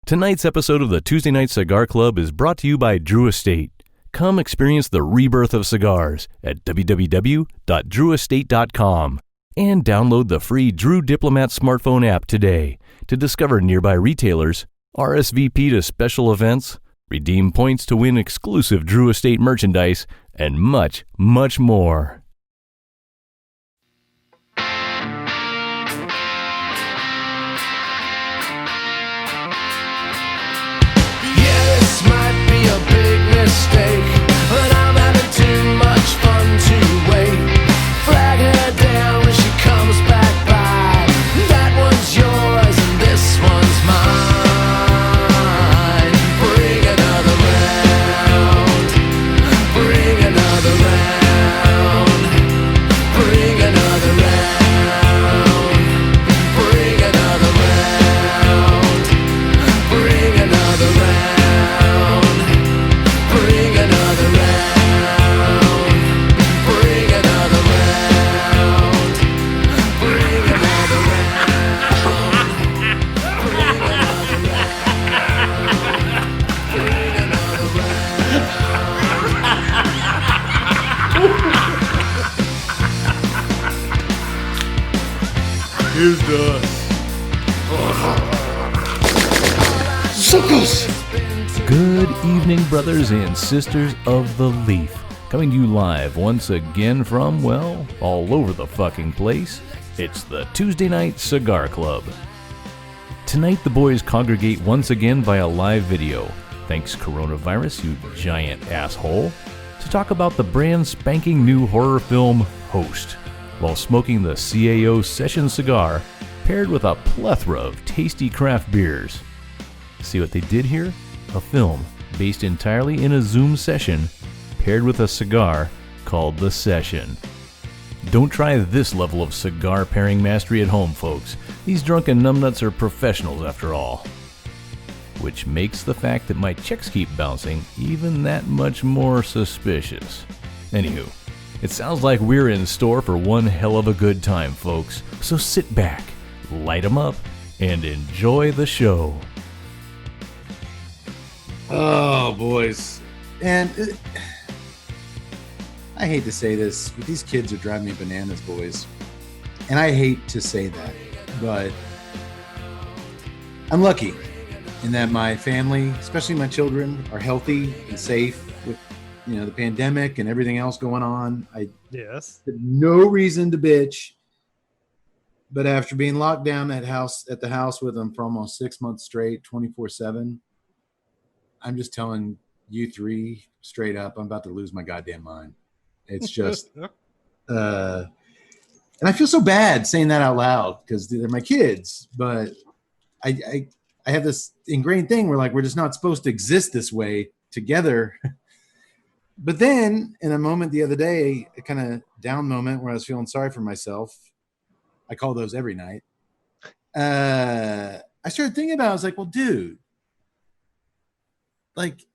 Tonight's episode of the Tuesday Night Cigar Club is brought to you by Drew Estate. Come experience the rebirth of cigars at www.drewestate.com and download the free Drew Diplomat smartphone app today to discover nearby retailers, RSVP to special events, redeem points to win exclusive Drew Estate merchandise, and much, much more. Mistake, but I'm having too much fun to wait. Flag her down when she comes back by. That one's yours and this one's mine. Bring another round. Bring another round. Bring another round. Bring another round. Bring another round. Bring another round. Bring another round. Bring another round. Bring another round. Bring another round. Here's the suckers. Good evening, brothers and sisters of the Leaf. Coming to you live once again from, well, all over the fucking place. It's the Tuesday Night Cigar Club. Tonight the boys congregate once again via live video, thanks coronavirus, you giant asshole, to talk about the brand spanking new horror film Host, while smoking the CAO Session cigar paired with a plethora of tasty craft beers. See what they did here? A film based entirely in a Zoom session paired with a cigar called The Session. Don't try this level of cigar pairing mastery at home, folks. These drunken numbnuts are professionals after all. Which makes the fact that my checks keep bouncing even that much more suspicious. Anywho, it sounds like we're in store for one hell of a good time, folks. So sit back, light 'em up, and enjoy the show. Oh, boys. And I hate to say this, but these kids are driving me bananas, boys. And I hate to say that, but I'm lucky in that my family, especially my children, are healthy and safe with, the pandemic and everything else going on. I had no reason to bitch. But after being locked down at the house with them for almost 6 months straight, 24/7, I'm just telling you three straight up, I'm about to lose my goddamn mind. It's just, and I feel so bad saying that out loud because they're my kids, but I have this ingrained thing where we're just not supposed to exist this way together. But then in a moment the other day, a kind of down moment where I was feeling sorry for myself, I call those every night. I started thinking about it. I was like, well, dude,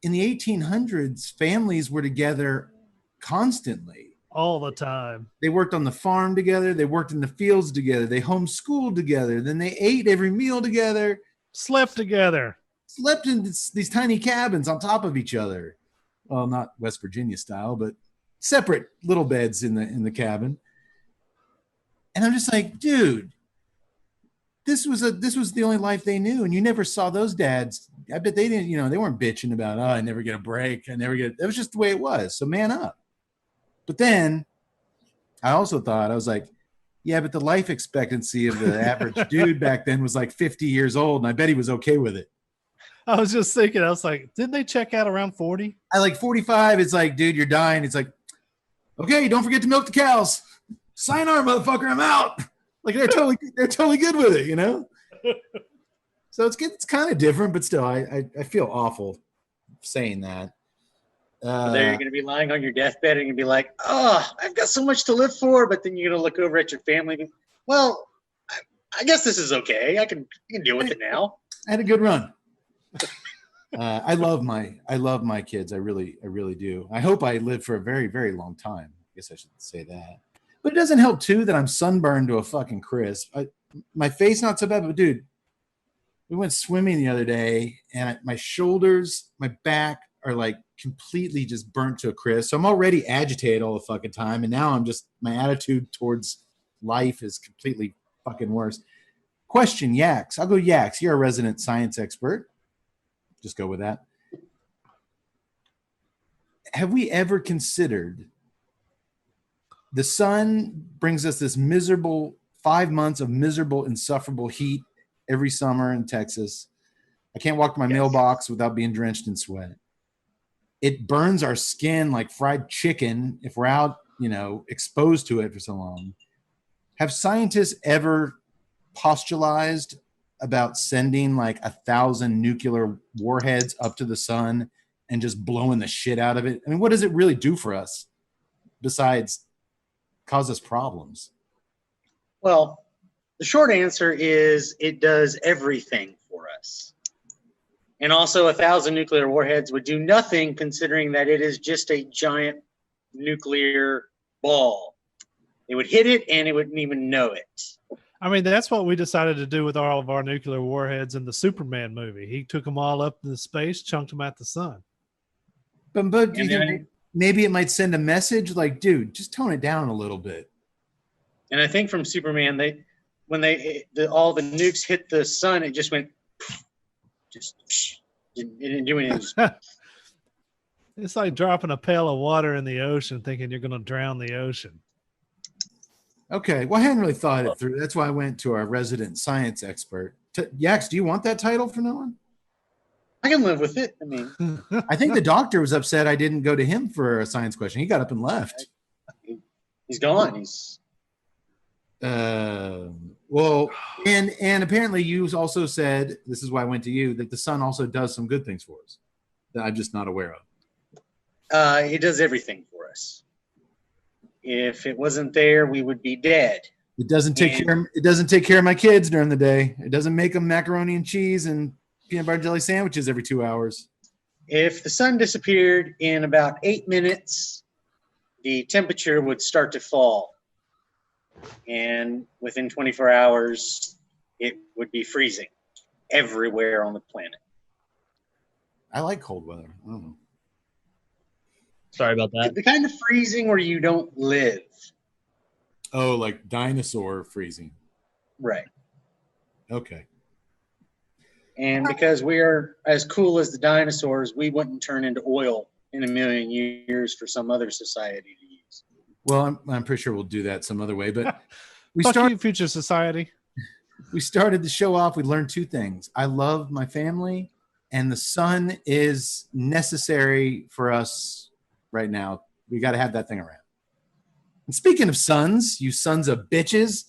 in the 1800s, families were together constantly. All the time. They worked on the farm together. They worked in the fields together. They homeschooled together. Then they ate every meal together. Slept together. Slept in these tiny cabins on top of each other. Well, not West Virginia style, but separate little beds in the cabin. And I'm just like, dude, this was the only life they knew, and you never saw those dads. I bet they didn't, they weren't bitching about, I never get a break. It was just the way it was. So man up. But then I also thought, I was like, yeah, but the life expectancy of the average dude back then was 50 years old, and I bet he was okay with it. I was just thinking, I was like, didn't they check out around 40? 45, it's like, dude, you're dying. It's like, okay, don't forget to milk the cows. Sayonara, motherfucker, I'm out. They're totally good with it, So it's kind of different, but still, I feel awful saying that. There you're going to be lying on your deathbed and you're going to be like, oh, I've got so much to live for. But then you're going to look over at your family and be, well, I guess this is okay. I can deal with it now. I had a good run. I love my kids. I really do. I hope I live for a very, very long time. I guess I should say that. But it doesn't help too that I'm sunburned to a fucking crisp. My face not so bad, but dude, we went swimming the other day, and my shoulders, my back are like completely just burnt to a crisp. So I'm already agitated all the fucking time, and now my attitude towards life is completely fucking worse. Question, Yaks. I'll go Yaks. You're a resident science expert. Just go with that. Have we ever considered the sun brings us this miserable 5 months of miserable, insufferable heat every summer in Texas? I can't walk to my mailbox without being drenched in sweat. It burns our skin like fried chicken if we're out, exposed to it for so long. Have scientists ever postulated about sending like 1,000 nuclear warheads up to the sun and just blowing the shit out of it? I mean, what does it really do for us besides cause us problems? Well, the short answer is it does everything for us. And also 1,000 nuclear warheads would do nothing, considering that it is just a giant nuclear ball. It would hit it and it wouldn't even know it. I mean, that's what we decided to do with all of our nuclear warheads in the Superman movie. He took them all up into space, chunked them at the sun. But do you think maybe it might send a message like, dude, just tone it down a little bit? And I think from Superman, when all the nukes hit the sun, it just went, it didn't do anything. It's like dropping a pail of water in the ocean, thinking you're going to drown the ocean. Okay, well, I hadn't really thought it through. That's why I went to our resident science expert. Yaks, do you want that title from now on? I can live with it. I mean, I think the doctor was upset I didn't go to him for a science question. He got up and left. He's gone. Well, and apparently you also said, this is why I went to you, that the sun also does some good things for us that I'm just not aware of. It does everything for us. If it wasn't there, we would be dead. It doesn't take care of my kids during the day. It doesn't make them macaroni and cheese and peanut butter jelly sandwiches every 2 hours. If the sun disappeared in about 8 minutes, the temperature would start to fall. And within 24 hours, it would be freezing everywhere on the planet. I like cold weather. I don't know. Sorry about that. The kind of freezing where you don't live. Oh, like dinosaur freezing. Right. Okay. And because we are as cool as the dinosaurs, we wouldn't turn into oil in a million years for some other society to use. Well, I'm pretty sure we'll do that some other way. But Future Society. We started the show off. We learned two things. I love my family, and the sun is necessary for us right now. We got to have that thing around. And speaking of sons, you sons of bitches,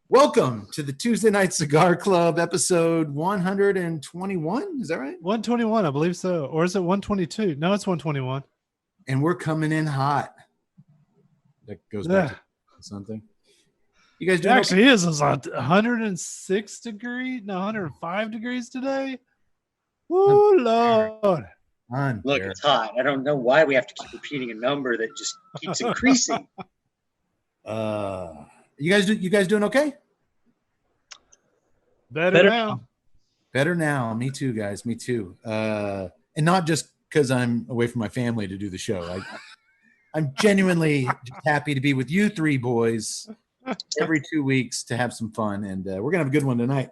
welcome to the Tuesday Night Cigar Club, episode 121. Is that right? 121, I believe so. Or is it 122? No, it's 121. And we're coming in hot. That goes back to something. You guys doing actually is. It's 106 degrees, no, 105 degrees today. Oh, Lord. Look, it's hot. I don't know why we have to keep repeating a number that just keeps increasing. You guys doing okay? Better now. Better now. Me too, guys. Me too. And not just because I'm away from my family to do the show. I'm genuinely just happy to be with you three boys every 2 weeks to have some fun. And we're going to have a good one tonight.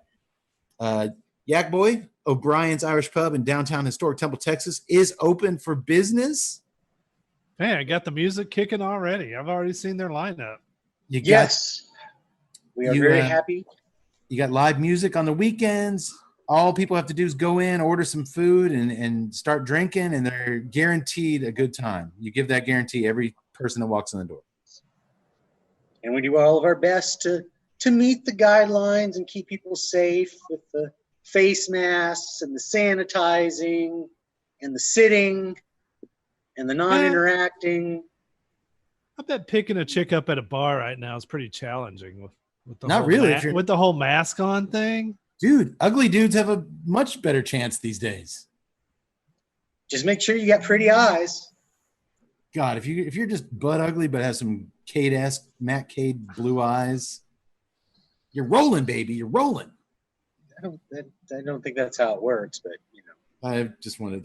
Yak Boy, O'Brien's Irish Pub in downtown historic Temple, Texas, is open for business. Man, I got the music kicking already. I've already seen their lineup. Yes. We are very happy. You got live music on the weekends. All people have to do is go in, order some food, and start drinking, and they're guaranteed a good time. You give that guarantee every person that walks in the door. And we do all of our best to meet the guidelines and keep people safe with the face masks and the sanitizing and the sitting and the non-interacting. I bet picking a chick up at a bar right now is pretty challenging with the Not whole really. with the whole mask on thing. Dude, ugly dudes have a much better chance these days. Just make sure you got pretty eyes. God, if you're just butt ugly but have some Matt Cade blue eyes, you're rolling, baby. You're rolling. I don't think that's how it works, but you know. I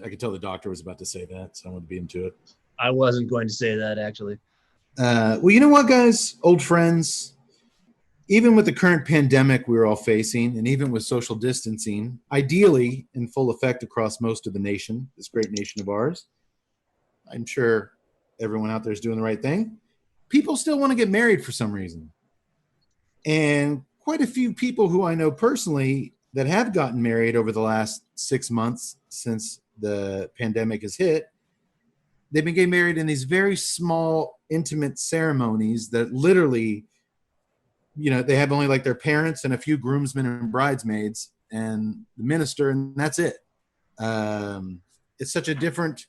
could tell the doctor was about to say that, so I wanted to be into it. I wasn't going to say that, actually. Well, you know what, guys? Old friends, even with the current pandemic we're all facing, and even with social distancing, ideally in full effect across most of the nation, this great nation of ours, I'm sure everyone out there is doing the right thing. People still want to get married for some reason. And quite a few people who I know personally that have gotten married over the last 6 months since the pandemic has hit, they've been getting married in these very small, intimate ceremonies that literally, you know, they have only like their parents and a few groomsmen and bridesmaids and the minister, and that's it. It's such a different,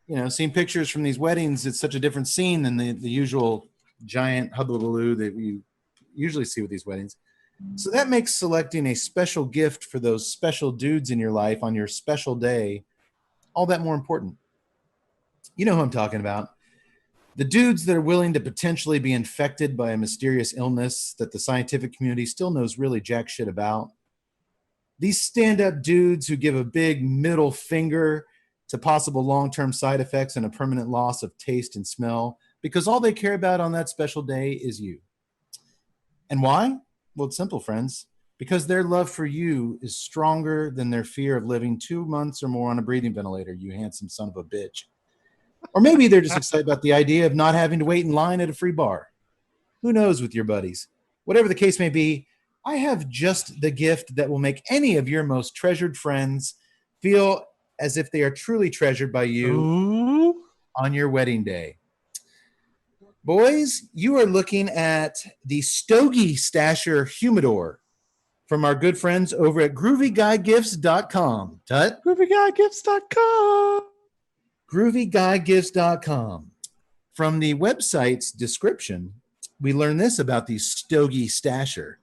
you know, seeing pictures from these weddings, it's such a different scene than the usual giant hubbubaloo that you usually see with these weddings. So that makes selecting a special gift for those special dudes in your life on your special day all that more important. You know who I'm talking about. The dudes that are willing to potentially be infected by a mysterious illness that the scientific community still knows really jack shit about. These stand-up dudes who give a big middle finger to possible long-term side effects and a permanent loss of taste and smell because all they care about on that special day is you. And why? Well, it's simple, friends. Because their love for you is stronger than their fear of living 2 months or more on a breathing ventilator, you handsome son of a bitch. Or maybe they're just excited about the idea of not having to wait in line at a free bar. Who knows with your buddies? Whatever the case may be, I have just the gift that will make any of your most treasured friends feel as if they are truly treasured by you on your wedding day. Boys, you are looking at the Stogie Stasher Humidor from our good friends over at GroovyGuyGifts.com. Tut? GroovyGuyGifts.com. GroovyGuyGifts.com. From the website's description, we learn this about the Stogie Stasher.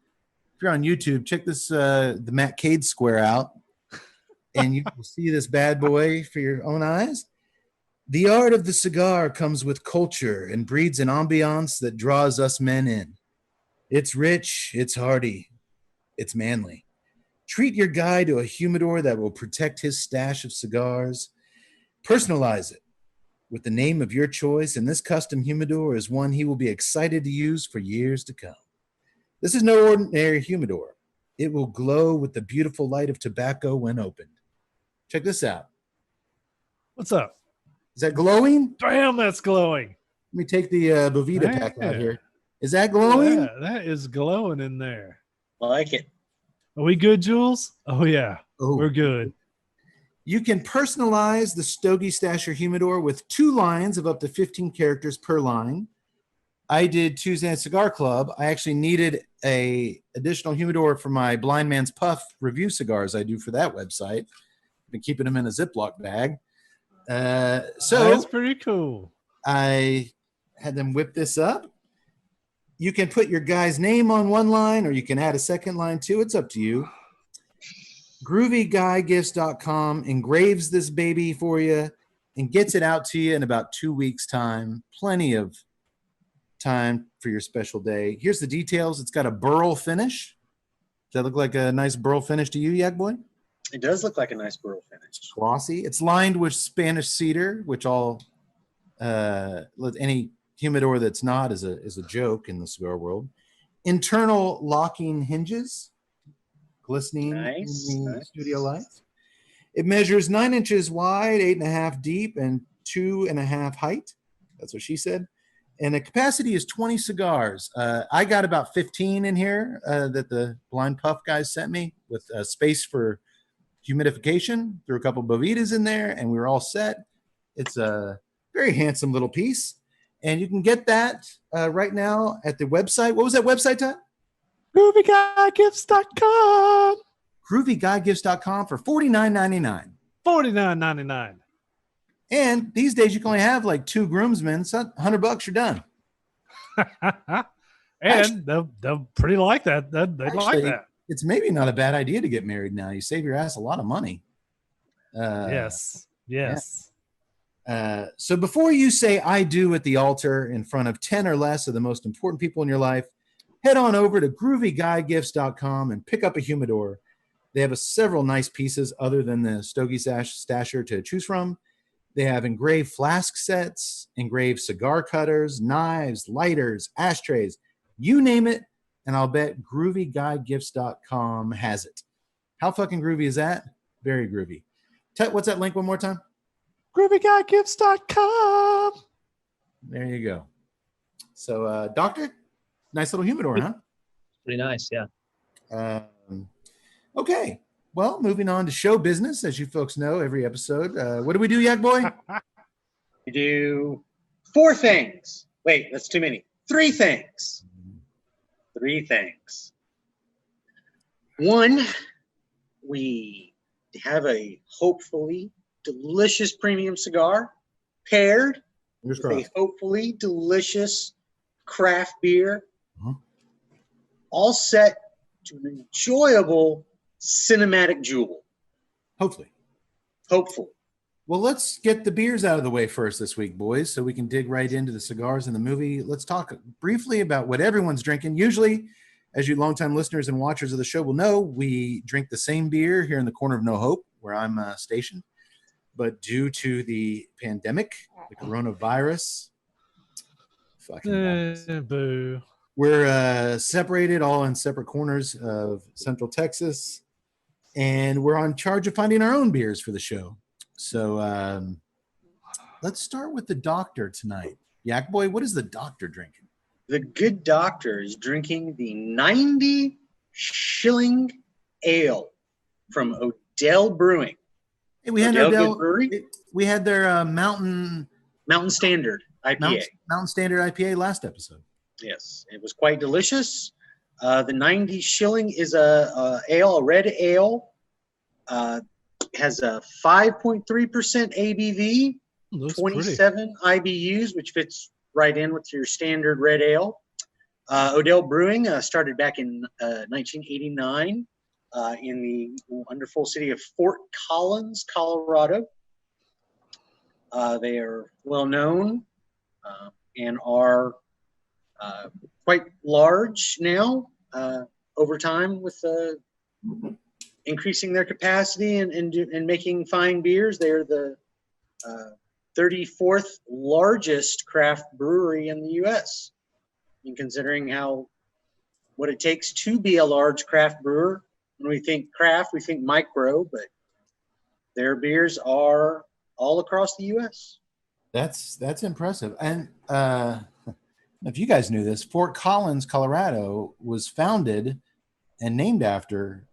If you're on YouTube, check this the Matt Cade square out, and you will see this bad boy for your own eyes. The art of the cigar comes with culture and breeds an ambiance that draws us men in. It's rich, it's hearty, it's manly. Treat your guy to a humidor that will protect his stash of cigars. Personalize it with the name of your choice, and this custom humidor is one he will be excited to use for years to come. This is no ordinary humidor. It will glow with the beautiful light of tobacco when opened. Check this out. What's up? Is that glowing? Damn, that's glowing. Let me take the Bovita pack out here. Is that glowing? Yeah, that is glowing in there. I like it. Are we good, Jules? Oh, yeah. Oh. We're good. You can personalize the Stogie Stasher Humidor with 2 lines of up to 15 characters per line. I did Tuesday Night Cigar Club. I actually needed a additional humidor for my Blind Man's Puff review cigars I do for that website. I've been keeping them in a Ziploc bag. So that's pretty cool. I had them whip this up. You can put your guy's name on one line, or you can add a second line too. It's up to you. GroovyGuyGifts.com engraves this baby for you and gets it out to you in about 2 weeks' time. Plenty of time for your special day. Here's the details. It's got a burl finish. Does that look like a nice burl finish to you, Yak Boy? It does look like a nice burl finish. Glossy. It's lined with Spanish cedar, which any humidor that's not is a joke in the cigar world. Internal locking hinges, glistening in the studio lights. It measures 9 inches wide, 8.5 deep, and 2.5 height. That's what she said. And the capacity is 20 cigars. I got about 15 in here that the Blind Puff guys sent me with space for humidification. Threw a couple Bovitas in there, and we were all set. It's a very handsome little piece. And you can get that right now at the website. What was that website, Todd? GroovyGuyGifts.com. GroovyGuyGifts.com for $49.99. $49.99. And these days you can only have like 2 groomsmen. So $100, you're done. And they'll pretty like that. They'd like that. It's maybe not a bad idea to get married now. You save your ass a lot of money. Yes. Yeah. So before you say I do at the altar in front of 10 or less of the most important people in your life, head on over to GroovyGuyGifts.com and pick up a humidor. They have several nice pieces other than the Stogie Stasher to choose from. They have engraved flask sets, engraved cigar cutters, knives, lighters, ashtrays, you name it. And I'll bet GroovyGuyGifts.com has it. How fucking groovy is that? Very groovy. What's that link one more time? GroovyGuyGifts.com. There you go. So, Doctor, nice little humidor, huh? Pretty nice, yeah. Okay. Well, moving on to show business, as you folks know, every episode. What do we do, Yak Boy? We do 4 things. Wait, that's too many. 3 things. 3 things. 1, we have a hopefully delicious premium cigar paired with a hopefully delicious craft beer, all set to an enjoyable cinematic jewel. Hopefully. Well, let's get the beers out of the way first this week, boys, so we can dig right into the cigars in the movie. Let's talk briefly about what everyone's drinking. Usually, as you longtime listeners and watchers of the show will know, we drink the same beer here in the corner of No Hope, where I'm stationed. But due to the pandemic, the coronavirus, Boo. We're separated all in separate corners of Central Texas, and we're on charge of finding our own beers for the show. So let's start with the doctor tonight. Yak Boy, what is the doctor drinking? The good doctor is drinking the 90 shilling ale from Odell Brewing. Hey, we had Odell Brewery. We had their Mountain Standard IPA. Mountain Standard IPA last episode. Yes, it was quite delicious. The 90 shilling is a red ale. Has a 5.3% ABV, 27 IBUs, which fits right in with your standard red ale. Odell Brewing started back in 1989 in the wonderful city of Fort Collins, Colorado. They are well known and are quite large now over time with increasing their capacity and making fine beers. They're the 34th largest craft brewery in the U.S. And considering what it takes to be a large craft brewer, when we think craft, we think micro, but their beers are all across the U.S. That's impressive. And if you guys knew this, Fort Collins, Colorado was founded and named after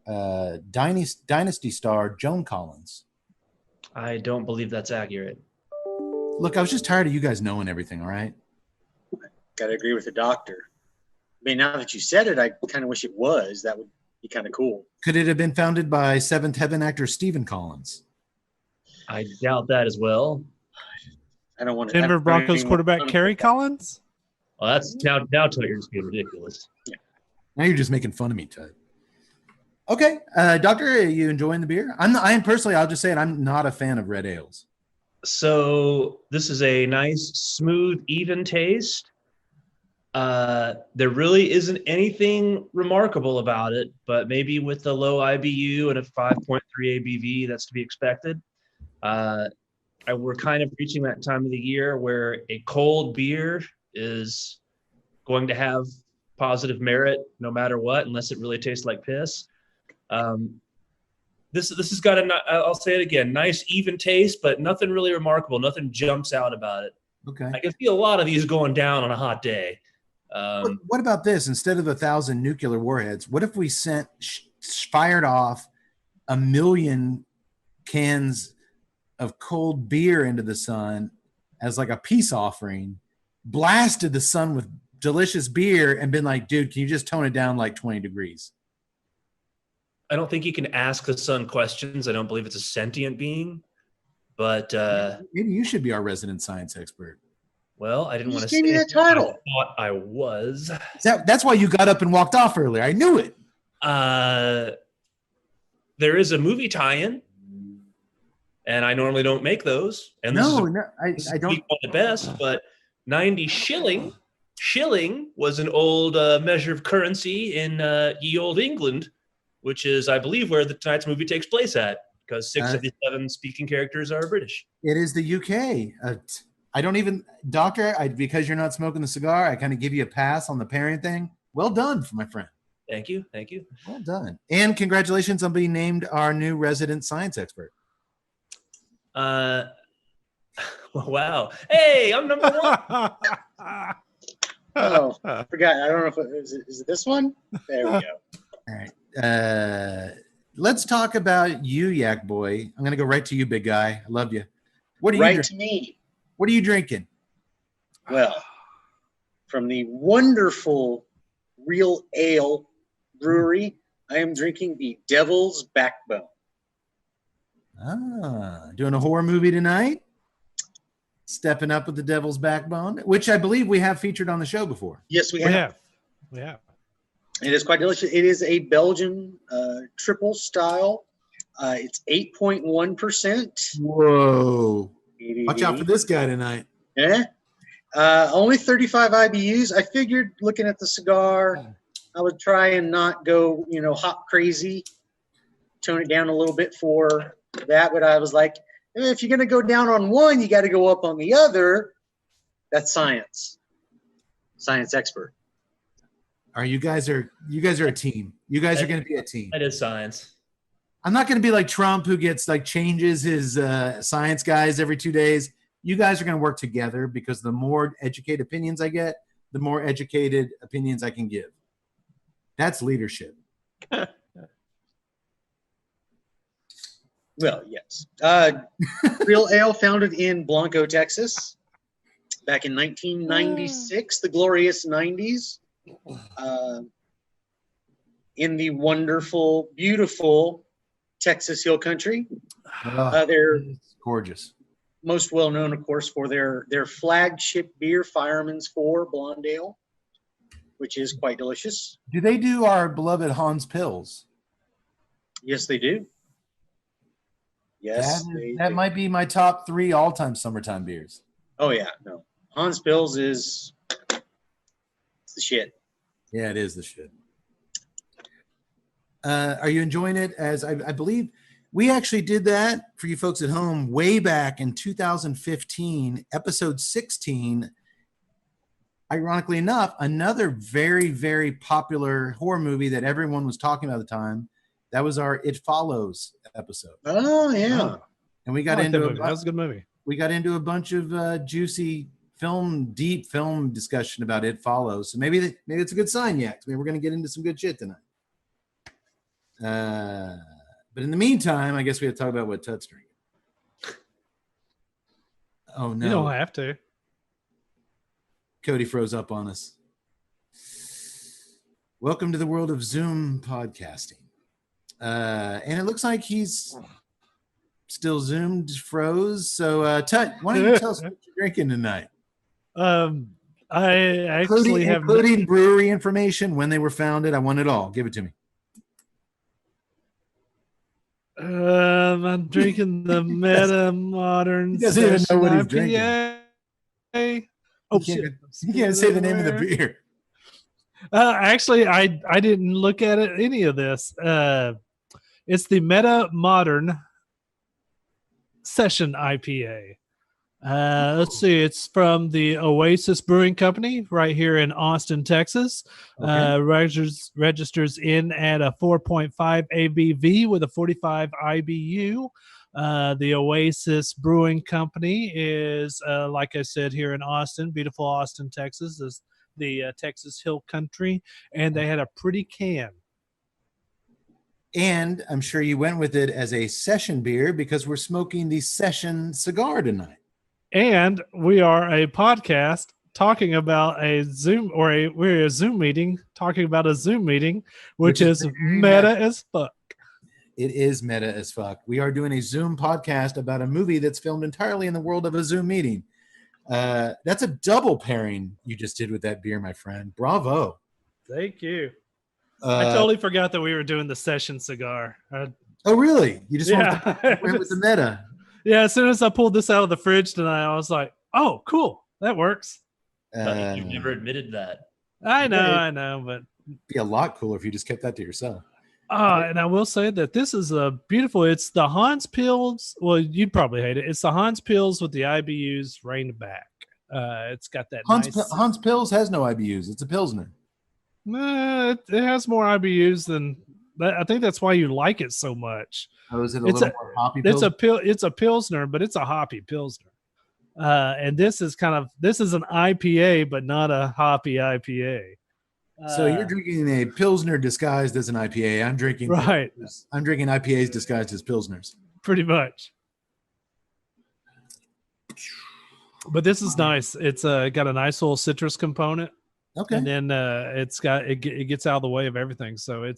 Dynasty star Joan Collins. I don't believe that's accurate. Look, I was just tired of you guys knowing everything, all right? Got to agree with the doctor. I mean, now that you said it, I kind of wish it was. That would be kind of cool. Could it have been founded by Seventh Heaven actor Stephen Collins? I doubt that as well. I don't want to. Denver Broncos quarterback Kerry Collins? Well, that's now Twitter is being ridiculous. Yeah. Now you're just making fun of me, Tud. Okay, Doctor, are you enjoying the beer? I am personally, I'll just say it, I'm not a fan of red ales. So this is a nice, smooth, even taste. There really isn't anything remarkable about it, but maybe with the low IBU and a 5.3 ABV, that's to be expected. We're kind of reaching that time of the year where a cold beer is going to have positive merit no matter what, unless it really tastes like piss. This has got I'll say it again, nice even taste, but nothing really remarkable. Nothing jumps out about it. Okay. I can feel a lot of these going down on a hot day. What about this? Instead of 1,000 nuclear warheads, what if we fired off 1 million cans of cold beer into the sun as like a peace offering, blasted the sun with delicious beer and been like, dude, can you just tone it down like 20 degrees? I don't think you can ask the sun questions. I don't believe it's a sentient being, but maybe you should be our resident science expert. Well, I didn't want to say that title. I thought I was. That's why you got up and walked off earlier. I knew it. There is a movie tie-in, and I normally don't make those. And I don't. One of the best, but 90 shilling. Shilling was an old measure of currency in ye old England which is, I believe, where tonight's movie takes place at, because 6 of the 7 speaking characters are British. It is the UK. I don't even, Doctor, because you're not smoking the cigar, I kind of give you a pass on the pairing thing. Well done, my friend. Thank you. Thank you. Well done. And congratulations on being named our new resident science expert. Wow. Hey, I'm number 1. Oh, I forgot. I don't know if is it this one? There we go. All right. Let's talk about you, Yak Boy. I'm going to go right to you, big guy. I love you. What are you Right to me. What are you drinking? Well, from the wonderful Real Ale Brewery, I am drinking the Devil's Backbone. Doing a horror movie tonight? Stepping up with the Devil's Backbone, which I believe we have featured on the show before. Yes, we have. Yeah. It is quite delicious. It is a Belgian triple style. It's 8.1%. Whoa. Watch out for this guy tonight. Yeah. Only 35 IBUs. I figured looking at the cigar, I would try and not go, hot crazy. Tone it down a little bit for that. But I was like, if you're going to go down on one, you got to go up on the other. That's science. Science expert. You guys are a team. You guys are going to be a team. That is science. I'm not going to be like Trump, who gets changes his science guys every 2 days. You guys are going to work together, because the more educated opinions I get, the more educated opinions I can give. That's leadership. Well, yes. Real Ale, founded in Blanco, Texas, back in 1996, the glorious 90s. In the wonderful, beautiful Texas Hill Country. They're gorgeous. Most well known, of course, for their flagship beer, Fireman's 4 Blonde Ale, which is quite delicious. Do they do our beloved Hans Pils? Yes, they do. Yes, that might be my top 3 all-time summertime beers. Oh yeah, no, Hans Pils is the shit. Yeah, it is the shit. Are you enjoying it? As I believe we actually did that for you folks at home way back in 2015, episode 16. Ironically enough, another very, very popular horror movie that everyone was talking about at the time. That was our It Follows episode. Oh, yeah. And we got into that was a good movie. We got into a bunch of juicy deep film discussion about It Follows. So maybe it's a good sign yet. Maybe we're going to get into some good shit tonight. But in the meantime, I guess we have to talk about what Tut's drinking. Oh, no. You don't have to. Cody froze up on us. Welcome to the world of Zoom podcasting. And it looks like he's still zoomed, froze. So, Tut, why don't you tell us what you're drinking tonight? I actually have including brewery information, when they were founded. I want it all. Give it to me. I'm drinking the Meta Modern. He doesn't even know what he's IPA. drinking. Oh, shit. You can't say the name of the beer. Actually, I didn't look at it, any of this. It's the Meta Modern Session IPA. Let's see. It's from the Oasis Brewing Company right here in Austin, Texas. Okay. Registers in at a 4.5 ABV with a 45 IBU. The Oasis Brewing Company is, like I said, here in Austin, beautiful Austin, Texas, is the Texas Hill Country, and they had a pretty can. And I'm sure you went with it as a session beer because we're smoking the Session cigar tonight. And we are a podcast talking about a Zoom, we're a Zoom meeting talking about a Zoom meeting, which is meta as fuck. It is meta as fuck. We are doing a Zoom podcast about a movie that's filmed entirely in the world of a Zoom meeting. That's a double pairing you just did with that beer, my friend. Bravo. Thank you. I totally forgot that we were doing the Session cigar. Oh, really? You just went with the meta. Yeah, as soon as I pulled this out of the fridge tonight, I was like, oh, cool. That works. You've never admitted that. I know, but it'd be a lot cooler if you just kept that to yourself. And I will say that this is a beautiful. It's the Hans Pils. Well, you'd probably hate it. It's the Hans Pils with the IBUs reined back. It's got that Hans Pils has no IBUs. It's a Pilsner. It has more IBUs than that. I think that's why you like it so much. Oh, is it more hoppy? It's a Pilsner, but it's a hoppy Pilsner. And this is an IPA, but not a hoppy IPA. So you're drinking a Pilsner disguised as an IPA. I'm drinking IPAs disguised as Pilsners. Pretty much. But this is nice. It's got a nice little citrus component. Okay. And then it gets out of the way of everything. So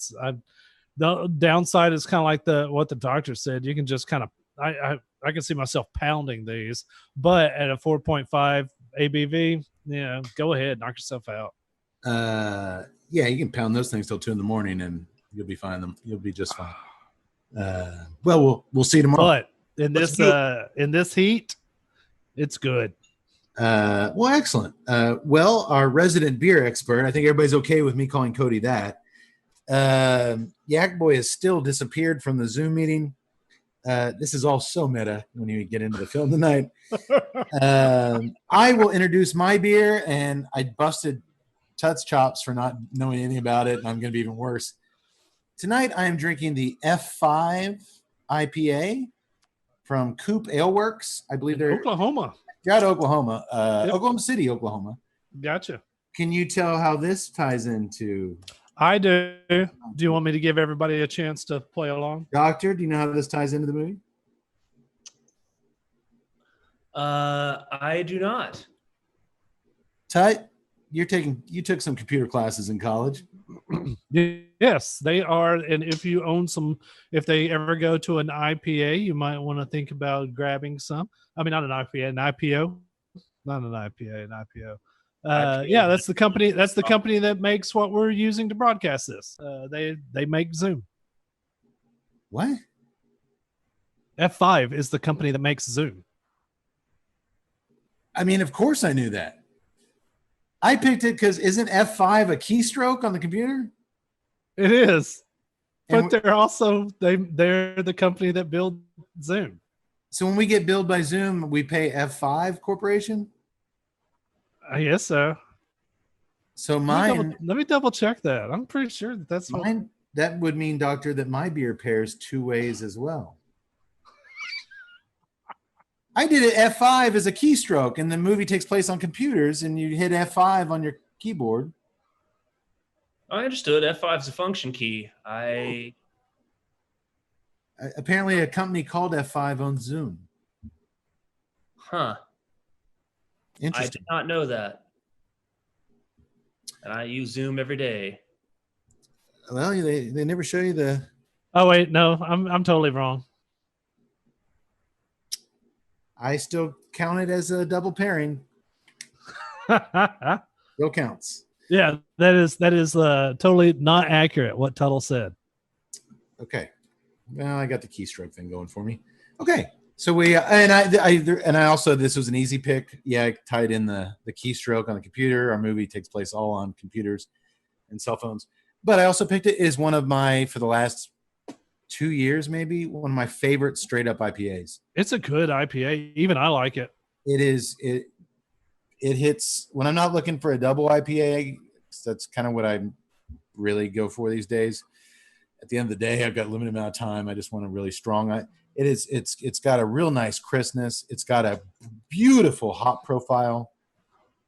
the downside is kind of like what the doctor said. You can just kind of I can see myself pounding these, but at a 4.5 ABV, go ahead, knock yourself out. Yeah, you can pound those things till 2 a.m. and you'll be fine. You'll be just fine. Well, we'll see tomorrow. But in this heat, it's good. Well, excellent. Well, our resident beer expert, I think everybody's okay with me calling Cody that. Yak Boy has still disappeared from the Zoom meeting. This is all so meta when you get into the film tonight. I will introduce my beer, and I busted Tut's chops for not knowing anything about it, and I'm going to be even worse. Tonight, I am drinking the F5 IPA from Coop Ale Works. I believe they're Oklahoma. They're out of Oklahoma, Oklahoma City, Oklahoma. Gotcha. Can you tell how this ties into? I do. Do you want me to give everybody a chance to play along? Doctor, do you know how this ties into the movie? I do not. Tut, you took some computer classes in college. Yes, they are. And if they ever go to an IPA, you might want to think about grabbing some. I mean, not an IPA, an IPO, not an IPA, an IPO. Yeah, that's the company. That's the company that makes what we're using to broadcast this. They make Zoom. What? F5 is the company that makes Zoom. I mean, of course I knew that. I picked it because isn't F5 a keystroke on the computer? It is. But they're also they're the company that builds Zoom. So when we get billed by Zoom, we pay F5 Corporation? I guess so. So mine. Let me double check that. I'm pretty sure that's mine. That would mean, Doctor, that my beer pairs 2 ways as well. I did it F5 as a keystroke, and the movie takes place on computers, and you hit F5 on your keyboard. I understood. F5 is a function key. Apparently a company called F5 owns Zoom. Huh. Interesting. I did not know that. And I use Zoom every day. Well, they never show you the... Oh, wait. No, I'm totally wrong. I still count it as a double pairing. Still counts. Yeah, that is totally not accurate what Tuttle said. Okay. Well, I got the keystroke thing going for me. Okay. So I also, this was an easy pick. Yeah, I tied in the keystroke on the computer. Our movie takes place all on computers and cell phones. But I also picked it as one of my, for the last 2 years, maybe, one of my favorite straight up IPAs. It's a good IPA. Even I like it. It is. It hits when I'm not looking for a double IPA. That's kind of what I really go for these days. At the end of the day, I've got a limited amount of time. I just want a really strong. It's got a real nice crispness. It's got a beautiful hop profile.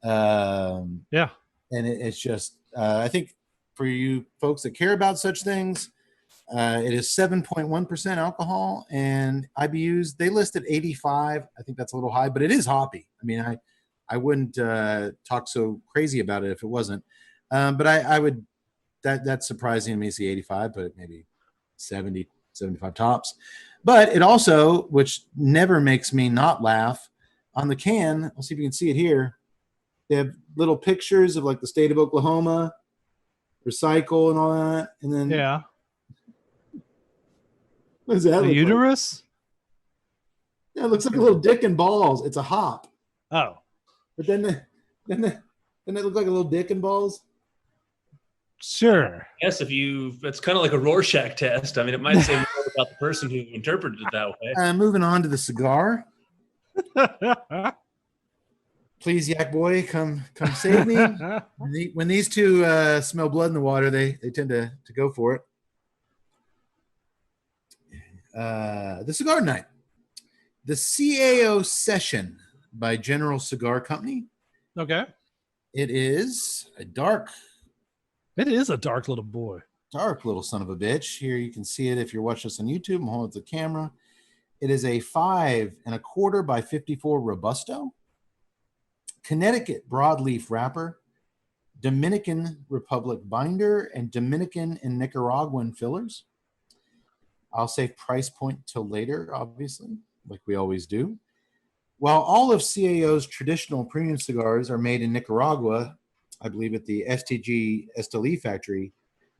Yeah. And it's just, I think for you folks that care about such things, it is 7.1% alcohol, and IBUs, they listed 85. I think that's a little high, but it is hoppy. I mean, I wouldn't talk so crazy about it if it wasn't. But I would, that's surprising to me to see 85, but maybe 70, 75 tops. But it also, which never makes me not laugh, on the can, I'll see if you can see it here, they have little pictures of like the state of Oklahoma, recycle and all that. And then yeah. What does that look uterus? Like? Yeah, it looks like a little dick and balls. It's a hop. Oh. But then it look like a little dick and balls? Sure. Yes, it's kind of like a Rorschach test. I mean, it might say more about the person who interpreted it that way. Moving on to the cigar. Please, Yak Boy, come save me. When these two smell blood in the water, they tend to go for it. The cigar night. The CAO Session by General Cigar Company. Okay. It is a dark little boy. Dark little son of a bitch. Here you can see it if you're watching us on YouTube. I'm holding the camera. It is a 5 1/4 by 54 Robusto. Connecticut broadleaf wrapper, Dominican Republic binder, and Dominican and Nicaraguan fillers. I'll save price point till later, obviously, like we always do. While all of CAO's traditional premium cigars are made in Nicaragua, I believe at the STG Esteli factory,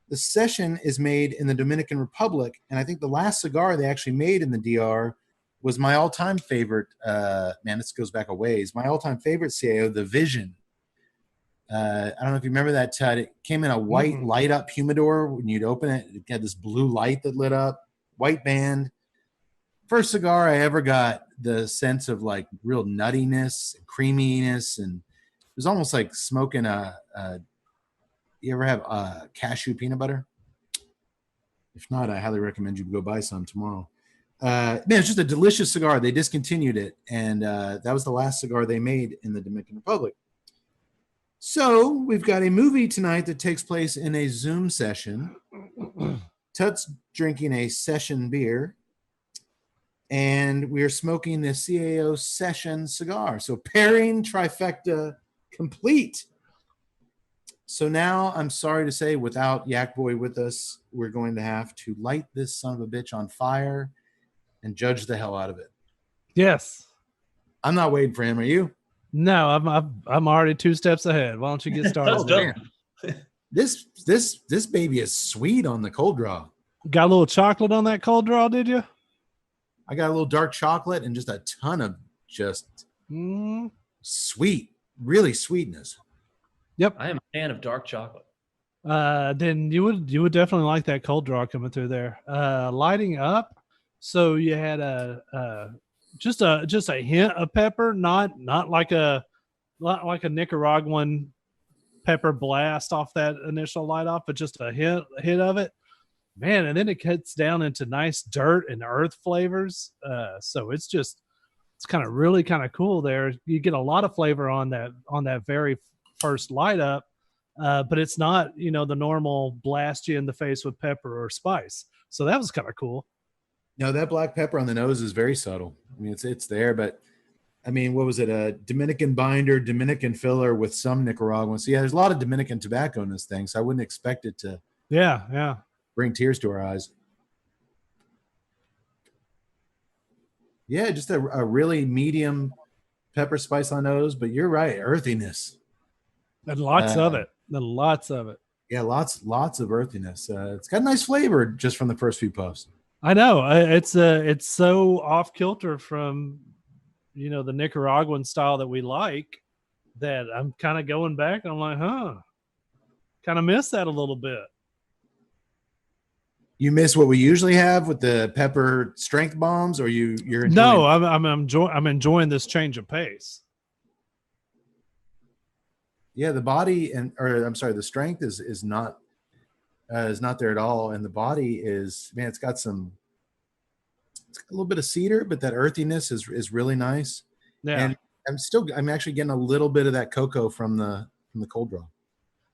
the Session is made in the Dominican Republic, and I think the last cigar they actually made in the DR was my all-time favorite. Man, this goes back a ways. My all-time favorite CAO, the Vision. I don't know if you remember that, Ted. It came in a white light-up humidor. When you'd open it, it had this blue light that lit up, white band. First cigar I ever got the sense of like real nuttiness and creaminess, and it was almost like smoking you ever have cashew peanut butter? If not, I highly recommend you go buy some tomorrow. Man, it's just a delicious cigar. They discontinued it, and that was the last cigar they made in the Dominican Republic. So we've got a movie tonight that takes place in a Zoom session. Tut's drinking a session beer, and we're smoking the CAO Session cigar. So pairing trifecta complete. So now I'm sorry to say, without Yak Boy with us, we're going to have to light this son of a bitch on fire and judge the hell out of it. Yes. I'm not waiting for him. Are you? No, I'm already 2 steps ahead. Why don't you get started? This baby is sweet on the cold draw. Got a little chocolate on that cold draw, did you? I got a little dark chocolate and just a ton of just sweet, really sweetness. Yep. I am a fan of dark chocolate. Then you would definitely like that cold draw coming through there. Lighting up. So you had just a hint of pepper, not like a Nicaraguan pepper blast off that initial light off, but just a hit of it. Man, and then it gets down into nice dirt and earth flavors. So it's kind of really kind of cool there. You get a lot of flavor on that very first light up, but it's not, the normal blast you in the face with pepper or spice. So that was kind of cool. No, that black pepper on the nose is very subtle. I mean, it's there, but I mean, what was it? A Dominican binder, Dominican filler with some Nicaraguan. So yeah, there's a lot of Dominican tobacco in this thing. So I wouldn't expect it to bring tears to our eyes. Yeah, just a really medium pepper spice on nose, but you're right, earthiness. And lots of it. Lots of it. Yeah, lots of earthiness. It's got a nice flavor just from the first few puffs. I know. It's so off kilter from, the Nicaraguan style that we like, that I'm kind of going back and I'm like, kind of miss that a little bit. You miss what we usually have with the pepper strength bombs, or you're enjoying? No, I'm enjoying this change of pace. Yeah, the body the strength is not there at all, and the body is, man, it's got a little bit of cedar, but that earthiness is really nice. Yeah, and I'm actually getting a little bit of that cocoa from the cold draw.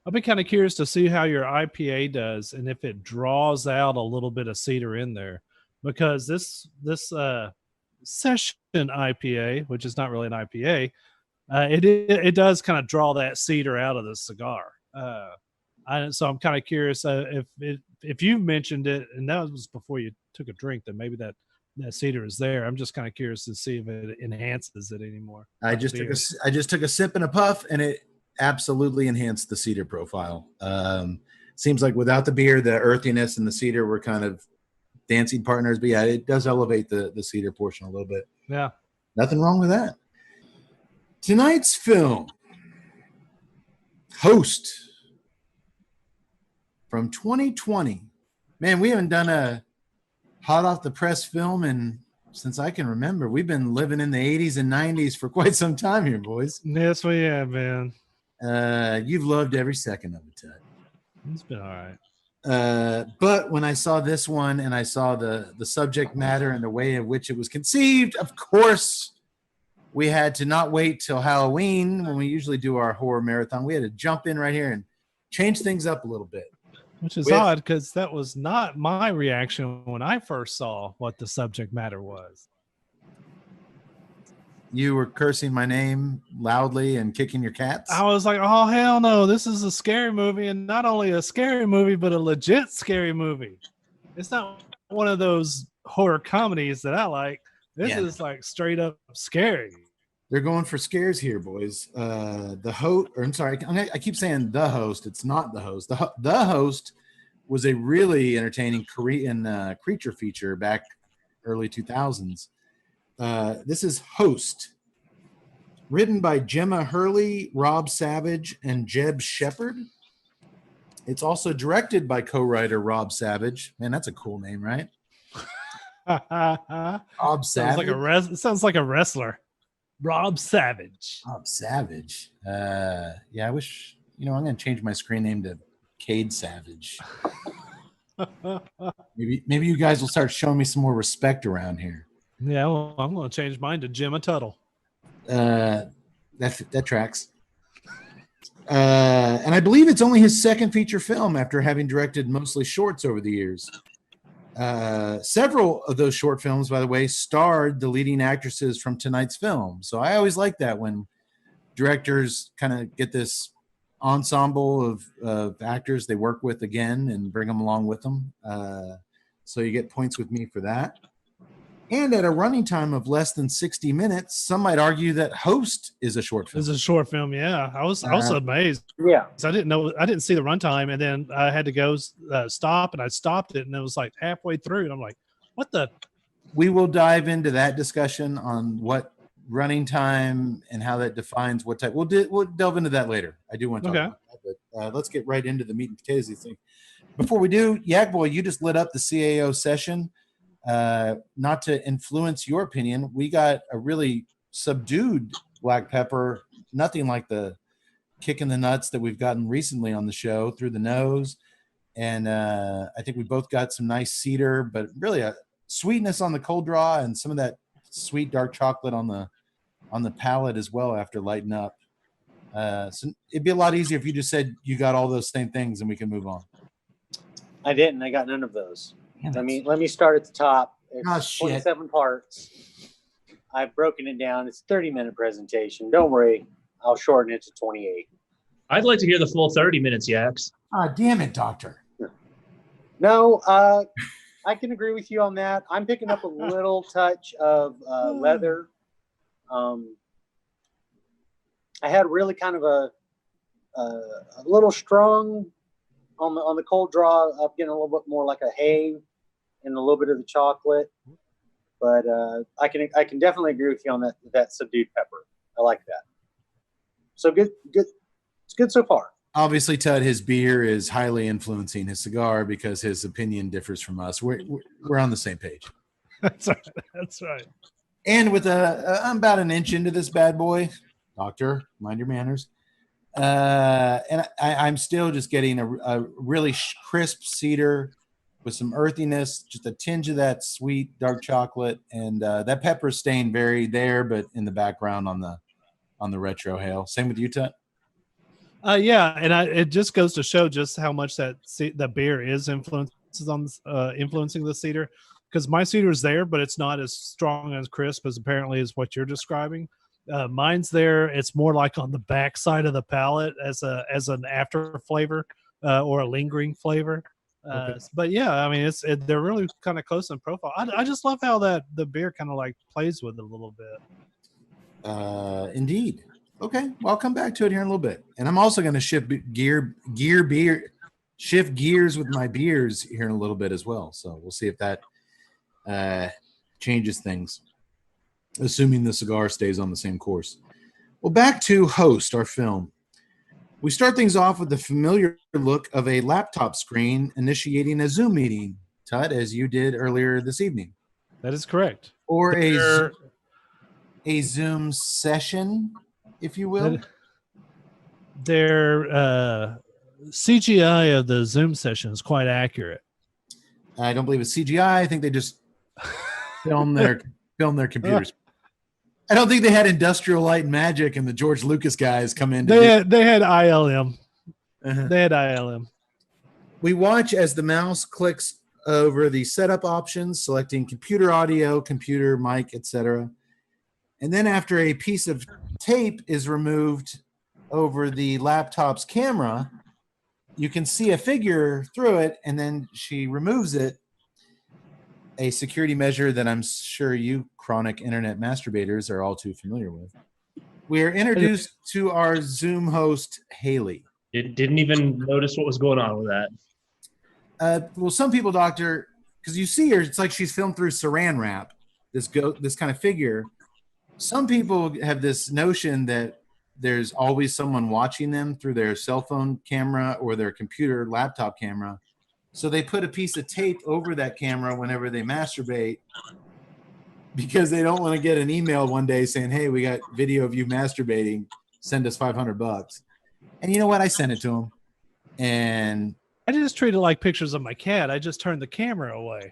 I'll be kind of curious to see how your IPA does, and if it draws out a little bit of cedar in there, because this session IPA, which is not really an IPA, it does kind of draw that cedar out of the cigar. So I'm kind of curious if you mentioned it, and that was before you took a drink, then maybe that cedar is there. I'm just kind of curious to see if it enhances it anymore. I just took a sip and a puff, and it absolutely enhanced the cedar profile. Seems like without the beer, the earthiness and the cedar were kind of dancing partners, but yeah, it does elevate the cedar portion a little bit. Yeah, nothing wrong with that. Tonight's film host from 2020. Man, we haven't done a hot off the press film since I can remember. We've been living in the 80s and 90s for quite some time here, boys. Yes, we have, man. You've loved every second of it, Ted. It's been all right. But when I saw this one and I saw the subject matter and the way in which it was conceived, of course, we had to not wait till Halloween when we usually do our horror marathon. We had to jump in right here and change things up a little bit. Which is odd because that was not my reaction when I first saw what the subject matter was. You were cursing my name loudly and kicking your cats? I was like, oh, hell no. This is a scary movie, and not only a scary movie, but a legit scary movie. It's not one of those horror comedies that I like. This is like straight up scary. They're going for scares here, boys. The host, or I'm sorry, I keep saying the host. It's not the host. The host was a really entertaining Korean creature feature back early 2000s. This is Host, written by Gemma Hurley, Rob Savage, and Jeb Shepard. It's also directed by co-writer Rob Savage. Man, that's a cool name, right? Rob Savage. Sounds like a wrestler. Rob Savage. Rob Savage. Yeah, I wish, I'm going to change my screen name to Cade Savage. Maybe you guys will start showing me some more respect around here. Yeah, well, I'm going to change mine to Gemma Tuttle. That tracks. And I believe it's only his second feature film after having directed mostly shorts over the years. Several of those short films, by the way, starred the leading actresses from tonight's film. So I always like that when directors kind of get this ensemble of actors they work with again and bring them along with them. So you get points with me for that. And at a running time of less than 60 minutes, some might argue that Host is a short film. It's a short film, yeah. I was amazed. Yeah. I didn't see the runtime, and then I had to go stop, and I stopped it, and it was like halfway through, and I'm like, what the? We will dive into that discussion on what running time and how that defines what type. We'll delve into that later. I do want to talk about that, but let's get right into the meat and potatoes of the thing. Before we do, Yak Boy, you just lit up the CAO session. Not to influence your opinion, we got a really subdued black pepper, nothing like the kick in the nuts that we've gotten recently on the show through the nose. And I think we both got some nice cedar, but really a sweetness on the cold draw and some of that sweet dark chocolate on the palate as well after lighting up. So it'd be a lot easier if you just said you got all those same things and we can move on. I didn't. I got none of those. Let me start at the top. It's 27 parts. I've broken it down. It's a 30-minute presentation. Don't worry. I'll shorten it to 28. I'd like to hear the full 30 minutes, Yaks. Damn it, Doctor. No, I can agree with you on that. I'm picking up a little touch of leather. I had really kind of a little strong on the cold draw, up getting a little bit more like a hay and a little bit of the chocolate. But I can definitely agree with you on that subdued pepper. I like that. So good. It's good so far. Obviously, Tud, his beer is highly influencing his cigar because his opinion differs from us. We're on the same page. That's right. And with I'm about an inch into this bad boy, Doctor, mind your manners. And I'm still just getting a really crisp cedar with some earthiness, just a tinge of that sweet dark chocolate, and that pepper staying very there, but in the background on the retro hail. Same with you, Tut? Yeah, and it just goes to show just how much the beer is influencing the cedar, because my cedar is there, but it's not as strong and crisp as apparently as what you're describing. Mine's there. It's more like on the back side of the palate as an after flavor or a lingering flavor. Okay. But yeah, I mean, they're really kind of close in profile. I just love how the beer kind of like plays with it a little bit. Indeed. Okay, well, I'll come back to it here in a little bit, and I'm also going to shift gears with my beers here in a little bit as well. So we'll see if that changes things, assuming the cigar stays on the same course. Well, back to Host, our film. We start things off with the familiar look of a laptop screen initiating a Zoom meeting, Tut, as you did earlier this evening. That is correct. Or a Zoom session, if you will. Their CGI of the Zoom session is quite accurate. I don't believe it's CGI. I think they just film their computers. I don't think they had Industrial Light and Magic and the George Lucas guys come in. They had ILM. Uh-huh. They had ILM. We watch as the mouse clicks over the setup options, selecting computer audio, computer mic, etc. And then after a piece of tape is removed over the laptop's camera, you can see a figure through it, and then she removes it. A security measure that I'm sure you chronic internet masturbators are all too familiar with. We are introduced to our Zoom host, Haley. It didn't even notice what was going on with that. Well, some people, Doctor, because you see her, it's like she's filmed through saran wrap, this kind of figure. Some people have this notion that there's always someone watching them through their cell phone camera or their computer laptop camera. So they put a piece of tape over that camera whenever they masturbate because they don't want to get an email one day saying, hey, we got video of you masturbating. Send us $500. And you know what? I sent it to them. And I just treat it like pictures of my cat. I just turned the camera away.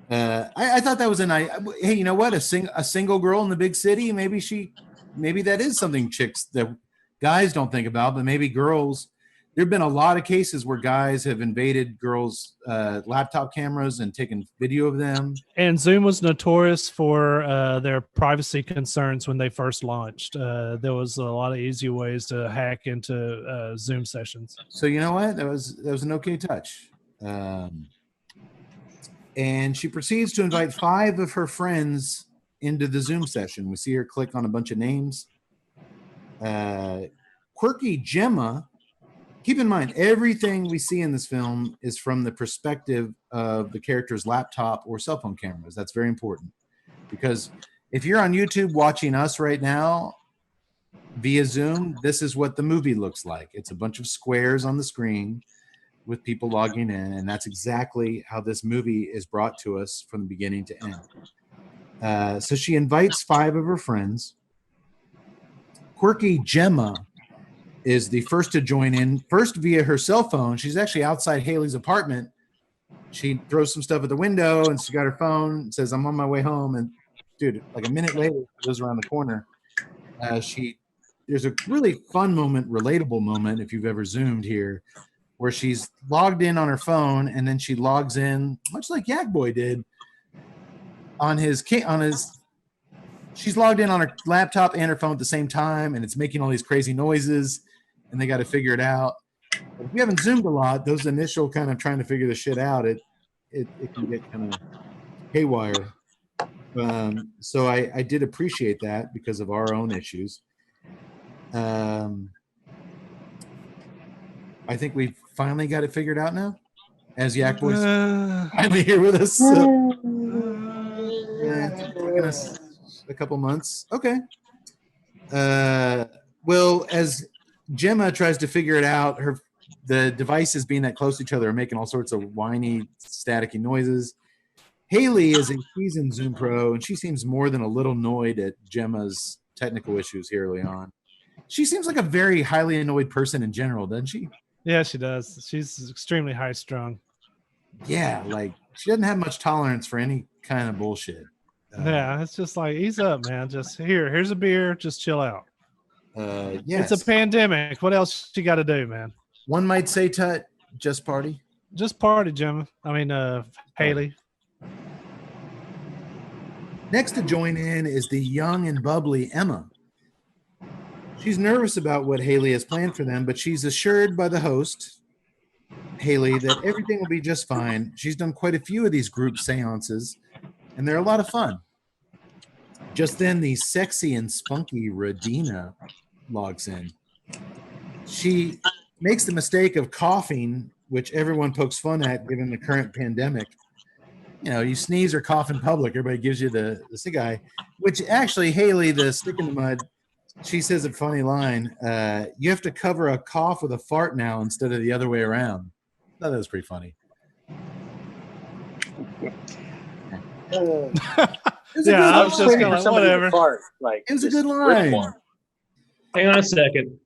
I thought that was a nice. Hey, you know what? A single girl in the big city. Maybe that is something chicks that guys don't think about, but maybe girls. There've been a lot of cases where guys have invaded girls' laptop cameras and taken video of them. And Zoom was notorious for their privacy concerns when they first launched. There was a lot of easy ways to hack into Zoom sessions. So you know what? That was an okay touch. And she proceeds to invite 5 of her friends into the Zoom session. We see her click on a bunch of names. Quirky Gemma. Keep in mind, everything we see in this film is from the perspective of the character's laptop or cell phone cameras. That's very important. Because if you're on YouTube watching us right now via Zoom, this is what the movie looks like. It's a bunch of squares on the screen with people logging in, and that's exactly how this movie is brought to us from the beginning to end. So she invites 5 of her friends. Quirky Gemma is the first to join in, first via her cell phone. She's actually outside Haley's apartment. She throws some stuff at the window, and she got her phone and says, I'm on my way home. And, dude, like a minute later, she goes around the corner. There's a really fun moment, relatable moment, if you've ever Zoomed here, where she's logged in on her phone, and then she logs in, much like Yak Boy did, she's logged in on her laptop and her phone at the same time, and it's making all these crazy noises, and they got to figure it out. But if you haven't Zoomed a lot, those initial kind of trying to figure the shit out, it can get kind of haywire. So I did appreciate that because of our own issues. I think we've finally got it figured out now, as Yak Boy's finally here with us. So, it's taken us a couple months. Okay. Well, as Gemma tries to figure it out, the devices being that close to each other are making all sorts of whiny, staticky noises. Haley is a seasoned Zoom pro, and she seems more than a little annoyed at Gemma's technical issues here early on. She seems like a very highly annoyed person in general, doesn't she? Yeah, she does. She's extremely high-strung. Yeah, like she doesn't have much tolerance for any kind of bullshit. Yeah, it's just like, ease up, man. Just here's a beer. Just chill out. Yes. It's a pandemic. What else you got to do, man? One might say, Tut, just party. Just party, Jim. Haley. Next to join in is the young and bubbly Emma. She's nervous about what Haley has planned for them, but she's assured by the host, Haley, that everything will be just fine. She's done quite a few of these group seances, and they're a lot of fun. Just then, the sexy and spunky Radina logs in. She makes the mistake of coughing, which everyone pokes fun at given the current pandemic. You know, you sneeze or cough in public, everybody gives you the stick eye, which actually, Haley, the stick in the mud, She says a funny line. You have to cover a cough with a fart now instead of the other way around. I thought that was pretty funny. Yeah, I was just kind of like, whatever. Fart, like, it was a good line. Hang on a second.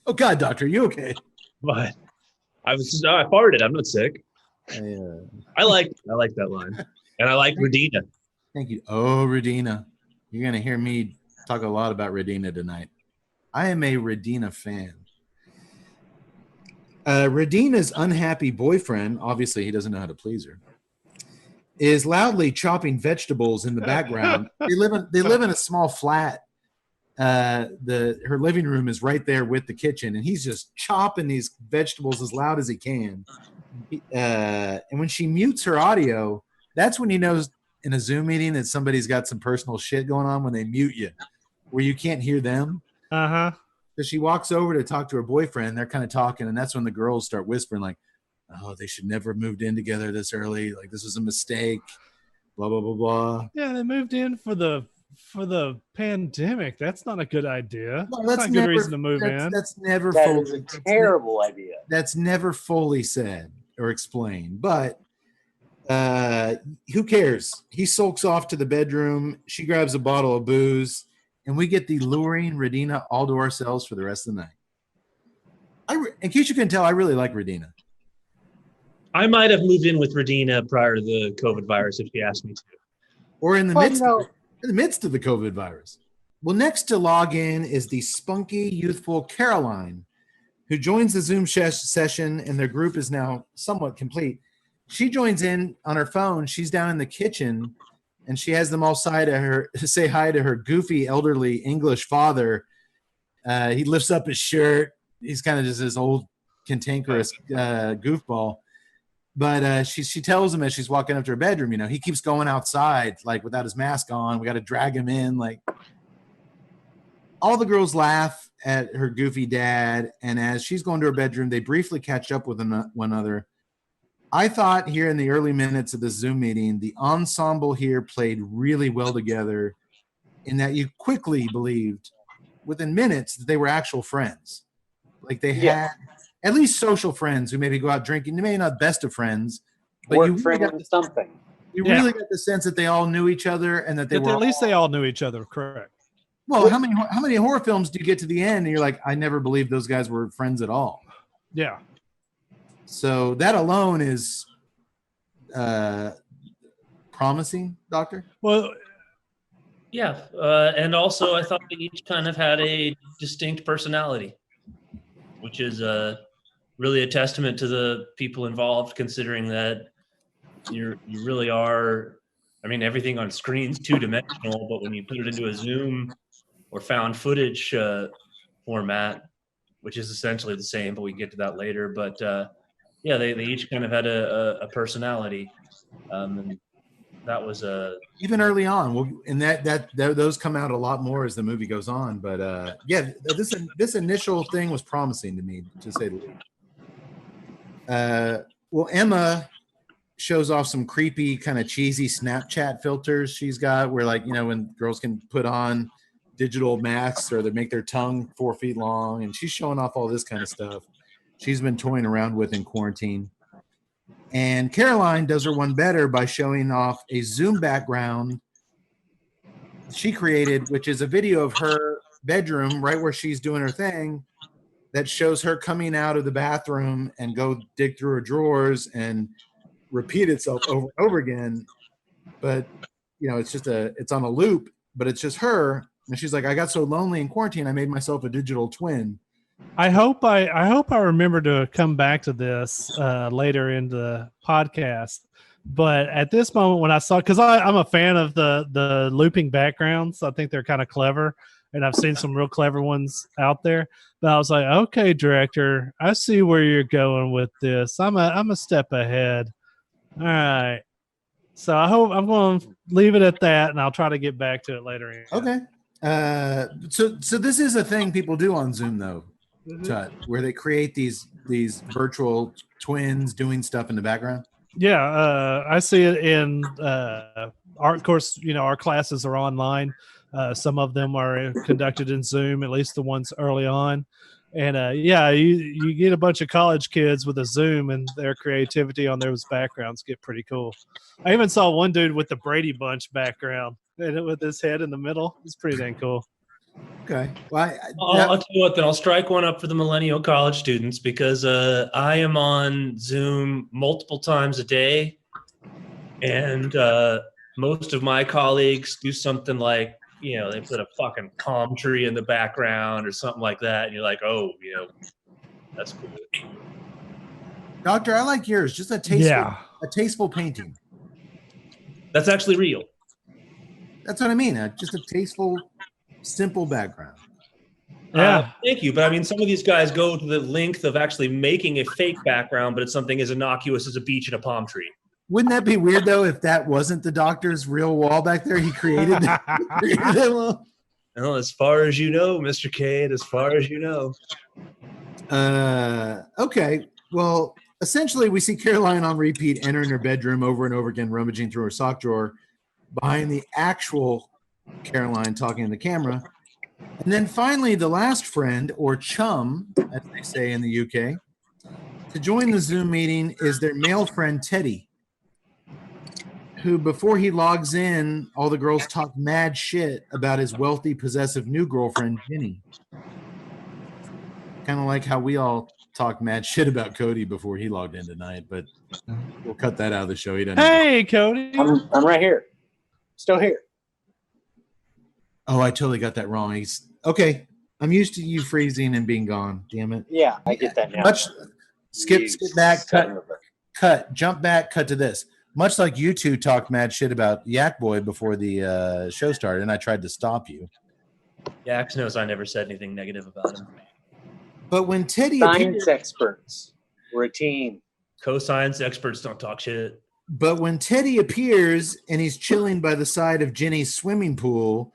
Oh God, doctor, you okay? What? I farted. I'm not sick. I like that line, and I like Redina. Thank you. Oh, Redina, you're gonna hear me talk a lot about Redina tonight. I am a Redina fan. Redina's unhappy boyfriend, obviously he doesn't know how to please her, is loudly chopping vegetables in the background. They live in a small flat. Her living room is right there with the kitchen, and he's just chopping these vegetables as loud as he can. And when she mutes her audio, that's when he knows in a Zoom meeting that somebody's got some personal shit going on, when they mute you, where you can't hear them. Uh-huh. So she walks over to talk to her boyfriend. They're kind of talking, and that's when the girls start whispering, like, oh, they should never have moved in together this early. Like, this was a mistake. Blah, blah, blah, blah. Yeah, they moved in for the pandemic. That's not a good idea. No, that's not a good reason to move in. That's never that fully. Is a terrible idea. That's never fully said or explained. But who cares? He sulks off to the bedroom. She grabs a bottle of booze, and we get the luring Redina all to ourselves for the rest of the night. In case you can tell, I really like Redina. I might have moved in with Redina prior to the COVID virus if she asked me to. Or in the midst of the COVID virus. Well, next to log in is the spunky, youthful Caroline, who joins the Zoom session, and their group is now somewhat complete. She joins in on her phone. She's down in the kitchen, and she has them all say hi to her goofy, elderly English father. He lifts up his shirt. He's kind of just this old, cantankerous goofball. But she tells him as she's walking up to her bedroom, he keeps going outside, like, without his mask on. We got to drag him in. Like, all the girls laugh at her goofy dad. And as she's going to her bedroom, they briefly catch up with one another. I thought here in the early minutes of this Zoom meeting, the ensemble here played really well together, in that you quickly believed within minutes that they were actual friends. Like, they had at least social friends who maybe go out drinking. They may not best of friends, but you really got the sense that they all knew each other, and that they all knew each other. Correct. Well, how many horror films do you get to the end and you're like, I never believed those guys were friends at all? Yeah. So that alone is promising, Doctor. Well, yeah, and also I thought they each kind of had a distinct personality, which is really a testament to the people involved, considering that you really are. I mean, everything on screen's two-dimensional, but when you put it into a Zoom or found footage format, which is essentially the same, but we can get to that later. But yeah, they each kind of had a personality, and that was even early on. And that those come out a lot more as the movie goes on. But yeah, this initial thing was promising to me, to say the least. Well, Emma shows off some creepy, kind of cheesy Snapchat filters she's got, where, like, when girls can put on digital masks or they make their tongue 4 feet long, and she's showing off all this kind of stuff she's been toying around with in quarantine. And Caroline does her one better by showing off a Zoom background she created, which is a video of her bedroom right where she's doing her thing, that shows her coming out of the bathroom and go dig through her drawers and repeat itself over and over again. But it's on a loop, but it's just her. And she's like, I got so lonely in quarantine, I made myself a digital twin. I hope I remember to come back to this later in the podcast. But at this moment, when I saw, because I'm a fan of the looping backgrounds, I think they're kind of clever, and I've seen some real clever ones out there. But I was like, okay, director, I see where you're going with this. I'm a step ahead. All right. So I'm going to leave it at that, and I'll try to get back to it later. Okay. So this is a thing people do on Zoom, though, Tut, where they create these virtual twins doing stuff in the background. Yeah, I see it in our course. Our classes are online, Some of them are conducted in Zoom, at least the ones early on. And you get a bunch of college kids with a Zoom, and their creativity on those backgrounds get pretty cool. I even saw one dude with the Brady Bunch background and with his head in the middle. It's pretty dang cool. Okay. Well, I'll tell you what, then I'll strike one up for the millennial college students, because I am on Zoom multiple times a day, and most of my colleagues do something like, they put a fucking palm tree in the background or something like that, and you're like, oh, that's cool. Doctor, I like yours. Just a tasteful painting. That's actually real. That's what I mean. Just a tasteful, simple background. Yeah. Thank you. But I mean, some of these guys go to the length of actually making a fake background, but it's something as innocuous as a beach and a palm tree. Wouldn't that be weird, though, if that wasn't the doctor's real wall back there? He created that wall? Well, as far as you know, Mr. Cade, as far as you know. Okay. Well, essentially, we see Caroline on repeat entering her bedroom over and over again, rummaging through her sock drawer behind the actual Caroline talking to the camera. And then finally, the last friend, or chum, as they say in the UK, to join the Zoom meeting is their male friend, Teddy, who, before he logs in, all the girls talk mad shit about his wealthy, possessive new girlfriend, Jenny. Kind of like how we all talk mad shit about Cody before he logged in tonight, but we'll cut that out of the show. He doesn't. Hey, Cody. I'm right here. Still here. Oh, I totally got that wrong. He's okay. I'm used to you freezing and being gone. Damn it. Yeah, I get that now. Skip back, cut, jump back, cut to this. Much like you two talked mad shit about Yak Boy before the show started, and I tried to stop you. Yak knows I never said anything negative about him. But when Teddy science experts, we're a team. Co-science experts don't talk shit. But when Teddy appears and he's chilling by the side of Jenny's swimming pool,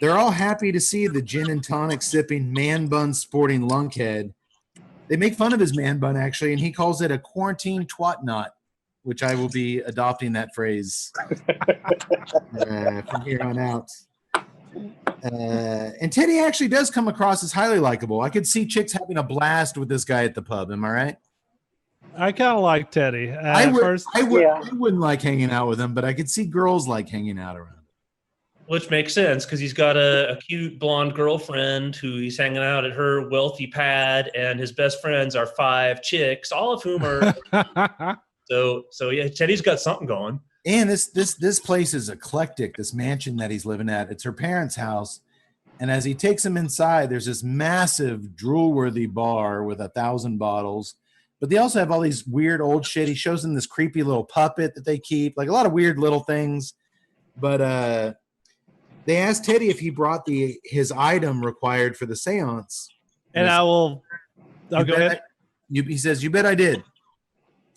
they're all happy to see the gin and tonic sipping, man bun sporting lunkhead. They make fun of his man bun, actually, and he calls it a quarantine twat knot, which I will be adopting that phrase from here on out. And Teddy actually does come across as highly likable. I could see chicks having a blast with this guy at the pub. Am I right? I kind of like Teddy. I wouldn't like hanging out with him, but I could see girls like hanging out around him. Which makes sense, because he's got a cute blonde girlfriend who he's hanging out at her wealthy pad, and his best friends are 5 chicks, all of whom are so yeah, Teddy's got something going. And this place is eclectic, this mansion that he's living at. It's her parents' house. And as he takes him inside, there's this massive drool-worthy bar with 1,000 bottles. But they also have all these weird old shit. He shows them this creepy little puppet that they keep, like a lot of weird little things. But they asked Teddy if he brought his item required for the seance. And I'll go ahead. He says, "You bet I did."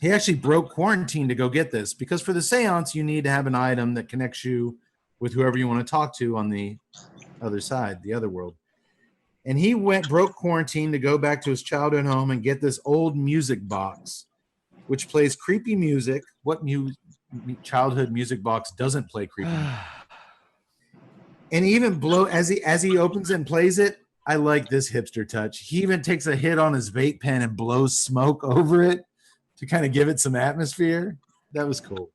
He actually broke quarantine to go get this, because for the seance, you need to have an item that connects you with whoever you want to talk to on the other side, the other world. And he broke quarantine to go back to his childhood home and get this old music box, which plays creepy music. What childhood music box doesn't play creepy music? And he even as he opens it and plays it, I like this hipster touch. He even takes a hit on his vape pen and blows smoke over it to kind of give it some atmosphere. That was cool.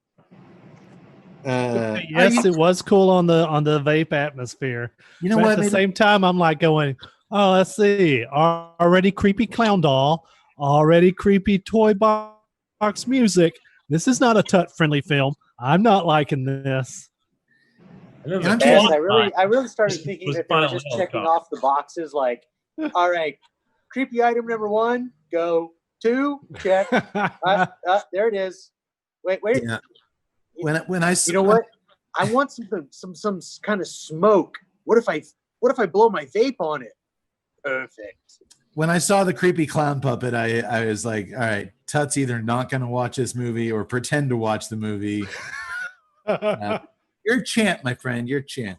Yes, it was cool on the vape atmosphere. You know but what? At the same time, I'm like going, oh, let's see. Already creepy clown doll, already creepy toy box music. This is not a tut-friendly film. I'm not liking this. Yes, I really started thinking that they were just checking off the boxes. Like, all right, creepy item number 1, go. 2, check. There it is. Wait. Yeah. When I you know what? I want some kind of smoke. What if I blow my vape on it? Perfect. When I saw the creepy clown puppet, I was like, all right, Tut's either not going to watch this movie or pretend to watch the movie. You're a champ, my friend. You're a champ.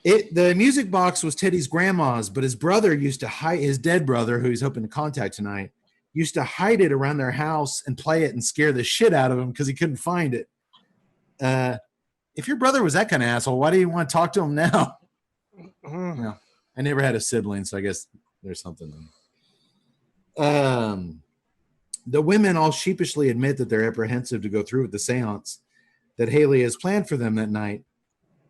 The music box was Teddy's grandma's, but his brother used to hide, his dead brother, who he's hoping to contact tonight, used to hide it around their house and play it and scare the shit out of him because he couldn't find it. if your brother was that kind of asshole, why do you want to talk to him now? No, I never had a sibling, so I guess there's something. The women all sheepishly admit that they're apprehensive to go through with the seance that Haley has planned for them that night.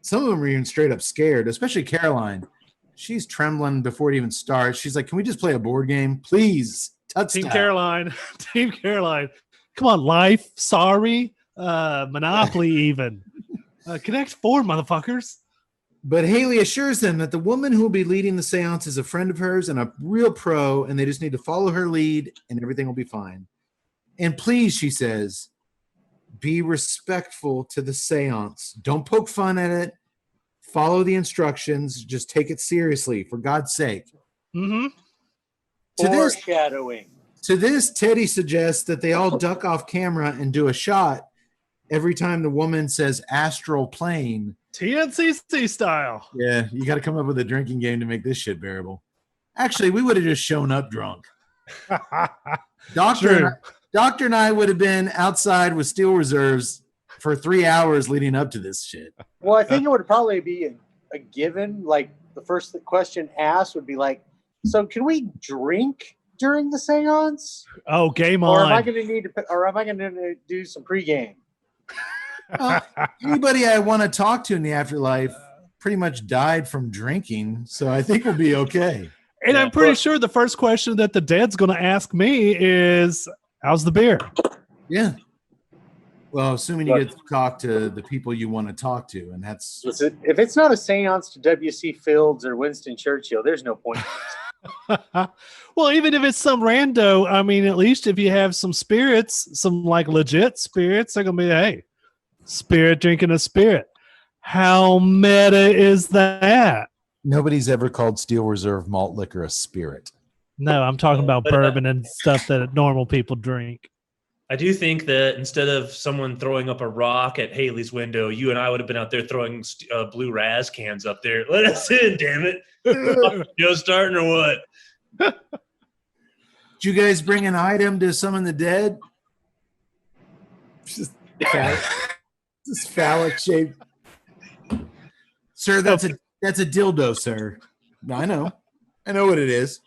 Some of them are even straight up scared, especially Caroline. She's trembling before it even starts. She's like, can we just play a board game? Please. Team Caroline. Team Caroline. Come on, Life. Sorry. Monopoly even. Connect 4, motherfuckers. But Haley assures them that the woman who will be leading the seance is a friend of hers and a real pro, and they just need to follow her lead and everything will be fine. And please, she says, be respectful to the seance. Don't poke fun at it. Follow the instructions. Just take it seriously, for God's sake. Mm-hmm. Foreshadowing. To this, Teddy suggests that they all duck off camera and do a shot every time the woman says astral plane. TNCC style. Yeah, you got to come up with a drinking game to make this shit bearable. Actually, we would have just shown up drunk. Doctor and I would have been outside with steel reserves for 3 hours leading up to this shit. Well, I think it would probably be a given. Like the first question asked would be like, so can we drink during the seance? Oh, game on. Or am I going to do some pregame? Anybody I want to talk to in the afterlife pretty much died from drinking, so I think we'll be okay. And I'm pretty sure the first question that the dead's going to ask me is, how's the beer? Yeah. Well, assuming you get to talk to the people you want to talk to, and that's... Listen, if it's not a seance to W.C. Fields or Winston Churchill, there's no point. Well, even if it's some rando, I mean, at least if you have some spirits, some like legit spirits, they're going to be, hey, spirit drinking a spirit. How meta is that? Nobody's ever called Steel Reserve malt liquor a spirit. No, I'm talking about bourbon and stuff that normal people drink. I do think that instead of someone throwing up a rock at Haley's window, you and I would have been out there throwing blue Raz cans up there. Let us in, damn it. Just starting or what? Did you guys bring an item to summon the dead? Just phallic shape. Sir, that's a dildo, sir. I know what it is.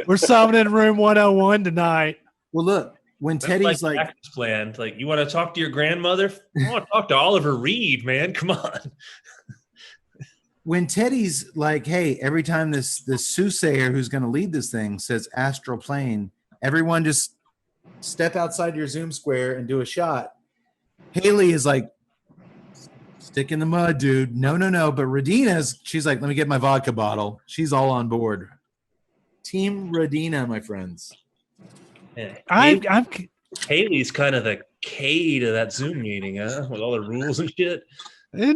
We're summoning room 101 tonight. Well, look, when That's Teddy's like planned, like, you want to talk to your grandmother? I want to talk to Oliver Reed, man. Come on. When Teddy's like, hey, every time this soothsayer who's going to lead this thing says astral plane, everyone just step outside your Zoom square and do a shot. Haley is like, stick in the mud, dude. No. But she's like, let me get my vodka bottle. She's all on board. Team Radina, my friends. Yeah. Haley's kind of the K to that Zoom meeting, huh? With all the rules and shit. No,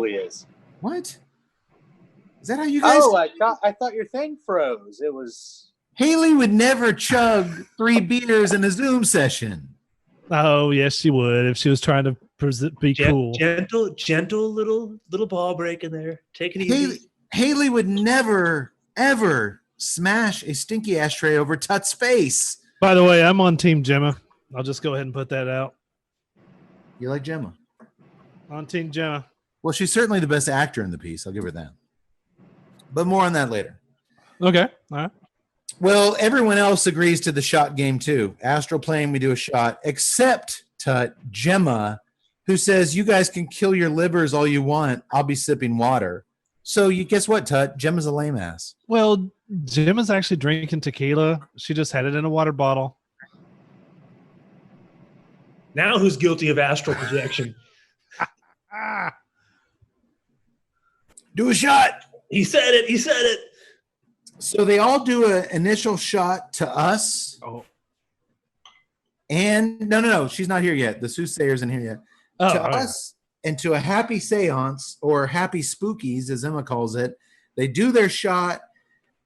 he is. What? Is that how you guys? Oh, I thought your thing froze. It was. Haley would never chug 3 beers in a Zoom session. Oh, yes, she would if she was trying to be cool. Gentle little ball break in there. Take it easy. Haley would never, ever smash a stinky ashtray over Tut's face. By the way, I'm on Team Gemma. I'll just go ahead and put that out. You like Gemma? On Team Gemma. Well, she's certainly the best actor in the piece. I'll give her that. But more on that later. Okay. All right. Well, everyone else agrees to the shot game too. Astral plane, we do a shot, except Tut, Gemma, who says, you guys can kill your livers all you want. I'll be sipping water. So you guess what, Tut? Gemma's a lame ass. Well, Gemma's actually drinking tequila. She just had it in a water bottle. Now who's guilty of astral projection? Do a shot. He said it. So they all do an initial shot to us. Oh. And no, she's not here yet. The soothsayer's in here yet. Oh, to us and to a happy seance, or happy spookies, as Emma calls it. They do their shot.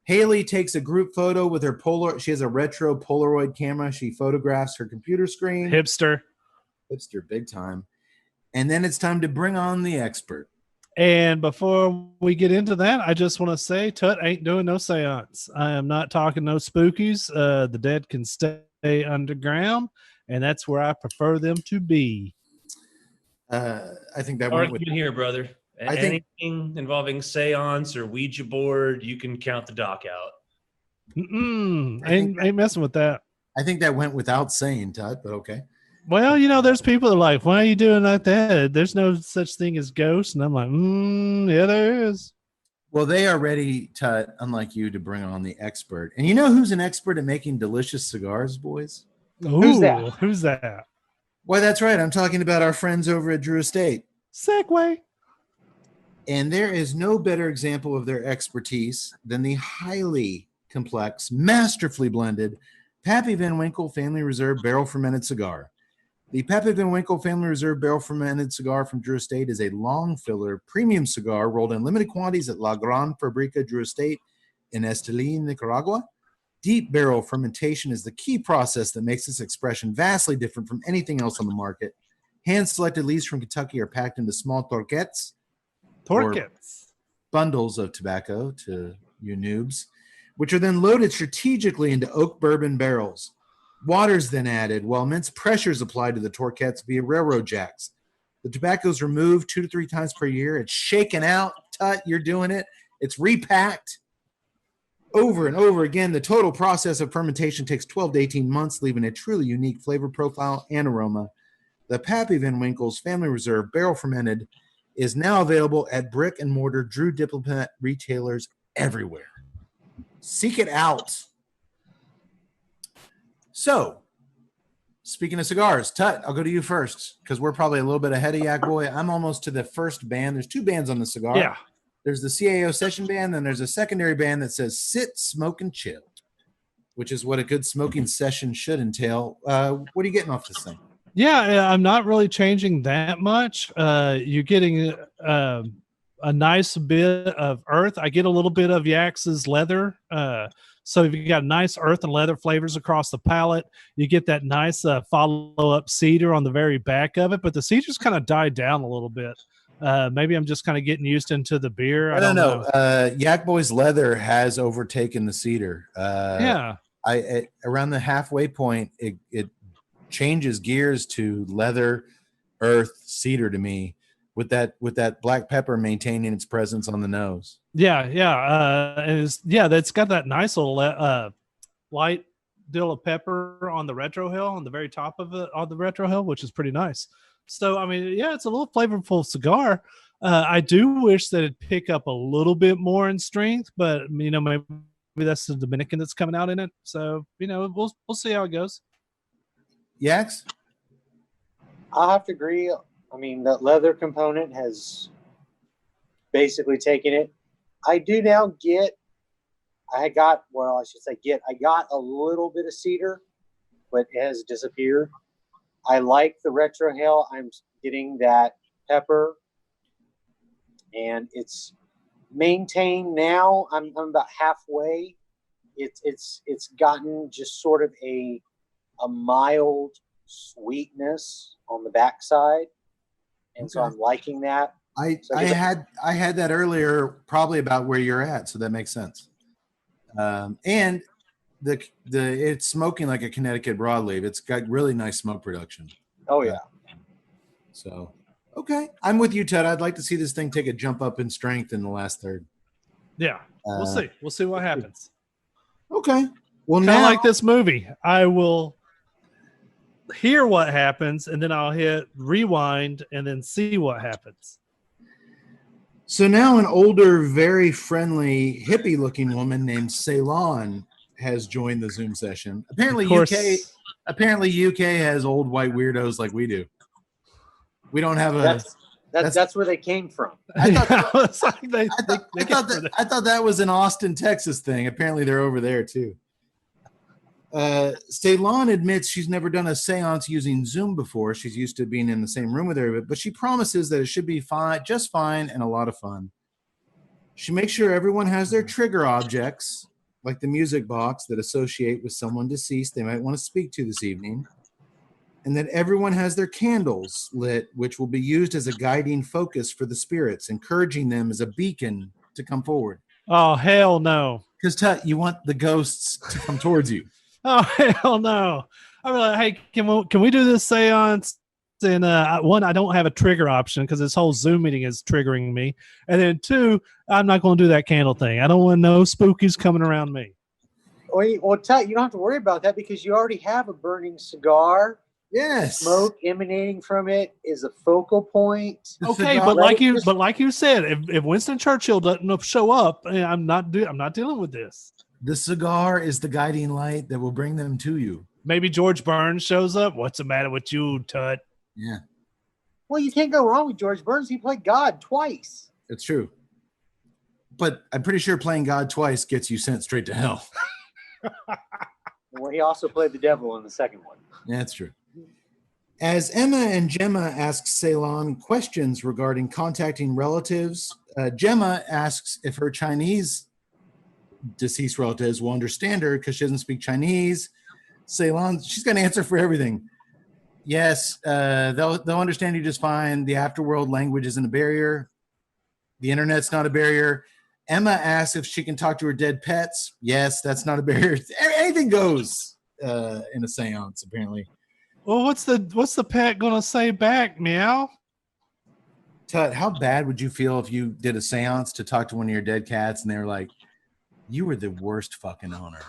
Haley takes a group photo with her she has a retro Polaroid camera. She photographs her computer screen. Hipster big time. And then it's time to bring on the expert. And before we get into that, I just want to say Tut ain't doing no seance. I am not talking no spookies. The dead can stay underground, and that's where I prefer them to be. I think that went with argument here, brother. Anything involving seance or Ouija board, you can count the doc out. Ain't messing with that. I think that went without saying, Tut, but okay. Well, you know, there's people that are like, why are you doing like that? There's no such thing as ghosts. And I'm like, yeah, there is. Well, they are ready, Tut, unlike you, to bring on the expert. And you know who's an expert at making delicious cigars, boys? Ooh, who's that? Why, that's right. I'm talking about our friends over at Drew Estate. Segway. And there is no better example of their expertise than the highly complex, masterfully blended Pappy Van Winkle Family Reserve Barrel Fermented Cigar. The Pappy Van Winkle Family Reserve Barrel Fermented Cigar from Drew Estate is a long filler premium cigar rolled in limited quantities at La Gran Fabrica Drew Estate in Esteli, Nicaragua. Deep barrel fermentation is the key process that makes this expression vastly different from anything else on the market. Hand-selected leaves from Kentucky are packed into small torquettes, bundles of tobacco to you noobs, which are then loaded strategically into oak bourbon barrels. Water is then added while immense pressure is applied to the torquettes via railroad jacks. The tobacco is removed 2 to 3 times per year. It's shaken out. Tut, you're doing it. It's repacked over and over again. The total process of fermentation takes 12 to 18 months, leaving a truly unique flavor profile and aroma. The Pappy Van Winkle's Family Reserve Barrel Fermented is now available at brick and mortar Drew Diplomat retailers everywhere. Seek it out. So, speaking of cigars, Tut, I'll go to you first because we're probably a little bit ahead of Yak Boy. I'm almost to the first band. There's 2 bands on the cigar. Yeah. There's the CAO Session band, then there's a secondary band that says sit, smoke, and chill, which is what a good smoking session should entail. What are you getting off this thing? Yeah, I'm not really changing that much. You're getting a nice bit of earth. I get a little bit of Yax's leather. So if you got nice earth and leather flavors across the palate, you get that nice follow-up cedar on the very back of it. But the cedar's kind of died down a little bit. Maybe I'm just kind of getting used into the beer. I don't know. Yak Boy's leather has overtaken the cedar. Yeah. Around the halfway point, it changes gears to leather, earth, cedar to me, with that black pepper maintaining its presence on the nose. That's got that nice little light dill of pepper on the retrohale, on the very top of it, on the retrohale, which is pretty nice. So, I mean, yeah, it's a little flavorful cigar. I do wish that it'd pick up a little bit more in strength, but you know, maybe that's the Dominican that's coming out in it. So, you know, we'll see how it goes. Yaks? I'll have to agree. I mean, the leather component has basically taken it. I do now I got a little bit of cedar, but it has disappeared. I like the retrohale. I'm getting that pepper, and it's maintained now. I'm about halfway. It's gotten just sort of a mild sweetness on the backside, and so I'm liking that. I had that earlier, probably about where you're at, so that makes sense. And it's smoking like a Connecticut broadleaf. It's got really nice smoke production. Oh yeah. So okay, I'm with you, Ted. I'd like to see this thing take a jump up in strength in the last third. Yeah, we'll see. We'll see what happens. Okay. Well, kind of now, like this movie, I will hear what happens, and then I'll hit rewind, and then see what happens. So now an older, very friendly, hippie-looking woman named Ceylon has joined the Zoom session. Apparently UK has old white weirdos like we do. We don't have a... That's where they came from. I thought that was an Austin, Texas thing. Apparently they're over there too. Ceylon admits she's never done a seance using Zoom before. She's used to being in the same room with everybody, but she promises that it should be fine, just fine, and a lot of fun. She makes sure everyone has their trigger objects, like the music box that associate with someone deceased they might want to speak to this evening, and that everyone has their candles lit, which will be used as a guiding focus for the spirits, encouraging them as a beacon to come forward. Oh, hell no. Because, Tut, you want the ghosts to come towards you. Oh, hell no. I'm like, hey, can we do this seance? And one, I don't have a trigger option because this whole Zoom meeting is triggering me. And then two, I'm not going to do that candle thing. I don't want no spookies coming around me. Well, Tut, you don't have to worry about that because you already have a burning cigar. Yes. Smoke emanating from it is a focal point. Okay, but like you said, if Winston Churchill doesn't show up, I'm not dealing with this. The cigar is the guiding light that will bring them to you. Maybe George Burns shows up. What's the matter with you, Tut? Yeah. Well, you can't go wrong with George Burns. He played God twice. It's true. But I'm pretty sure playing God twice gets you sent straight to hell. Well, he also played the devil in the second one. Yeah, that's true. As Emma and Gemma ask Ceylon questions regarding contacting relatives, Gemma asks if her Chinese deceased relatives will understand her because she doesn't speak Chinese. Ceylon, she's got an answer for everything. Yes, they'll understand you just fine. The afterworld language isn't a barrier. The internet's not a barrier. Emma asks if she can talk to her dead pets. Yes, that's not a barrier. Anything goes in a seance, apparently. Well, what's the pet gonna say back, meow? Tut, how bad would you feel if you did a seance to talk to one of your dead cats and they were like, you were the worst fucking owner.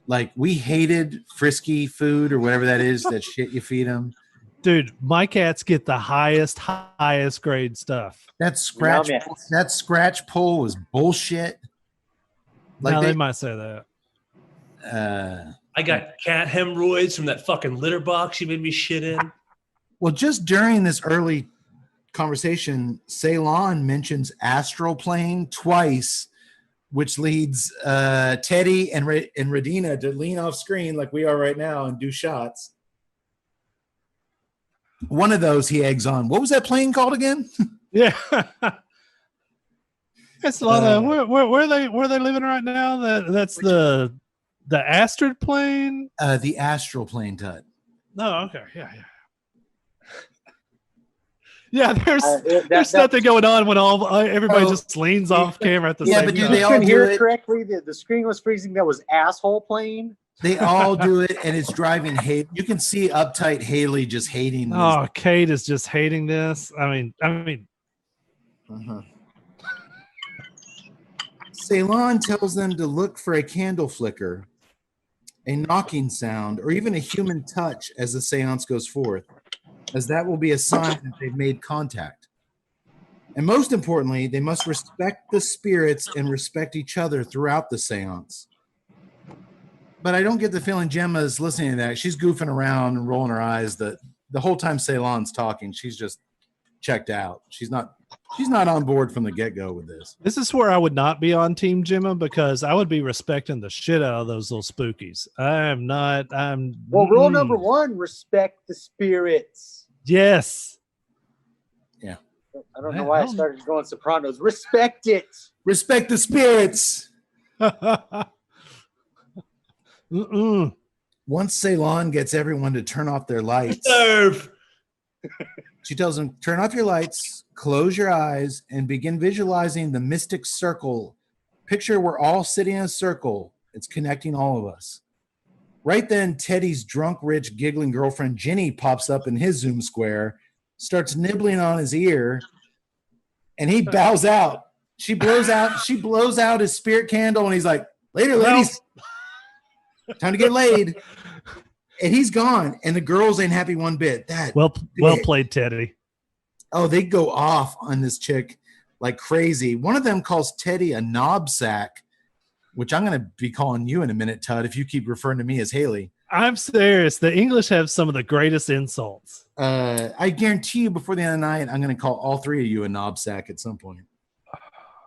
Like, we hated frisky food or whatever that is, that shit you feed them. Dude, my cats get the highest grade stuff. That scratch pull was bullshit. Like no, they might say that. I got cat hemorrhoids from that fucking litter box you made me shit in. Well, just during this early conversation, Ceylon mentions astral plane twice, which leads Teddy and Radina to lean off screen like we are right now and do shots. One of those he eggs on. What was that plane called again? Yeah. It's a lot of where are they living right now? That's the Astrid plane? The astral plane, Tut. Oh, okay. Yeah. Yeah, there's nothing going on when everybody just leans off camera at the same time. Yeah, but do they all hear it correctly? The screen was freezing. That was asshole plane. They all do it, and it's driving hate. You can see uptight Haley just hating this. Oh, Kate is just hating this. I mean. Uh-huh. Ceylon tells them to look for a candle flicker, a knocking sound, or even a human touch as the seance goes forth, as that will be a sign that they've made contact. And most importantly, they must respect the spirits and respect each other throughout the seance. But I don't get the feeling Gemma's listening to that. She's goofing around and rolling her eyes. The whole time Ceylon's talking, she's just checked out. She's not on board from the get-go with this. This is where I would not be on Team Gemma because I would be respecting the shit out of those little spookies. Well, rule number one, respect the spirits. Yes. Yeah. I don't know why I started going Sopranos. Respect it. Respect the spirits. Once Ceylon gets everyone to turn off their lights, she tells them, turn off your lights, close your eyes, and begin visualizing the mystic circle. Picture we're all sitting in a circle. It's connecting all of us. Right then, Teddy's drunk, rich, giggling girlfriend, Jenny, pops up in his Zoom square, starts nibbling on his ear, and he bows out. She blows out his spirit candle, and he's like, later, ladies. Time to get laid. And he's gone. And the girls ain't happy one bit. Well played, Teddy. Oh, they go off on this chick like crazy. One of them calls Teddy a knob sack, which I'm going to be calling you in a minute, Tut, if you keep referring to me as Haley. I'm serious. The English have some of the greatest insults. I guarantee you before the end of the night, I'm going to call all three of you a knob sack at some point.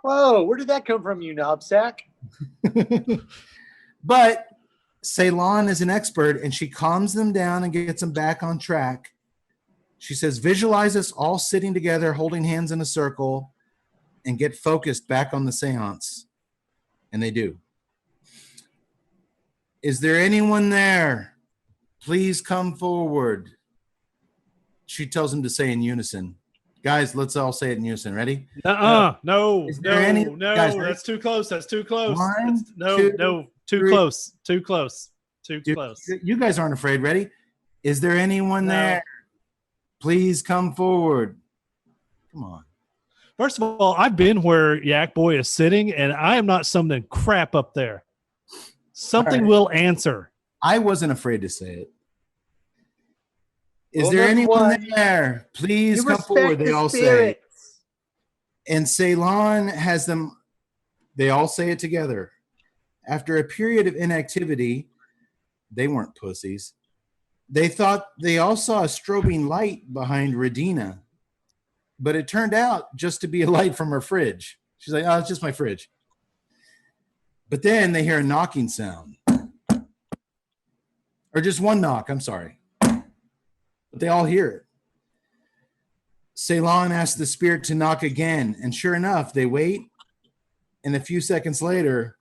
Whoa, where did that come from, you knob sack? But Ceylon is an expert, and she calms them down and gets them back on track. She says, visualize us all sitting together, holding hands in a circle, and get focused back on the seance. And they do. Is there anyone there? Please come forward. She tells them to say in unison. Guys, let's all say it in unison. Ready? No, Guys, that's too close. That's too close. One, Too close. Too Dude, close. you guys aren't afraid. Ready? Is there anyone there? Please come forward. Come on. First of all, I've been where Yak Boy is sitting, and I am not summoning crap up there. Something will answer. I wasn't afraid to say it. Is there anyone there? Please come forward, they all say. And Ceylon has them, they all say it together. After a period of inactivity, they weren't pussies. They thought they all saw a strobing light behind Radina, but it turned out just to be a light from her fridge. She's like, oh, it's just my fridge. But then they hear a knocking sound. Or just one knock, I'm sorry. But they all hear it. Ceylon asks the spirit to knock again, and sure enough, they wait, and a few seconds later,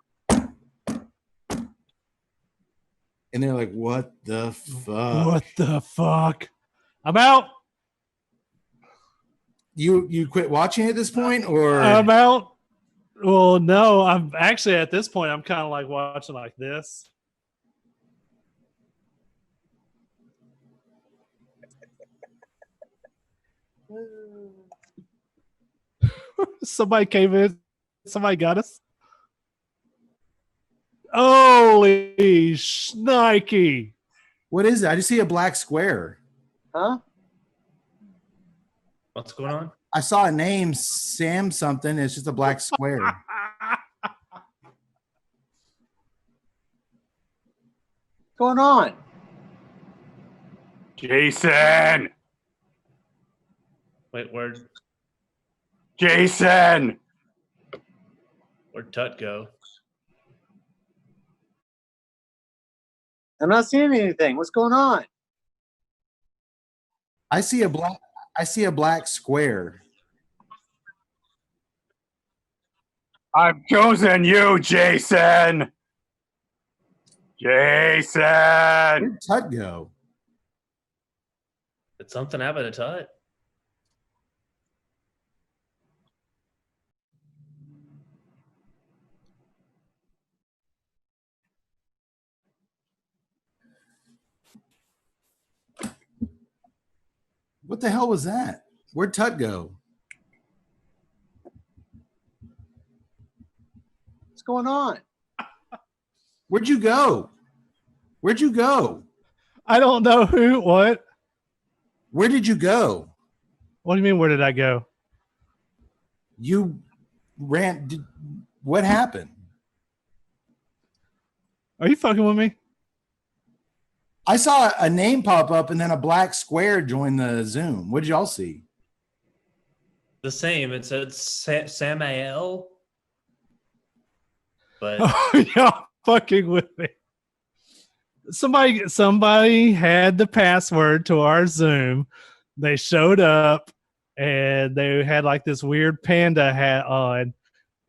and they're like, what the fuck? What the fuck? I'm out. You quit watching at this point, or? I'm out. Well, no, I'm actually at this point, I'm kind of like watching like this. Somebody came in. Somebody got us. Holy shnikey. What is it? I just see a black square. Huh? What's going on? I saw a name, Sam something. It's just a black square. What's going on? Jason! Wait, where'd Jason! Tut go? I'm not seeing anything. What's going on? I see a black square. I've chosen you, Jason! Jason! Where'd Tut go? Did something happen to Tut? What the hell was that? Where'd Tut go? What's going on? Where'd you go? Where'd you go? I don't know who, what? Where did you go? What do you mean, where did I go? You ran. What happened? Are you fucking with me? I saw a name pop up and then a black square join the Zoom. What did y'all see? The same. It said Samael. But Oh, y'all fucking with me. Somebody had the password to our Zoom. They showed up and they had like this weird panda hat on,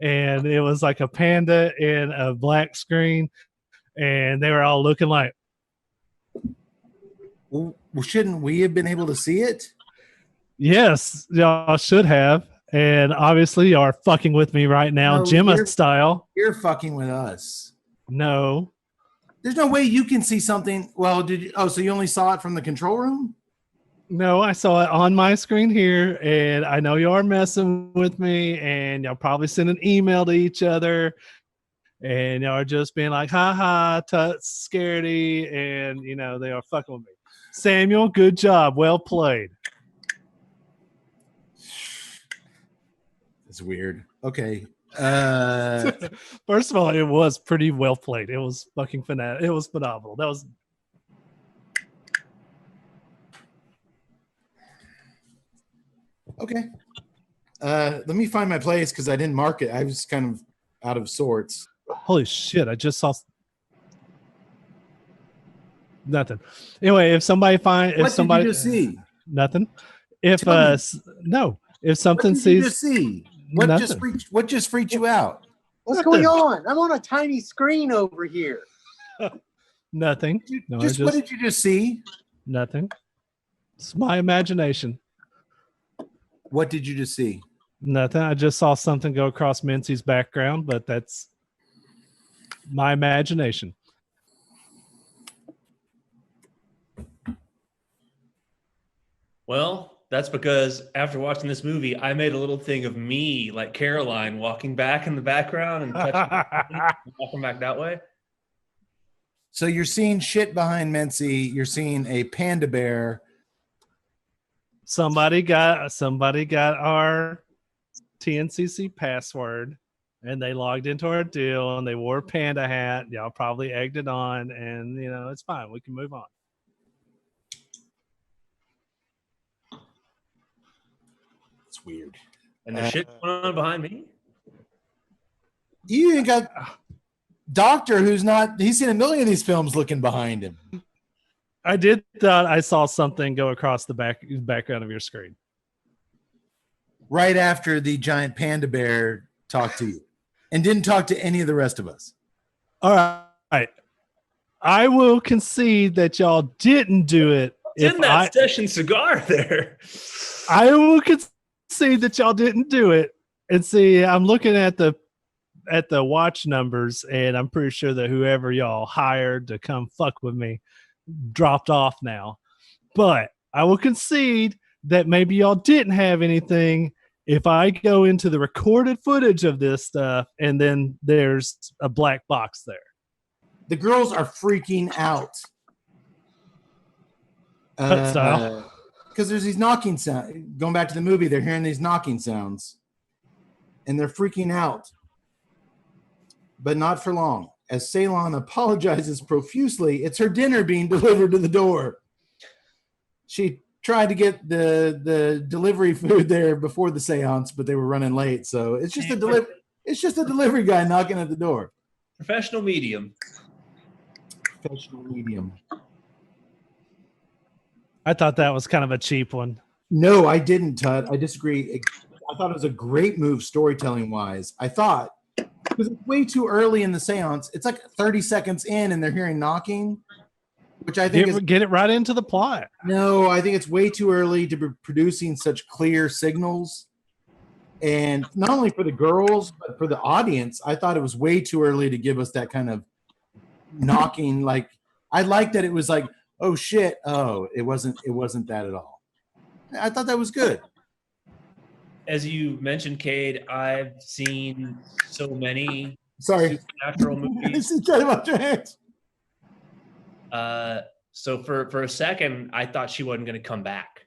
and it was like a panda in a black screen, and they were all looking like, Well, shouldn't we have been able to see it? yes, y'all should have. And obviously y'all are fucking with me right now, No, Gemma style. You're fucking with us. No. There's no way you can see something. Well, did you? Oh, so you only saw it from the control room? No, I saw it on my screen here, and I know y'all are messing with me, and y'all probably send an email to each other, and y'all are just being like, ha ha, Tut's scaredy, and you know, they are fucking with me. Samuel, good job. Well played. It's weird. Okay. First of all, it was pretty well played. It was fucking phenomenal. It was phenomenal. That was. Okay. Let me find my place because I didn't mark it. I was kind of out of sorts. Holy shit! I just saw nothing. Anyway, if somebody What did you just see? Nothing. If no, if something What did you sees just see? What just freaked you out? What's going on? I'm on a tiny screen over here. nothing. No, What did you just see? Nothing. It's my imagination. What did you just see? Nothing. I just saw something go across Mincy's background, but that's my imagination. Well, that's because after watching this movie, I made a little thing of me, like Caroline, walking back in the background and walking back that way. So you're seeing shit behind Mency. You're seeing a panda bear. Somebody got our TNCC password, and they logged into our deal, and they wore a panda hat. Y'all probably egged it on, and it's fine. We can move on. It's weird. And there's shit going on behind me. You even got Doctor, he's seen a million of these films looking behind him. I did thought I saw something go across the background of your screen. Right after the giant panda bear talked to you and didn't talk to any of the rest of us. All right. I will concede that y'all didn't do it. It's in that session cigar there. I will concede that y'all didn't do it. And see, I'm looking at the watch numbers, and I'm pretty sure that whoever y'all hired to come fuck with me dropped off now. But I will concede that maybe y'all didn't have anything if I go into the recorded footage of this stuff and then there's a black box there. The girls are freaking out. Because there's these knocking sounds. Going back to the movie, they're hearing these knocking sounds. And they're freaking out. But not for long. As Ceylon apologizes profusely, it's her dinner being delivered to the door. She tried to get the delivery food there before the seance, but they were running late. So it's just a delivery guy knocking at the door. Professional medium. I thought that was kind of a cheap one. No, I didn't, Tut. I disagree. I thought it was a great move storytelling wise. I thought, because it's way too early in the seance. It's like 30 seconds in and they're hearing knocking, which I think get it right into the plot. No, I think it's way too early to be producing such clear signals. And not only for the girls, but for the audience, I thought it was way too early to give us that kind of knocking. Like, I liked that it was like, oh shit, oh, it wasn't that at all. I thought that was good. As you mentioned, Cade, I've seen so many supernatural movies. So for a second, I thought she wasn't going to come back.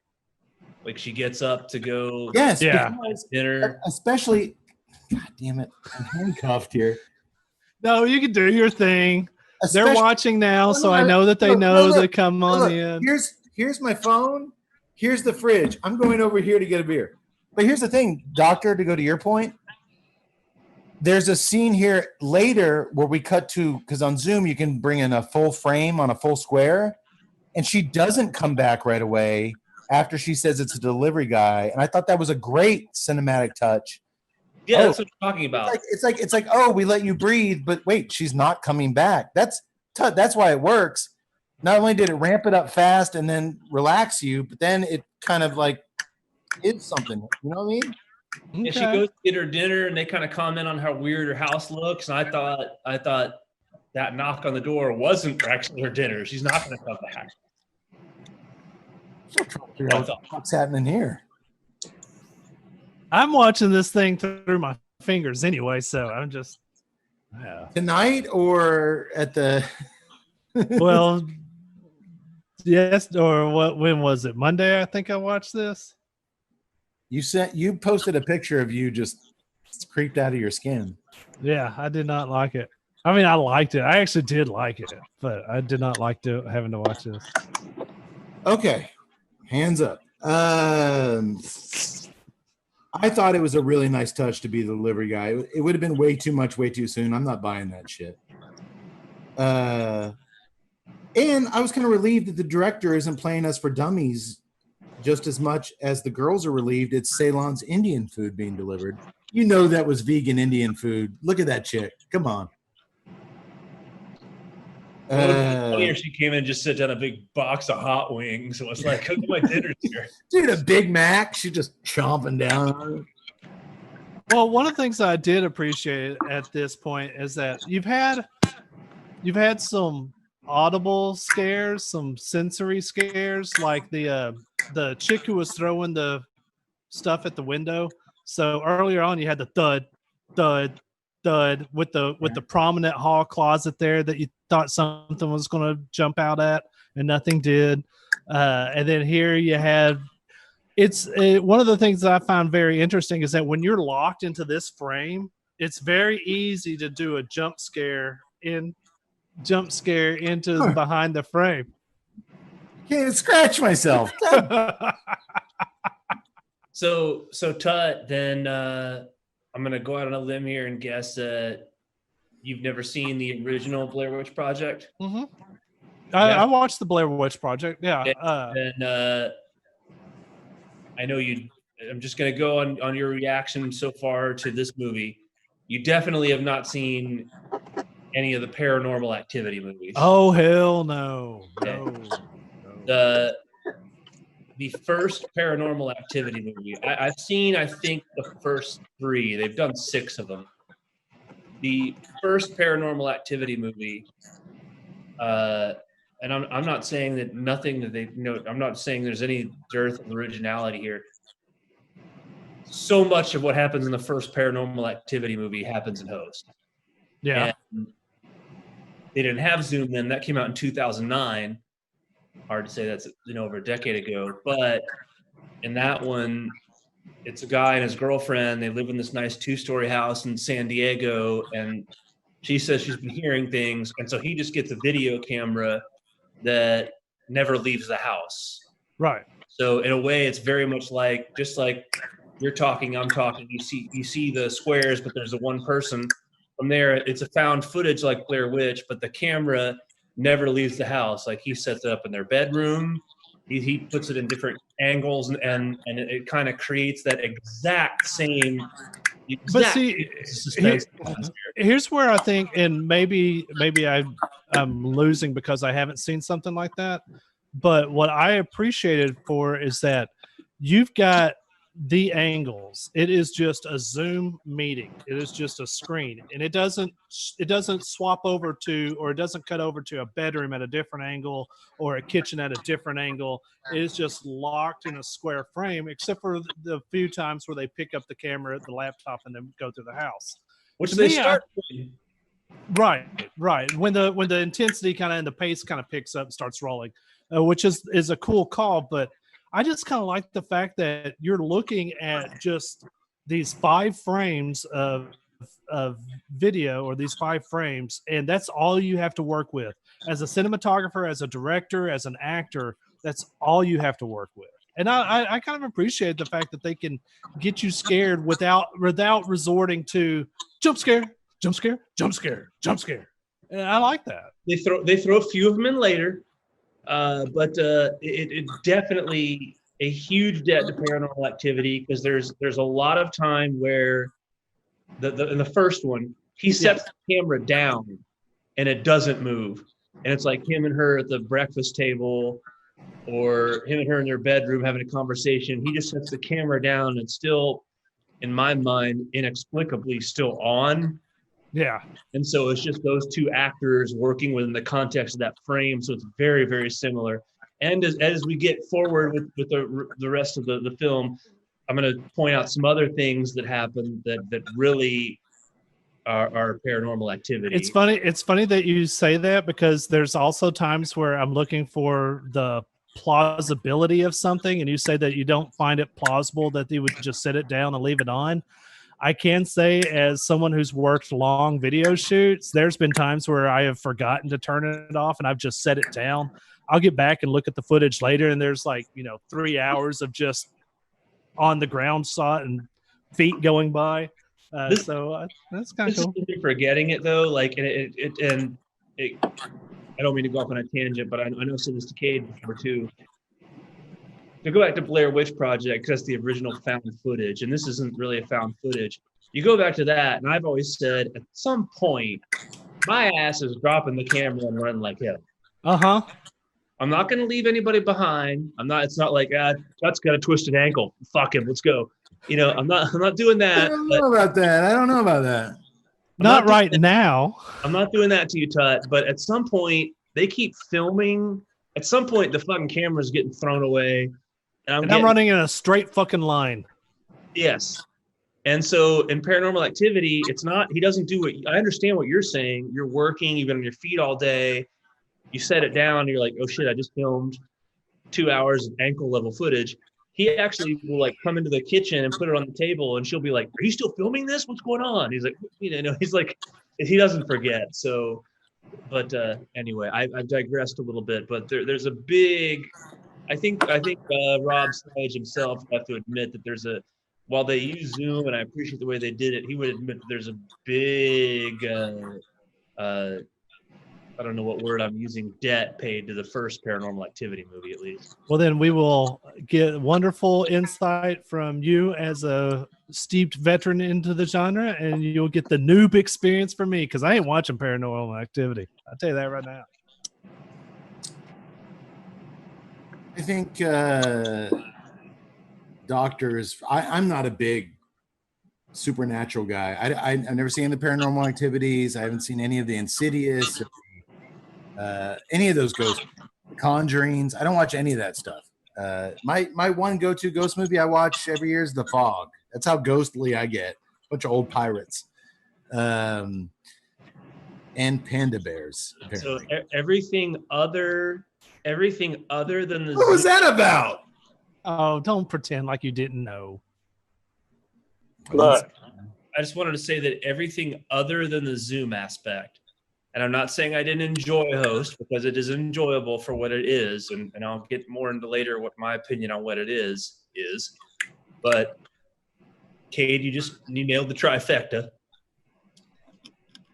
Like, she gets up to go dinner. Especially, God damn it, I'm handcuffed here. No, you can do your thing. They're watching now, so I know that they know to come on in. Here's my phone. Here's the fridge. I'm going over here to get a beer. But here's the thing, Doctor, to go to your point, there's a scene here later where we cut to, because on Zoom you can bring in a full frame on a full square, and she doesn't come back right away after she says it's a delivery guy. And I thought that was a great cinematic touch. Yeah, that's what I'm talking about. It's like, oh, we let you breathe, but wait, she's not coming back. That's why it works. Not only did it ramp it up fast and then relax you, but then it kind of like is something. You know what I mean? Okay. And she goes to get her dinner, and they kind of comment on how weird her house looks. And I thought that knock on the door wasn't actually her dinner. She's not going to come back. What's happening here? I'm watching this thing through my fingers anyway, so I'm just tonight or at the well, yes, or what? When was it? Monday, I think I watched this. You posted a picture of you just creeped out of your skin. Yeah, I did not like it. I mean, I liked it. I actually did like it, but I did not like having to watch this. Okay, hands up. I thought it was a really nice touch to be the delivery guy. It would have been way too much, way too soon. I'm not buying that shit. And I was kind of relieved that the director isn't playing us for dummies just as much as the girls are relieved it's Ceylon's Indian food being delivered. You know that was vegan Indian food. Look at that chick. Come on. Funnier, she came in and just set down a big box of hot wings. It was like, look at my dinner here. Dude, a Big Mac. She's just chomping down on it. Well, one of the things I did appreciate at this point is that you've had some audible scares, some sensory scares, like the the chick who was throwing the stuff at the window. So earlier on, you had the thud, thud, thud with the prominent hall closet there that you thought something was going to jump out at, and nothing did. And then here you had. It's one of the things that I found very interesting is that when you're locked into this frame, it's very easy to do a jump scare into behind the frame. Can't even scratch myself. So Tut, then I'm gonna go out on a limb here and guess that you've never seen the original Blair Witch Project. Mm-hmm. I watched the Blair Witch Project. Yeah. And I know you. I'm just gonna go on your reaction so far to this movie. You definitely have not seen any of the Paranormal Activity movies. Oh hell no! Okay. No. The first Paranormal Activity movie, I've seen, I think, the first 3. They've done 6 of them. The first Paranormal Activity movie, and I'm not saying that nothing that they know. I'm not saying there's any dearth of originality here. So much of what happens in the first Paranormal Activity movie happens in Host. Yeah. And they didn't have Zoom then. That came out in 2009. Hard to say, that's over a decade ago. But in that one, it's a guy and his girlfriend. They live in this nice 2-story house in San Diego, and she says she's been hearing things, and so he just gets a video camera that never leaves the house. Right. So in a way, it's very much like, just like you're talking, I'm talking. You see the squares, but there's the one person. From there, it's a found footage like Blair Witch, but the camera never leaves the house. Like, he sets it up in their bedroom. He puts it in different angles, and it kind of creates that exact same. But see, here's where I think, and maybe I'm losing because I haven't seen something like that. But what I appreciated for is that you've got the angles. It is just a Zoom meeting. It is just a screen, and it doesn't swap over to, or it doesn't cut over to a bedroom at a different angle or a kitchen at a different angle. It is just locked in a square frame, except for the few times where they pick up the camera, the laptop, and then go through the house. Which they start. Right. When the intensity kind of and the pace kind of picks up and starts rolling, which is a cool call, but I just kind of like the fact that you're looking at just these 5 frames of video, or these 5 frames, and that's all you have to work with. As a cinematographer, as a director, as an actor, that's all you have to work with. And I kind of appreciate the fact that they can get you scared without resorting to jump scare. And I like that. They throw a few of them in later. But it definitely a huge debt to Paranormal Activity, because there's a lot of time where in the first one, he sets the camera down and it doesn't move, and it's like him and her at the breakfast table, or him and her in their bedroom having a conversation. He just sets the camera down, and it's still, in my mind, inexplicably still on. Yeah. And so it's just those 2 actors working within the context of that frame. So it's very, very similar. And as we get forward with the rest of the film, I'm going to point out some other things that happen that really are Paranormal Activity. It's funny that you say that, because there's also times where I'm looking for the plausibility of something, and you say that you don't find it plausible that they would just set it down and leave it on. I can say, as someone who's worked long video shoots, there's been times where I have forgotten to turn it off and I've just set it down. I'll get back and look at the footage later, and there's 3 hours of just on the ground shot and feet going by. So that's kind of cool. Forgetting it though, like, and it, I don't mean to go off on a tangent, but I know sophisticated before too. To go back to Blair Witch Project, because that's the original found footage, and this isn't really a found footage. You go back to that, and I've always said, at some point, my ass is dropping the camera and running like hell. Uh-huh. I'm not going to leave anybody behind. It's not like, that's got a twisted ankle. Fuck him, let's go. I'm not doing that. I don't know about that. Not right now. I'm not doing that to you, Tut, but at some point, they keep filming. At some point, the fucking camera's getting thrown away. And I'm running in a straight fucking line. Yes. And so in Paranormal Activity, it's not, he doesn't do it. I understand what you're saying. You're working, you've been on your feet all day. You set it down, you're like, oh shit, I just filmed 2 hours of ankle level footage. He actually will like come into the kitchen and put it on the table, and she'll be like, are you still filming this? What's going on? He's like, he's like, he doesn't forget. So, but anyway, I've digressed a little bit, but there's a big, I think Rob Sage himself would have to admit that while they use Zoom, and I appreciate the way they did it, he would admit that there's a big, I don't know what word I'm using, debt paid to the first Paranormal Activity movie, at least. Well, then we will get wonderful insight from you as a steeped veteran into the genre, and you'll get the noob experience from me, because I ain't watching Paranormal Activity. I'll tell you that right now. I think doctors, I'm not a big supernatural guy. I've never seen the Paranormal Activities. I haven't seen any of the Insidious, any of those ghost Conjurings. I don't watch any of that stuff. My one go-to ghost movie I watch every year is The Fog. That's how ghostly I get. Bunch of old pirates. And panda bears. Apparently. So everything other than the What was that about? Oh, don't pretend like you didn't know. Look, I just wanted to say that everything other than the Zoom aspect, and I'm not saying I didn't enjoy Host, because it is enjoyable for what it is, and I'll get more into later what my opinion on what it is. But Cade, you nailed the trifecta.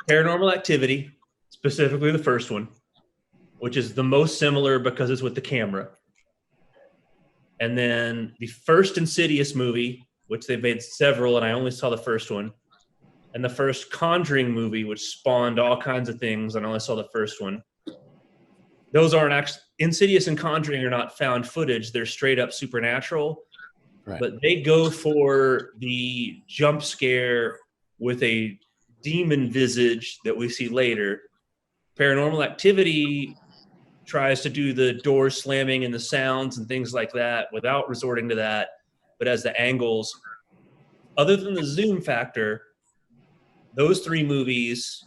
Paranormal Activity, specifically the first one, which is the most similar because it's with the camera. And then the first Insidious movie, which they've made several, and I only saw the first one. And the first Conjuring movie, which spawned all kinds of things, and I only saw the first one. Those aren't actually, Insidious and Conjuring are not found footage. They're straight up supernatural. Right. But they go for the jump scare with a demon visage that we see later. Paranormal Activity tries to do the door slamming and the sounds and things like that without resorting to that, but as the angles. Other than the Zoom factor, those three movies,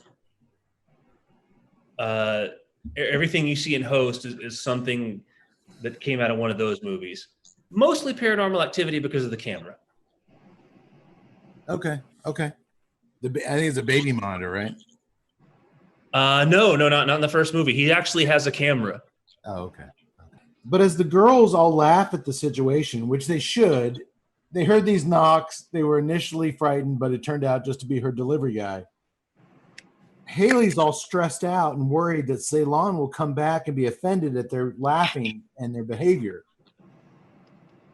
everything you see in Host is something that came out of one of those movies. Mostly Paranormal Activity because of the camera. Okay. I think it's a baby monitor, right? No, not in the first movie. He actually has a camera. Oh, okay. But as the girls all laugh at the situation, which they should, they heard these knocks. They were initially frightened, but it turned out just to be her delivery guy. Haley's all stressed out and worried that Ceylon will come back and be offended at their laughing and their behavior.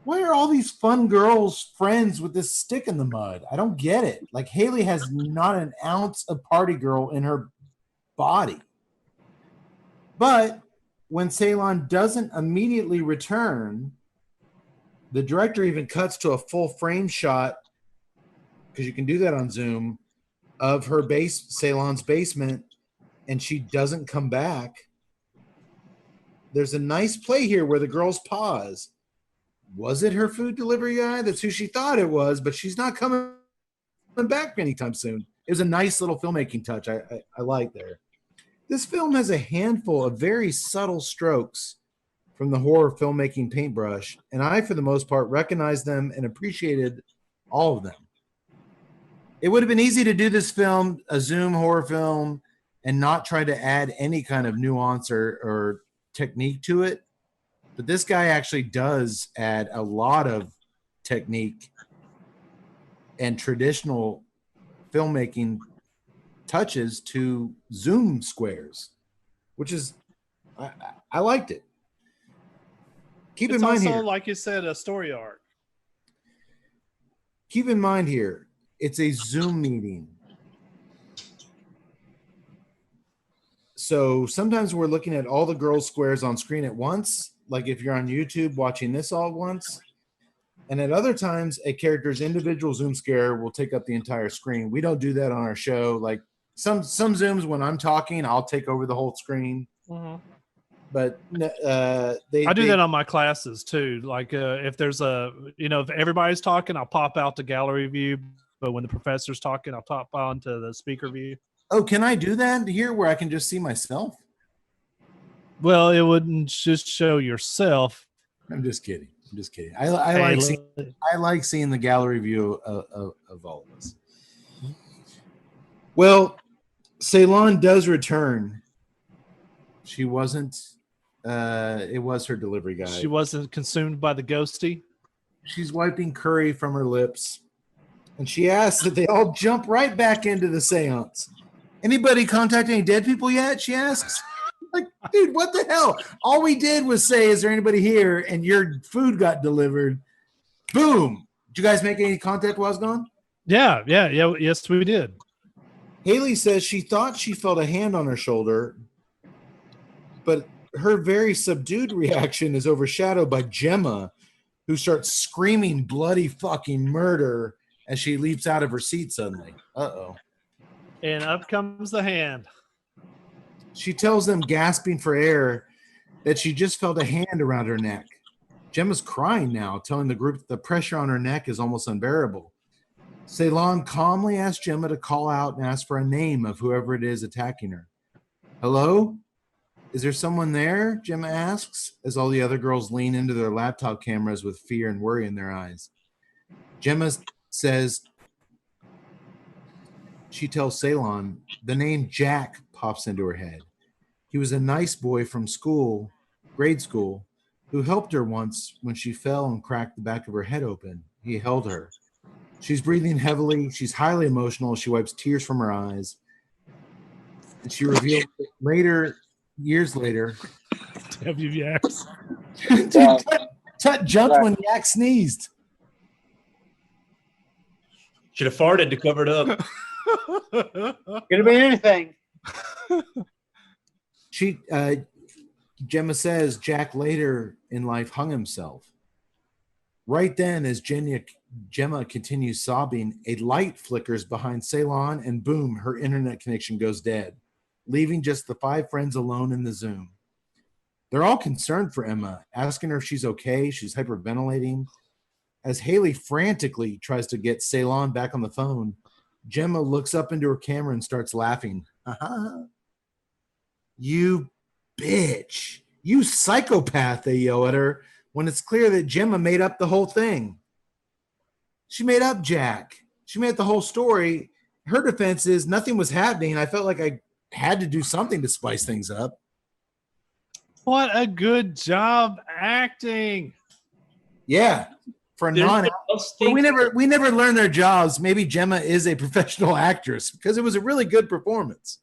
Why are all these fun girls friends with this stick in the mud? I don't get it. Like, Haley has not an ounce of party girl in her body. But when Ceylon doesn't immediately return, the director even cuts to a full frame shot, because you can do that on Zoom, of her Ceylon's basement, and she doesn't come back. There's a nice play here where the girls pause. Was it her food delivery guy? That's who she thought it was, but she's not coming back anytime soon. It was a nice little filmmaking touch I like there. This film has a handful of very subtle strokes from the horror filmmaking paintbrush, and I, for the most part, recognized them and appreciated all of them. It would have been easy to do this film, a Zoom horror film, and not try to add any kind of nuance or technique to it. But this guy actually does add a lot of technique and traditional filmmaking touches to Zoom squares, which is, I liked it. Keep in mind also, here, like you said, a story arc. Keep in mind here, it's a Zoom meeting. So sometimes we're looking at all the girls' squares on screen at once, like if you're on YouTube watching this all at once. And at other times, a character's individual Zoom scare will take up the entire screen. We don't do that on our show. Like some Zooms, when I'm talking, I'll take over the whole screen. Mm-hmm. But I do that on my classes too. Like if there's if everybody's talking, I'll pop out to gallery view. But when the professor's talking, I'll pop on to the speaker view. Oh, can I do that here where I can just see myself? Well, it wouldn't just show yourself. I'm just kidding. I like seeing the gallery view of all of us. Well, Ceylon does return. She wasn't. It was her delivery guy. She wasn't consumed by the ghosty. She's wiping curry from her lips, and she asks that they all jump right back into the seance. Anybody contact any dead people yet? She asks. Like, dude, what the hell? All we did was say, is there anybody here? And your food got delivered. Boom. Did you guys make any contact while I was gone? Yeah. Yes, we did. Haley says she thought she felt a hand on her shoulder, but her very subdued reaction is overshadowed by Gemma, who starts screaming bloody fucking murder as she leaps out of her seat suddenly. Uh-oh. And up comes the hand. She tells them, gasping for air, that she just felt a hand around her neck. Gemma's crying now, telling the group that the pressure on her neck is almost unbearable. Ceylon calmly asks Gemma to call out and ask for a name of whoever it is attacking her. Hello? Is there someone there? Gemma asks, as all the other girls lean into their laptop cameras with fear and worry in their eyes. Gemma says, she tells Ceylon, the name Jack pops into her head. He was a nice boy from school, grade school, who helped her once when she fell and cracked the back of her head open. He held her. She's breathing heavily. She's highly emotional. She wipes tears from her eyes. And she revealed years later. Have you yaks? Tut jumped when Yak sneezed. Should have farted to cover it up. Could have been anything. Gemma says Jack later in life hung himself. Right then, as Gemma continues sobbing, a light flickers behind Ceylon, and boom, her internet connection goes dead, leaving just the 5 friends alone in the Zoom. They're all concerned for Emma, asking her if she's okay. She's hyperventilating. As Haley frantically tries to get Ceylon back on the phone, Gemma looks up into her camera and starts laughing. You bitch. You psychopath, they yell at her, when it's clear that Gemma made up the whole thing. She made up Jack. She made up the whole story. Her defense is nothing was happening. I felt like I had to do something to spice things up. What a good job acting. Yeah. For we never learn their jobs. Maybe Gemma is a professional actress because it was a really good performance.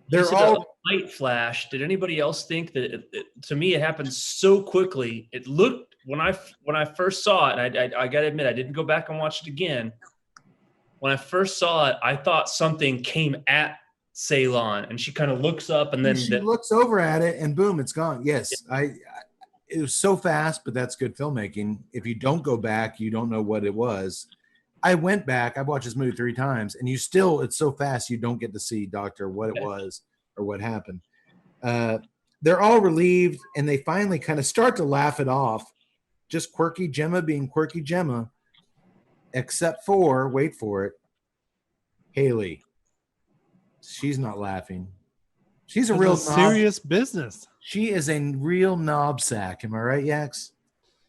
They're all light flash. Did anybody else think that? To me, it happened so quickly. It looked when I first saw it. And I got to admit, I didn't go back and watch it again. When I first saw it, I thought something came at Ceylon, and she kind of looks up, and then she looks over at it, and boom, it's gone. Yes, yeah. It was so fast, but that's good filmmaking. If you don't go back, you don't know what it was. I went back. I've watched this movie 3 times, and it's so fast you don't get to see Doctor what it was or what happened. They're all relieved, and they finally kind of start to laugh it off. Just quirky Gemma being quirky Gemma, except for, wait for it, Haley. She's not laughing. She's a real serious business. She is a real knob sack. Am I right, Yax?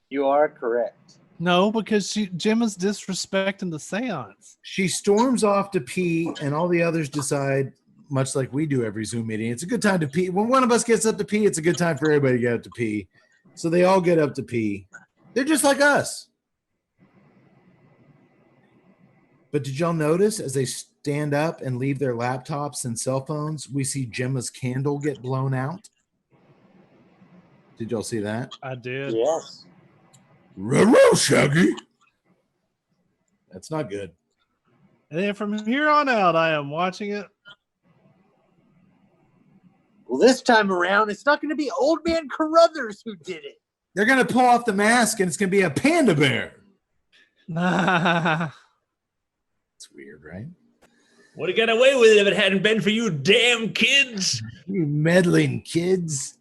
You are correct. No, because Gemma's disrespecting the seance. She storms off to pee, and all the others decide, much like we do every Zoom meeting, it's a good time to pee. When one of us gets up to pee, it's a good time for everybody to get up to pee. So they all get up to pee. They're just like us. But did y'all notice as they stand up and leave their laptops and cell phones, we see Gemma's candle get blown out? Did y'all see that? I did. Yes. Ruh-roh, Shaggy. That's not good. And then from here on out, I am watching it. Well, this time around, it's not going to be Old Man Carruthers who did it. They're going to pull off the mask, and it's going to be a panda bear. Nah. It's weird, right? Would have got away with it if it hadn't been for you damn kids. You meddling kids.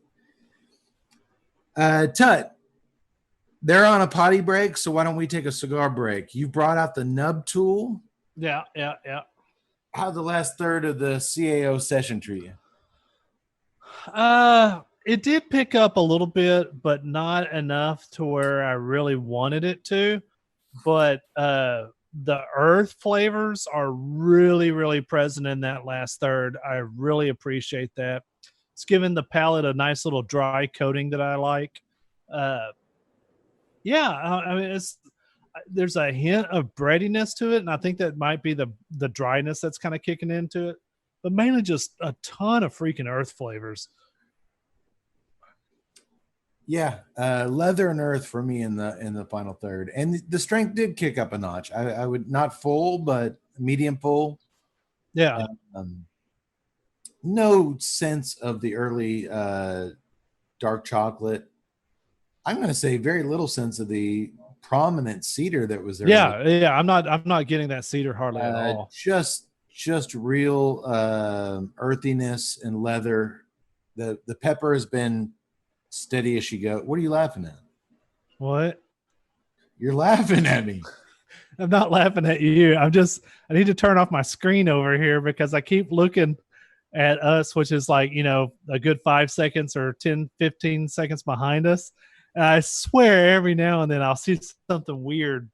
Tut, they're on a potty break, so why don't we take a cigar break? You brought out the nub tool. Yeah. How'd the last third of the CAO session treat you? It did pick up a little bit, but not enough to where I really wanted it to. But the earth flavors are really, really present in that last third. I really appreciate that. It's giving the palate a nice little dry coating that I like. Yeah, I mean, there's a hint of breadiness to it, and I think that might be the dryness that's kind of kicking into it, but mainly just a ton of freaking earth flavors. Yeah, leather and earth for me in the final third, and the strength did kick up a notch. I would not full, but medium full. Yeah. No sense of the early dark chocolate. I'm going to say very little sense of the prominent cedar that was there. Yeah. I'm not getting that cedar hardly at all. Just real earthiness and leather. The pepper has been steady as she goes. What are you laughing at? What? You're laughing at me. I'm not laughing at you. I need to turn off my screen over here because I keep looking at us, which is like, a good 5 seconds or 10, 15 seconds behind us. And I swear every now and then I'll see something weird.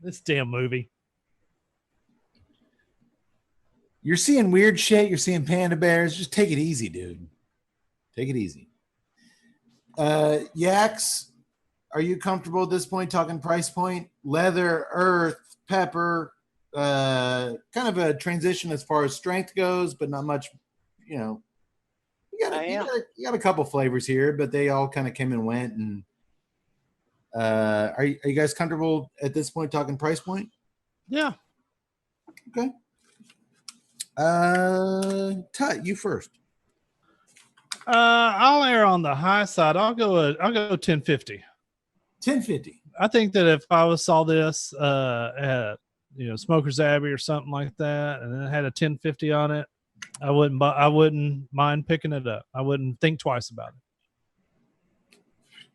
This damn movie. You're seeing weird shit. You're seeing panda bears. Just take it easy, dude. Take it easy. Yaks, are you comfortable at this point talking price point? Leather, earth, pepper, kind of a transition as far as strength goes, but not much, You got a couple flavors here, but they all kind of came and went. And are you guys comfortable at this point talking price point? Yeah. Okay. Tut, you first. I'll err on the high side. I'll go 1050. 1050. I think that if I saw this at Smoker's Abbey or something like that, and it had a 1050 on it, I wouldn't mind picking it up. I wouldn't think twice about it.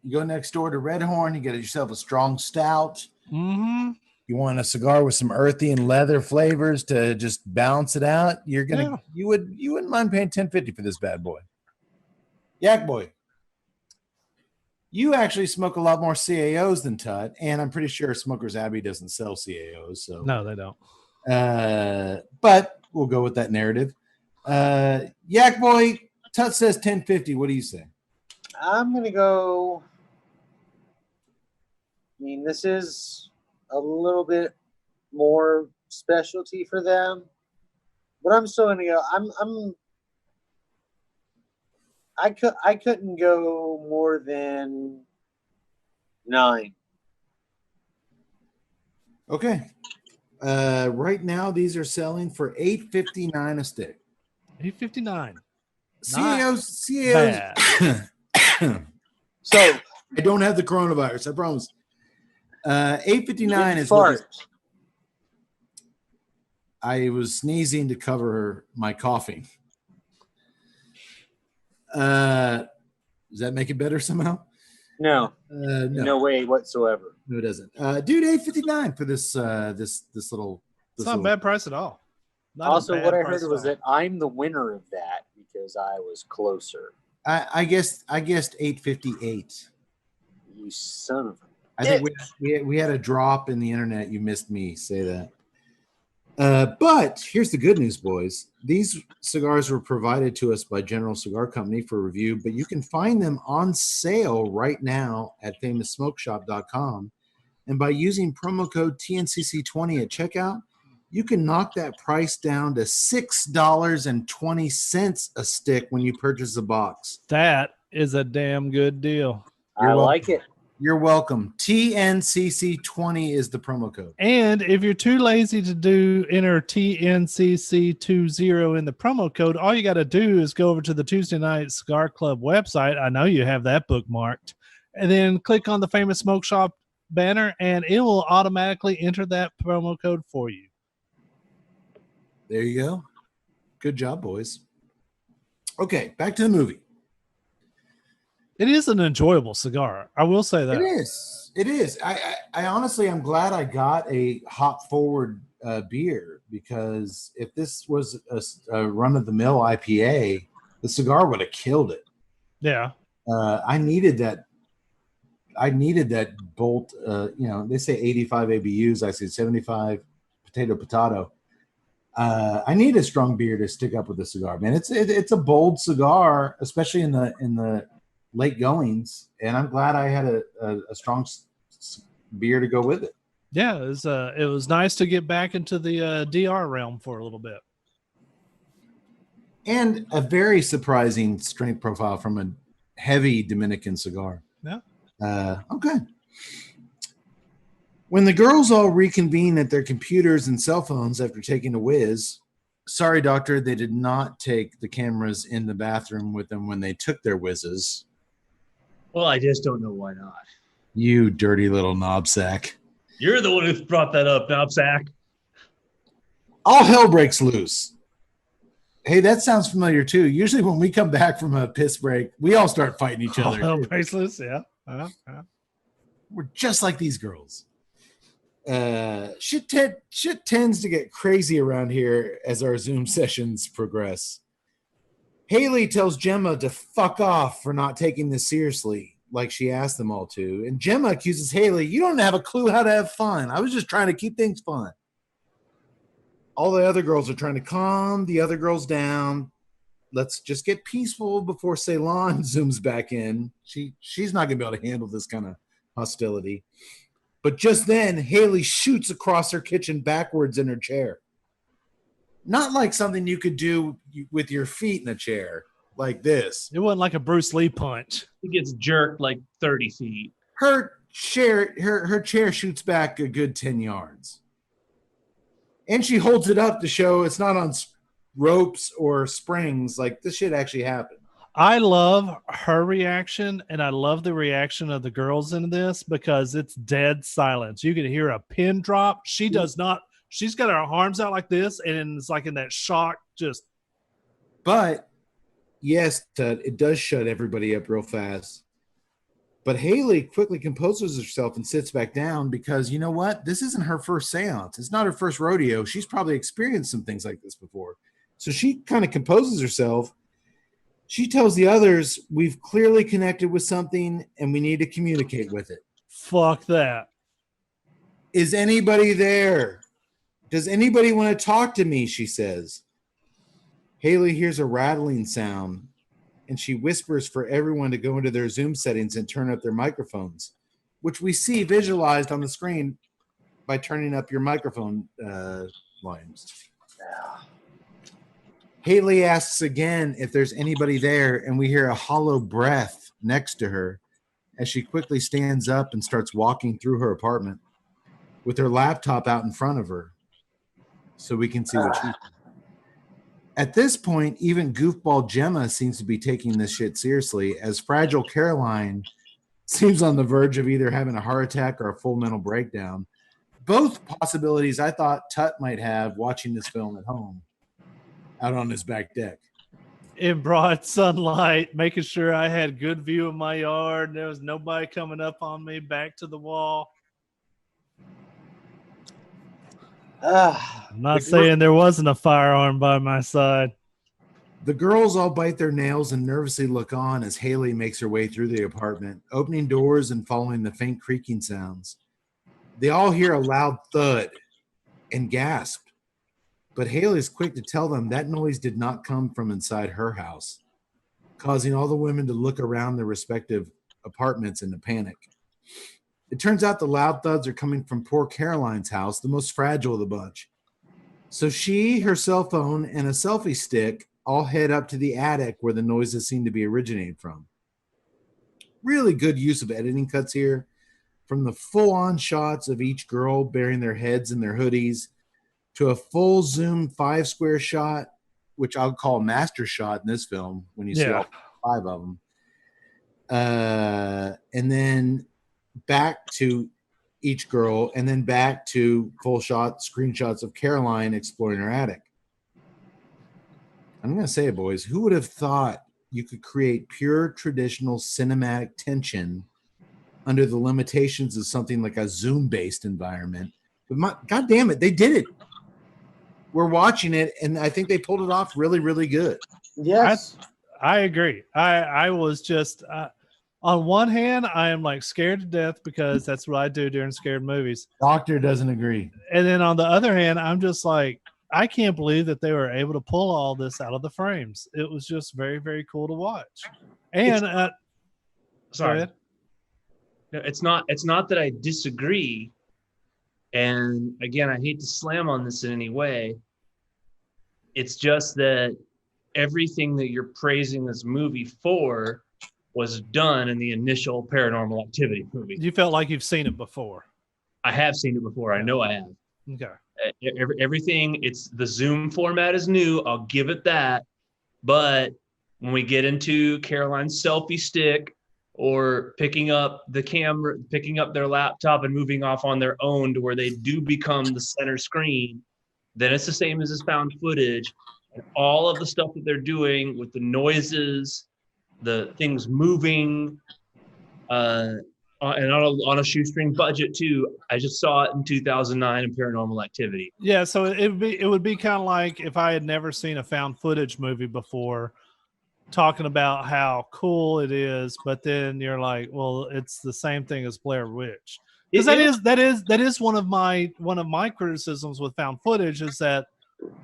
You go next door to Red Horn, you get yourself a strong stout. Mm-hmm. You want a cigar with some earthy and leather flavors to just balance it out. You wouldn't mind paying $10.50 for this bad boy. Yak boy, you actually smoke a lot more CAOs than Tut, and I'm pretty sure Smoker's Abbey doesn't sell CAOs. So no, they don't. But we'll go with that narrative. Yak boy, Tut says $10.50. What do you say? I'm gonna go. I mean, this is a little bit more specialty for them, but I'm still gonna go. I couldn't go more than 9. Okay. Right now these are selling for $8.59 a stick. $8.59. CAOs. So I don't have the coronavirus. I promise. $8.59 is what I was sneezing to cover my coughing. Does that make it better somehow? No. No way whatsoever. No, it doesn't. Dude, $8.59 for this little. It's not a bad price at all. Also, what I heard was that I'm the winner of that because I was closer. I guessed $8.58. You son of a. I think we had a drop in the internet. You missed me say that. But here's the good news, boys. These cigars were provided to us by General Cigar Company for review, but you can find them on sale right now at famoussmokeshop.com. And by using promo code TNCC20 at checkout, you can knock that price down to $6.20 a stick when you purchase a box. That is a damn good deal. I like it. You're welcome. TNCC20 is the promo code. And if you're too lazy to enter TNCC20 in the promo code, all you got to do is go over to the Tuesday Night Cigar Club website. I know you have that bookmarked. And then click on the Famous Smoke Shop banner, and it will automatically enter that promo code for you. There you go. Good job, boys. Okay, back to the movie. It is an enjoyable cigar. I will say that. It is. It is. I honestly, I'm glad I got a hop forward beer, because if this was a run of the mill IPA, the cigar would have killed it. Yeah. I needed that. I needed that bolt. They say 85 ABUs. I say 75. Potato. I need a strong beer to stick up with the cigar, man. It's a bold cigar, especially in the late goings, and I'm glad I had a strong beer to go with it. Yeah, it was nice to get back into the DR realm for a little bit. And a very surprising strength profile from a heavy Dominican cigar. Yeah. Okay. When the girls all reconvene at their computers and cell phones after taking a whiz, sorry, doctor, they did not take the cameras in the bathroom with them when they took their whizzes. Well, I just don't know why not. You dirty little knobsack. You're the one who brought that up, knobsack. All hell breaks loose. Hey, that sounds familiar too. Usually when we come back from a piss break, we all start fighting each other. All hell breaks loose, yeah. We're just like these girls. Shit tends to get crazy around here as our Zoom sessions progress. Haley tells Gemma to fuck off for not taking this seriously, like she asked them all to. And Gemma accuses Haley, you don't have a clue how to have fun. I was just trying to keep things fun. All the other girls are trying to calm the other girls down. Let's just get peaceful before Ceylon zooms back in. She's not going to be able to handle this kind of hostility. But just then, Haley shoots across her kitchen backwards in her chair. Not like something you could do with your feet in a chair, like this. It wasn't like a Bruce Lee punch. He gets jerked like 30 feet. Her chair shoots back a good 10 yards. And she holds it up to show it's not on ropes or springs. Like, this shit actually happened. I love her reaction, and I love the reaction of the girls in this, because it's dead silence. You can hear a pin drop. She does not. She's got her arms out like this, and it's like in that shock. But yes, Ted, it does shut everybody up real fast. But Haley quickly composes herself and sits back down, because you know what? This isn't her first seance. It's not her first rodeo. She's probably experienced some things like this before. So she kind of composes herself. She tells the others, we've clearly connected with something and we need to communicate with it. Fuck that. Is anybody there? Does anybody want to talk to me? She says. Haley hears a rattling sound, and she whispers for everyone to go into their Zoom settings and turn up their microphones, which we see visualized on the screen by turning up your microphone volumes. Haley asks again if there's anybody there, and we hear a hollow breath next to her as she quickly stands up and starts walking through her apartment with her laptop out in front of her so we can see what she's doing. At this point, even goofball Gemma seems to be taking this shit seriously, as fragile Caroline seems on the verge of either having a heart attack or a full mental breakdown. Both possibilities I thought Tut might have watching this film at home, out on his back deck. In broad sunlight, making sure I had good view of my yard. There was nobody coming up on me, back to the wall. I'm not saying there wasn't a firearm by my side. The girls all bite their nails and nervously look on as Haley makes her way through the apartment, opening doors and following the faint creaking sounds. They all hear a loud thud and gasp, but Haley's quick to tell them that noise did not come from inside her house, causing all the women to look around their respective apartments in a panic. It turns out the loud thuds are coming from poor Caroline's house, the most fragile of the bunch. So she, her cell phone, and a selfie stick all head up to the attic where the noises seem to be originating from. Really good use of editing cuts here, from the full-on shots of each girl bearing their heads in their hoodies to a full zoom 5-square shot, which I'll call master shot in this film when you see all 5 of them. And then back to each girl, and then back to full shot screenshots of Caroline exploring her attic. I'm going to say it, boys. Who would have thought you could create pure traditional cinematic tension under the limitations of something like a Zoom-based environment? But God damn it, they did it. We're watching it, and I think they pulled it off really, really good. Yes. I agree. I was just on one hand, I am like scared to death because that's what I do during scared movies. Doctor doesn't agree. And then on the other hand, I'm just like, I can't believe that they were able to pull all this out of the frames. It was just very, very cool to watch. And sorry, go ahead. no, it's not that I disagree. And again, I hate to slam on this in any way. It's just that everything that you're praising this movie for was done in the initial Paranormal Activity movie. You felt like you've seen it before. I have seen it before. I know I have. Okay. Everything, it's the Zoom format is new. I'll give it that. But when we get into Caroline's selfie stick or picking up the camera, picking up their laptop and moving off on their own to where they do become the center screen, then it's the same as this found footage. And all of the stuff that they're doing with the noises, the things moving, and on a shoestring budget too. I just saw it in 2009 in Paranormal Activity. Yeah, so it would be kind of like if I had never seen a found footage movie before, talking about how cool it is, but then you're like, well, it's the same thing as Blair Witch. Because that is one of my criticisms with found footage is that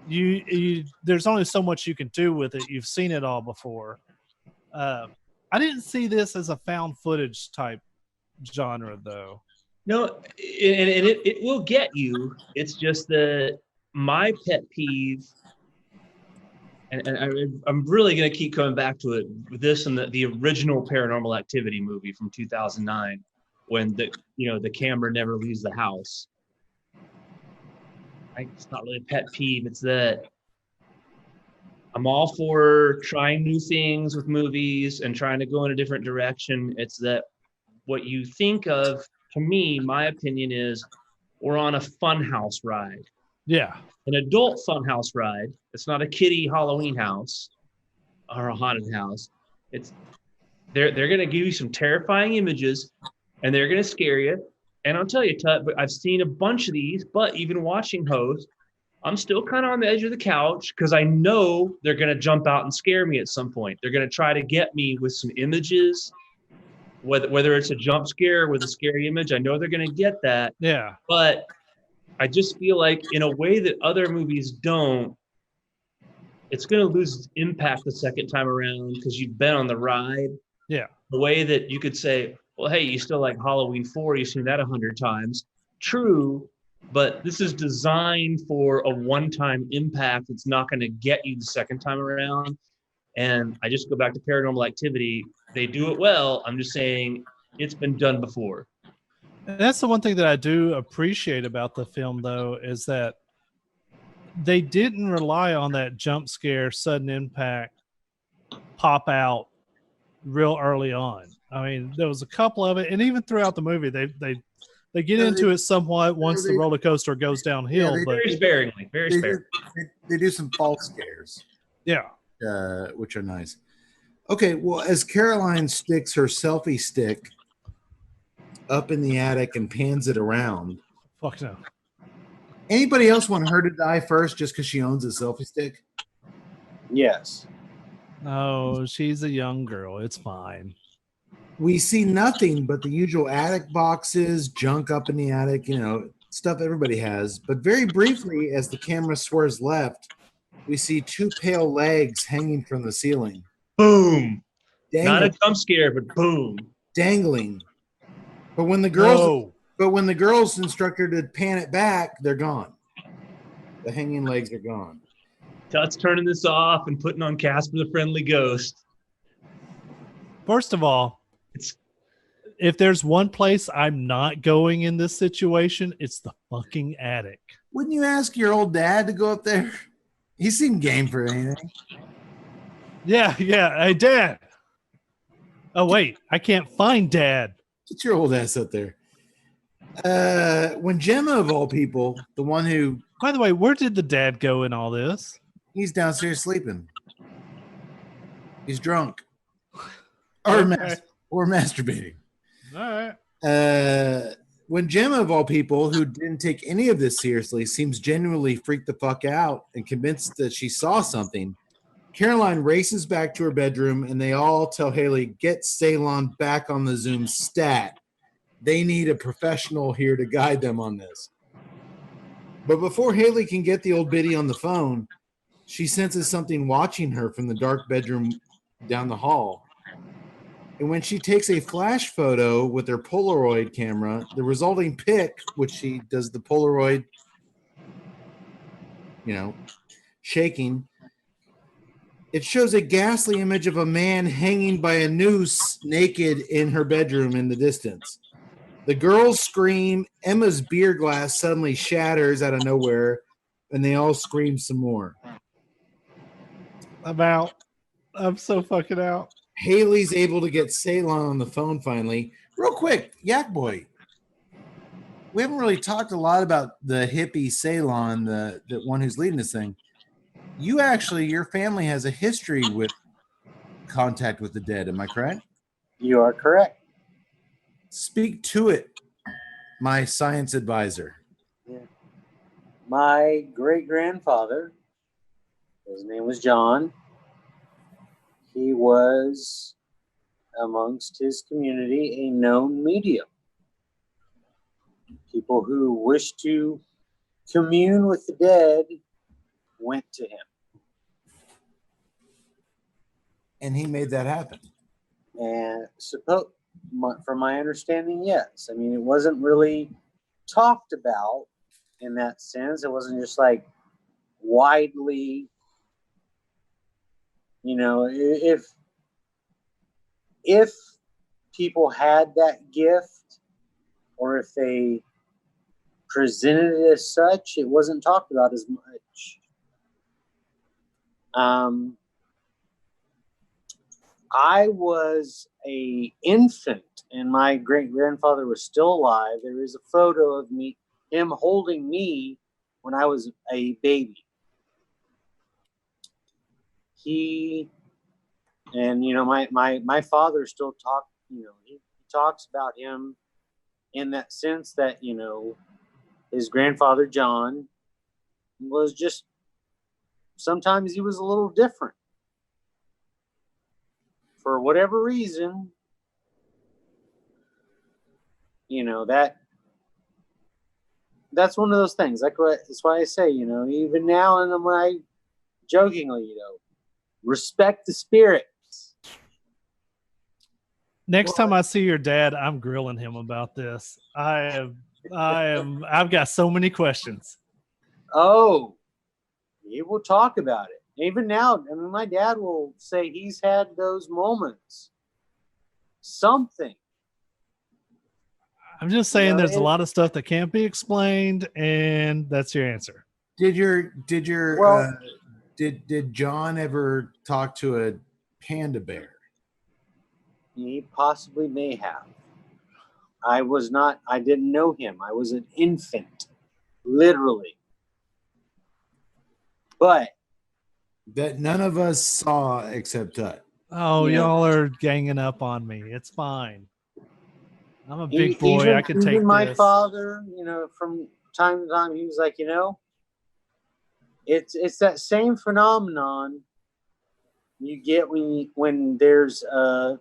you there's only so much you can do with it. You've seen it all before. I didn't see this as a found footage type genre though. No, and it will get you. It's just that my pet peeve, and I'm really going to keep coming back to it with this and the original Paranormal Activity movie from 2009, when the camera never leaves the house. It's not really a pet peeve. It's that I'm all for trying new things with movies and trying to go in a different direction. It's that what you think of, to me, my opinion is we're on a funhouse ride. Yeah. An adult funhouse ride. It's not a kiddie Halloween house or a haunted house. They're going to give you some terrifying images and they're going to scare you. And I'll tell you, Tut, I've seen a bunch of these, but even watching Host, I'm still kind of on the edge of the couch because I know they're going to jump out and scare me at some point. They're going to try to get me with some images, whether it's a jump scare with a scary image. I know they're going to get that. Yeah. But I just feel like in a way that other movies don't, it's going to lose its impact the second time around because you've been on the ride. Yeah. The way that you could say, well, hey, you still like Halloween 4, you've seen that 100 times. True, but this is designed for a one-time impact. It's not going to get you the second time around. And I just go back to Paranormal Activity. They do it well. I'm just saying it's been done before. And that's the one thing that I do appreciate about the film, though, is that they didn't rely on that jump scare, sudden impact, pop out real early on. I mean, there was a couple of it, and even throughout the movie, they get into it somewhat once the roller coaster goes downhill. Yeah, but very sparingly, very sparingly. They do some false scares. Yeah. Which are nice. Okay, well, as Caroline sticks her selfie stick up in the attic and pans it around. Fuck no. Anybody else want her to die first just because she owns a selfie stick? Yes. No, she's a young girl. It's fine. We see nothing but the usual attic boxes, junk up in the attic, stuff everybody has. But very briefly, as the camera swerves left, we see two pale legs hanging from the ceiling. Boom. Dangling. Not a jump scare, but boom. Dangling. But when the girls instruct her to pan it back, they're gone. The hanging legs are gone. Tut's turning this off and putting on Casper the Friendly Ghost. First of all, if there's one place I'm not going in this situation, it's the fucking attic. Wouldn't you ask your old dad to go up there? He seemed game for anything. Yeah. Hey, Dad. Oh, wait. I can't find Dad. Get your old ass up there. When Gemma, of all people, the one who... By the way, where did the dad go in all this? He's downstairs sleeping. He's drunk. Okay. Or masturbating. All right. When Gemma, of all people, who didn't take any of this seriously, seems genuinely freaked the fuck out and convinced that she saw something, Caroline races back to her bedroom and they all tell Haley, get Ceylon back on the Zoom stat. They need a professional here to guide them on this. But before Haley can get the old biddy on the phone, she senses something watching her from the dark bedroom down the hall. And when she takes a flash photo with her Polaroid camera, the resulting pic, which she does the Polaroid, shaking, it shows a ghastly image of a man hanging by a noose naked in her bedroom in the distance. The girls scream. Emma's beer glass suddenly shatters out of nowhere, and they all scream some more. I'm out. I'm so fucking out. Haley's able to get Ceylon on the phone finally. Real quick, Yak Boy. We haven't really talked a lot about the hippie Ceylon, the one who's leading this thing. Your family has a history with contact with the dead. Am I correct? You are correct. Speak to it, my science advisor. Yeah. My great-grandfather, his name was John. He was, amongst his community, a known medium. People who wished to commune with the dead went to him. And he made that happen. And from my understanding, yes. I mean, it wasn't really talked about in that sense. It wasn't just like widely, if people had that gift or if they presented it as such, it wasn't talked about as much. I was an infant and my great-grandfather was still alive. There is a photo of him holding me when I was a baby. My father still he talks about him in that sense that, his grandfather, John, was just, sometimes he was a little different. For whatever reason, that's one of those things. That's why I say, even now, and when I jokingly, respect the spirits. Next time I see your dad, I'm grilling him about this. I've got so many questions. Oh, he will talk about it. Even now, I mean, my dad will say he's had those moments. Something. I'm just saying there's a lot of stuff that can't be explained, and that's your answer. Did John ever talk to a panda bear? He possibly may have. I didn't know him. I was an infant, literally. But that none of us saw except Tut. Oh, y'all are ganging up on me. It's fine. I'm a big boy. I can take this. My father, from time to time, he was like, it's that same phenomenon you get when there's a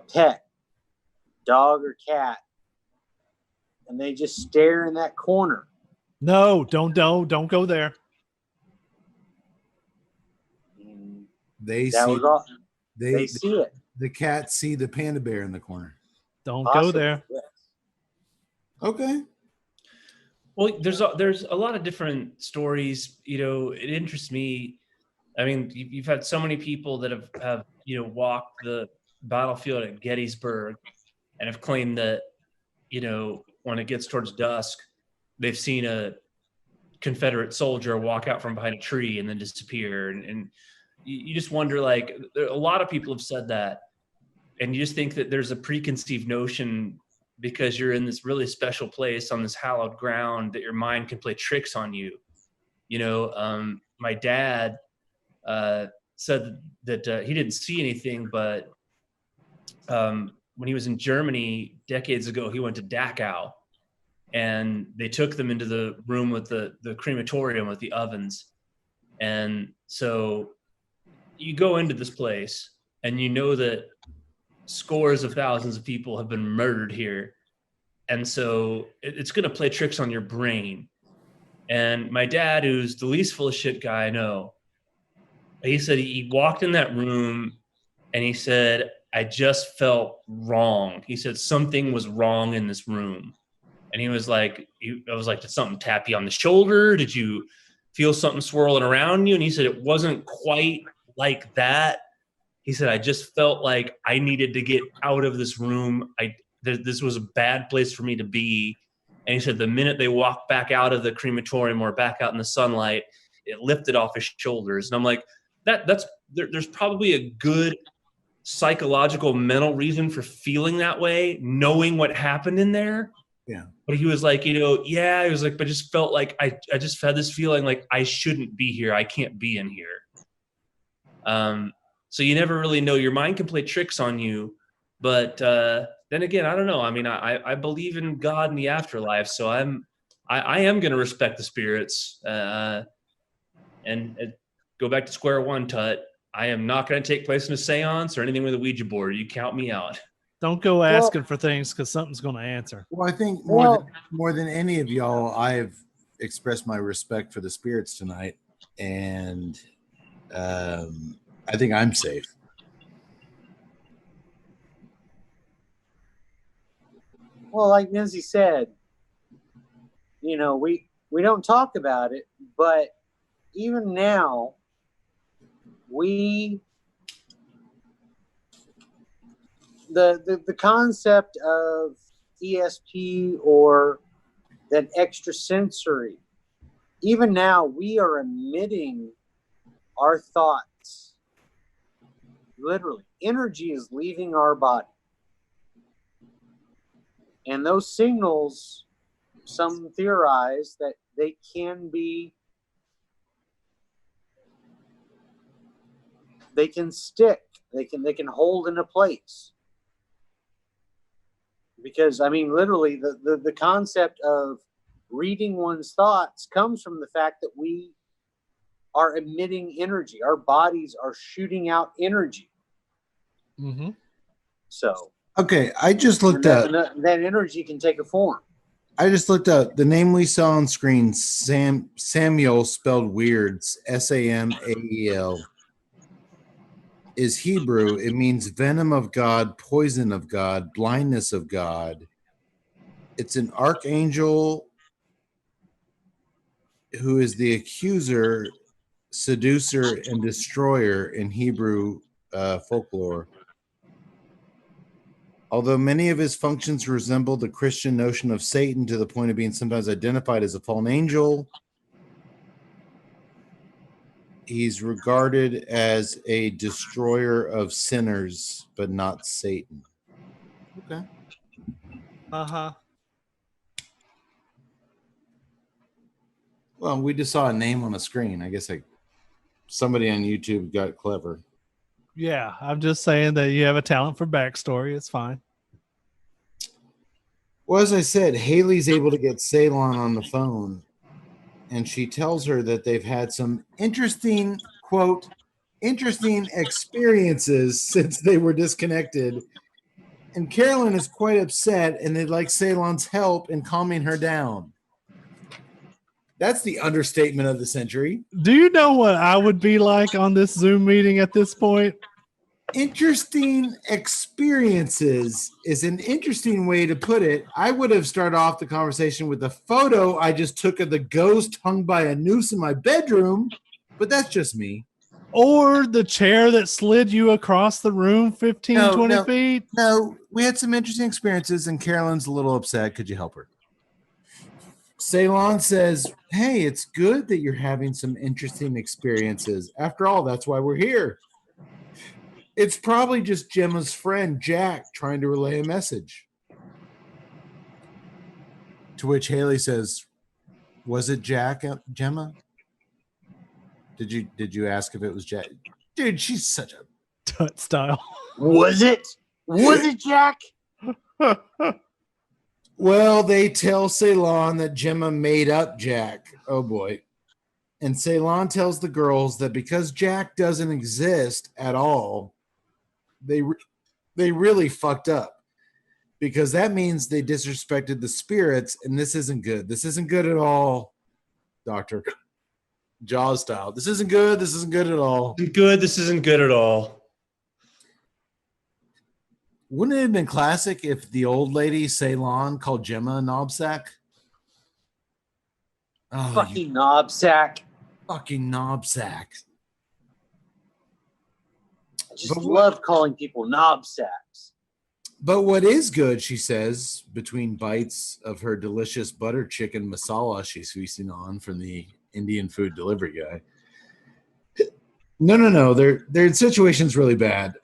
pet, dog or cat, and they just stare in that corner. No, don't go there. They see it. The cats see the panda bear in the corner. Don't go there. Yes. Okay. Well, there's a lot of different stories. It interests me. I mean, you've had so many people that have walked the battlefield at Gettysburg and have claimed that, when it gets towards dusk, they've seen a Confederate soldier walk out from behind a tree and then disappear. And you just wonder, like, a lot of people have said that. And you just think that there's a preconceived notion because you're in this really special place on this hallowed ground that your mind can play tricks on you. My dad said that he didn't see anything, but when he was in Germany decades ago, he went to Dachau, and they took them into the room with the crematorium with the ovens. And so you go into this place and you know that scores of thousands of people have been murdered here. And so it's going to play tricks on your brain. And my dad, who's the least full of shit guy I know, he said he walked in that room and he said, I just felt wrong. He said something was wrong in this room. And I was like, did something tap you on the shoulder? Did you feel something swirling around you? And he said, it wasn't quite like that. He said, I just felt like I needed to get out of this room. This was a bad place for me to be. And he said, the minute they walked back out of the crematorium or back out in the sunlight, it lifted off his shoulders. And I'm like, there's probably a good psychological mental reason for feeling that way, knowing what happened in there. Yeah. But he was like, he was like, but just felt like I just had this feeling like I shouldn't be here. I can't be in here. So you never really know. Your mind can play tricks on you. But then again, I don't know. I mean, I believe in God and the afterlife. So I am going to respect the spirits and go back to square one, Tut. I am not going to take place in a seance or anything with a Ouija board. You count me out. Don't go asking for things because something's going to answer. Well, I think more than any of y'all, I've expressed my respect for the spirits tonight, and I think I'm safe. Well, like Nancy said, we don't talk about it, but even now, the concept of ESP or that extrasensory, even now we are emitting our thoughts. Literally, energy is leaving our body. And those signals, some theorize that they can stick. They can hold in a place. Because, I mean, literally, the concept of reading one's thoughts comes from the fact that we are emitting energy. Our bodies are shooting out energy. Mm-hmm. So. Okay, I just looked up. That energy can take a form. I just looked up. The name we saw on screen, Samuel, spelled weird, Samael, is Hebrew. It means venom of God, poison of God, blindness of God. It's an archangel who is the accuser, seducer, and destroyer in Hebrew folklore. Although many of his functions resemble the Christian notion of Satan to the point of being sometimes identified as a fallen angel, he's regarded as a destroyer of sinners, but not Satan. Okay. Uh-huh. Well, we just saw a name on a screen. I guess somebody on YouTube got clever. Yeah, I'm just saying that you have a talent for backstory. It's fine. Well, as I said, Haley's able to get Ceylon on the phone, and she tells her that they've had some interesting experiences since they were disconnected. And Carolyn is quite upset, and they'd like Ceylon's help in calming her down. That's the understatement of the century. Do you know what I would be like on this Zoom meeting at this point? Interesting experiences is an interesting way to put it. I would have started off the conversation with the photo I just took of the ghost hung by a noose in my bedroom, but that's just me. Or the chair that slid you across the room 20 feet? No, we had some interesting experiences, and Carolyn's a little upset. Could you help her? Ceylon says, hey, it's good that you're having some interesting experiences. After all, that's why we're here. It's probably just Gemma's friend, Jack, trying to relay a message. To which Haley says, was it Jack, Gemma? Did you ask if it was Jack? Dude, she's such a Tut style. Was it? Was it Jack? Well, they tell Ceylon that Gemma made up Jack. Oh boy. And Ceylon tells the girls that because Jack doesn't exist at all, they really fucked up. Because that means they disrespected the spirits, and this isn't good. This isn't good at all, Doctor. Jaws style. This isn't good. This isn't good at all. Good. This isn't good at all. Wouldn't it have been classic if the old lady Ceylon called Gemma a knobsack? Oh, Fucking knobsack. fucking knobsack. I just love calling people knobsacks. But what is good, she says, between bites of her delicious butter chicken masala she's feasting on from the Indian food delivery guy. No. Their situation's really bad.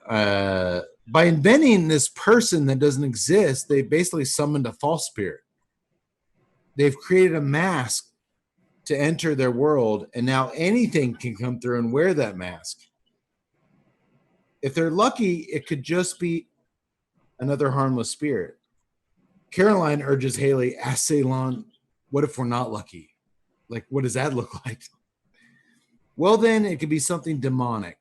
By inventing this person that doesn't exist, they basically summoned a false spirit. They've created a mask to enter their world, and now anything can come through and wear that mask. If they're lucky, it could just be another harmless spirit. Caroline urges Haley, ask Ceylon, what if we're not lucky? Like, what does that look like? Well, then it could be something demonic.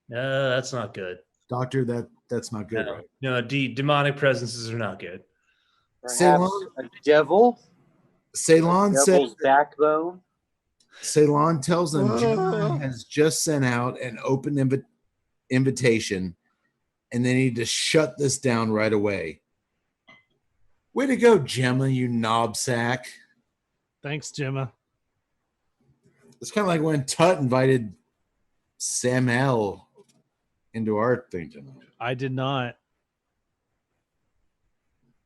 That's not good. Doctor, that's not good, No, right? no, demonic presences are not good. Perhaps Ceylon? a devil. Ceylon says Devil's backbone. Ceylon tells them Gemma has just sent out an open invitation, and they need to shut this down right away. Way to go, Gemma, you knobsack. Thanks, Gemma. It's kind of like when Tut invited Sam L into our thing tonight. I did not.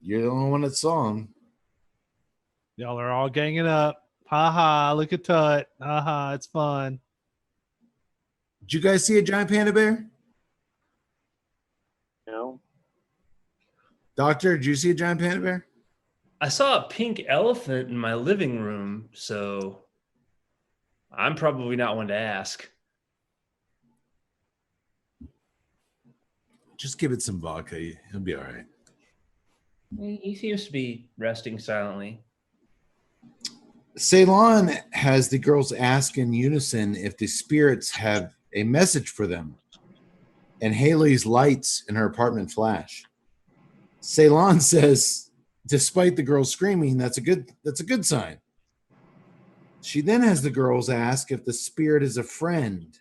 You're the only one that saw him. Y'all are all ganging up. Ha ha, look at Tut. Ha ha, it's fun. Did you guys see a giant panda bear? No. Doctor, did you see a giant panda bear? I saw a pink elephant in my living room, so I'm probably not one to ask. Just give it some vodka. He'll be all right. He seems to be resting silently. Ceylon has the girls ask in unison if the spirits have a message for them, and Haley's lights in her apartment flash. Ceylon says, despite the girls screaming, that's a good sign. She then has the girls ask if the spirit is a friend,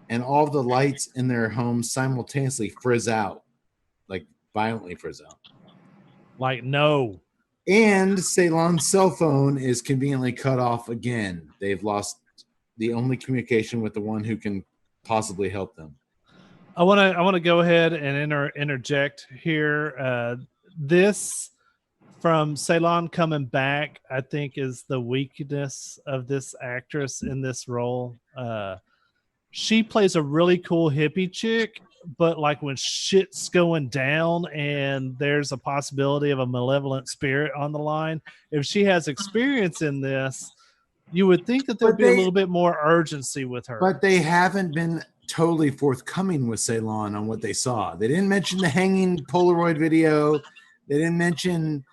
and all the lights in their home simultaneously frizz out, like violently frizz out. Like, no. And Ceylon's cell phone is conveniently cut off again. They've lost the only communication with the one who can possibly help them. I want to go ahead and interject here. This from Ceylon coming back, I think, is the weakness of this actress in this role. She plays a really cool hippie chick, but like when shit's going down and there's a possibility of a malevolent spirit on the line, if she has experience in this, you would think that there'd be a little bit more urgency with her. But they haven't been totally forthcoming with Ceylon on what they saw. They didn't mention the hanging Polaroid video. They didn't mention.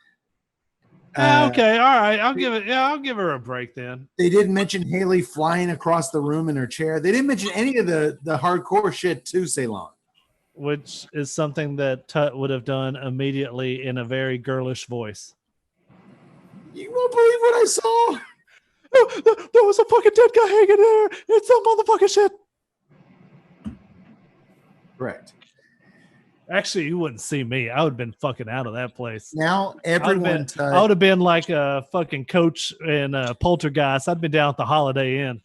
Okay, all right. I'll give her a break then. They didn't mention Haley flying across the room in her chair. They didn't mention any of the hardcore shit to Ceylon. Which is something that Tut would have done immediately in a very girlish voice. You won't believe what I saw. There was a fucking dead guy hanging there. It's some motherfucking shit. Correct. Actually, you wouldn't see me. I would have been fucking out of that place. Now everyone, I would have been like a fucking coach in Poltergeist. I'd been down at the Holiday Inn.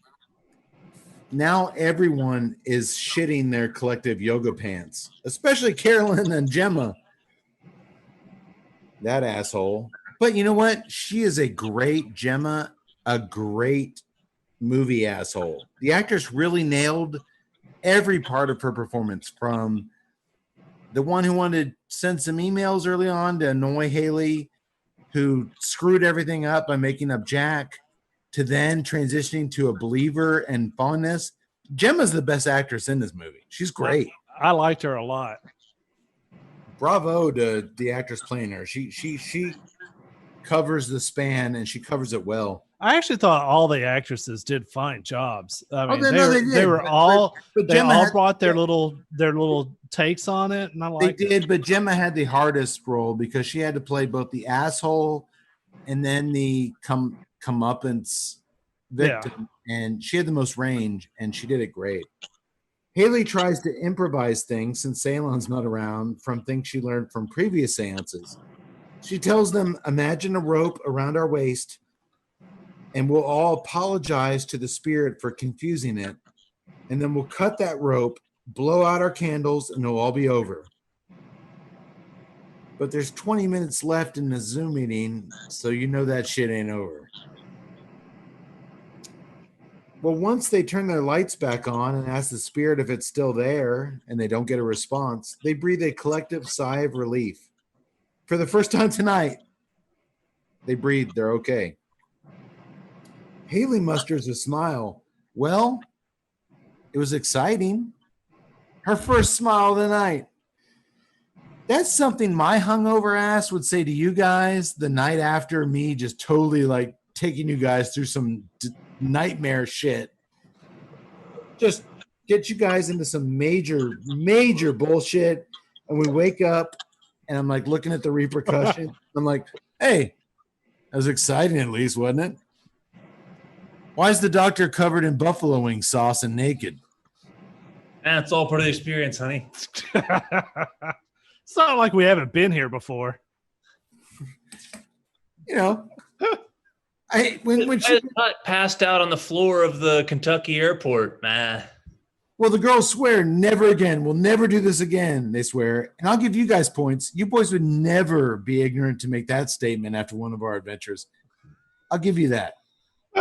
Now everyone is shitting their collective yoga pants, especially Carolyn and Gemma. That asshole. But you know what? She is a great Gemma, a great movie asshole. The actress really nailed every part of her performance, from the one who wanted to send some emails early on to annoy Haley, who screwed everything up by making up Jack, to then transitioning to a believer and fondness. Gemma's the best actress in this movie. She's great. I liked her a lot. Bravo to the actress playing her. She covers the span and she covers it well. I actually thought all the actresses did fine jobs. I mean, they all Gemma brought their little takes on it, and I liked it. They did, but Gemma had the hardest role because she had to play both the asshole and then the comeuppance victim, and she had the most range, and she did it great. Haley tries to improvise things since Ceylon's not around from things she learned from previous seances. She tells them, imagine a rope around our waist, and we'll all apologize to the spirit for confusing it, and then we'll cut that rope, blow out our candles, and it'll all be over. But there's 20 minutes left in the Zoom meeting, so you know that shit ain't over. Well, once they turn their lights back on and ask the spirit if it's still there, and they don't get a response, they breathe a collective sigh of relief. For the first time tonight, they breathe, they're okay. Haley musters a smile. Well, it was exciting. Her first smile of the night. That's something my hungover ass would say to you guys the night after me just totally like taking you guys through some nightmare shit. Just get you guys into some major bullshit, and we wake up and I'm like looking at the repercussion. I'm like, hey, that was exciting at least, wasn't it? Why is the doctor covered in buffalo wing sauce and naked? That's all part of the experience, honey. It's not like we haven't been here before. You know, when she got passed out on the floor of the Kentucky airport, man. Well, the girls swear never again. We'll never do this again. They swear, and I'll give you guys points. You boys would never be ignorant to make that statement after one of our adventures. I'll give you that.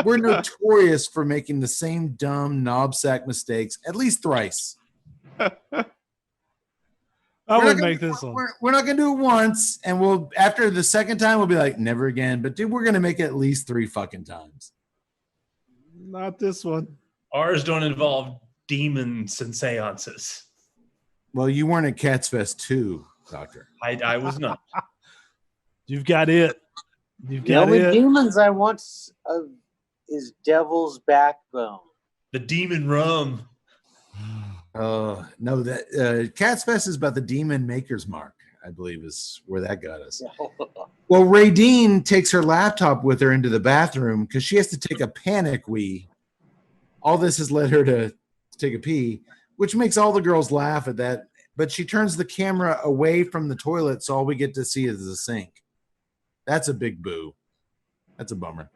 We're notorious for making the same dumb knobsack mistakes at least thrice. I would make this one. We're not going to do it once, and we'll after the second time we'll be like never again. But dude, we're going to make it at least 3 fucking times. Not this one. Ours don't involve demons and seances. Well, you weren't at Cats Fest 2, Doctor. I was not. You've got it. You've The got only it. demons I want is Devil's Backbone. The demon rum. Oh, no, that Cats Fest is about the Demon Maker's Mark, I believe is where that got us. Well, Radine takes her laptop with her into the bathroom because she has to take a panic wee. All this has led her to take a pee, which makes all the girls laugh at that. But she turns the camera away from the toilet, so all we get to see is the sink. That's a big boo. That's a bummer.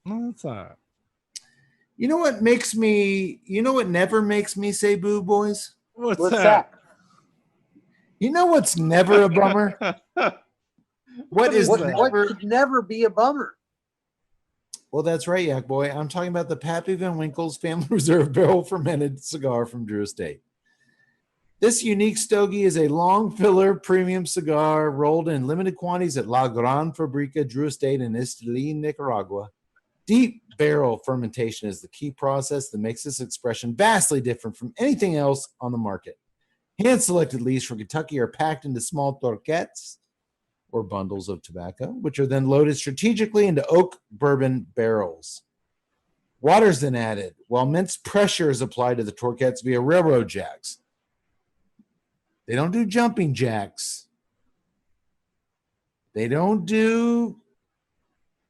No, that's all right. You know what never makes me say boo, boys? What's that? You know what's never a bummer? What could never be a bummer? Well, that's right, Yak Boy. I'm talking about the Pappy Van Winkle's Family Reserve Barrel Fermented Cigar from Drew Estate. This unique stogie is a long filler premium cigar rolled in limited quantities at La Gran Fabrica Drew Estate in Esteli, Nicaragua. Deep barrel fermentation is the key process that makes this expression vastly different from anything else on the market. Hand-selected leaves from Kentucky are packed into small torquettes, or bundles of tobacco, which are then loaded strategically into oak bourbon barrels. Water is then added, while immense pressure is applied to the torquettes via railroad jacks. They don't do jumping jacks. They don't do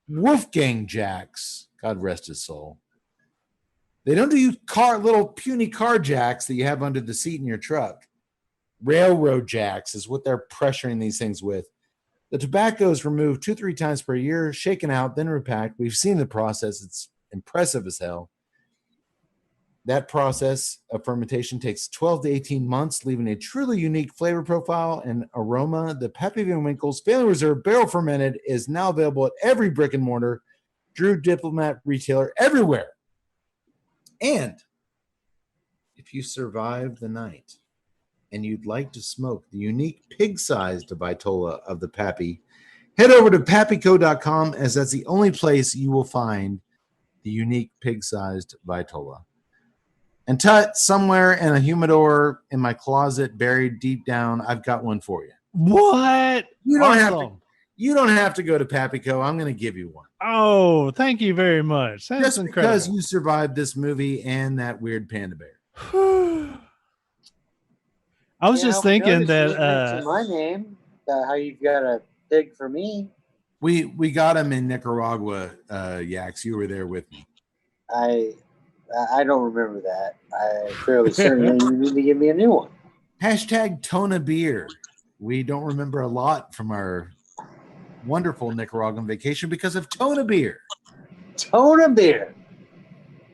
Wolfgang jacks. God rest his soul. They don't do little puny car jacks that you have under the seat in your truck. Railroad jacks is what they're pressuring these things with. The tobacco is removed 2-3 times per year, shaken out, then repacked. We've seen the process. It's impressive as hell. That process of fermentation takes 12 to 18 months, leaving a truly unique flavor profile and aroma. The Pappy Van Winkle's Family Reserve Barrel Fermented is now available at every brick and mortar Drew Diplomat retailer everywhere. And if you survive the night and you'd like to smoke the unique pig-sized Vitola of the Pappy, head over to pappyco.com, as that's the only place you will find the unique pig-sized Vitola. And Tut, somewhere in a humidor in my closet, buried deep down, I've got one for you. What? You don't have to. Awesome. You don't have to go to Papico. I'm going to give you one. Oh, thank you very much. That's Just incredible. because you survived this movie and that weird panda bear. I was just thinking that mention my name, how you've got a pig for me. We got him in Nicaragua, Yax. You were there with me. I don't remember that. I'm fairly certain you need to give me a new one. Hashtag Tona Beer. We don't remember a lot from our wonderful Nicaraguan vacation because of Tona Beer. Tona Beer.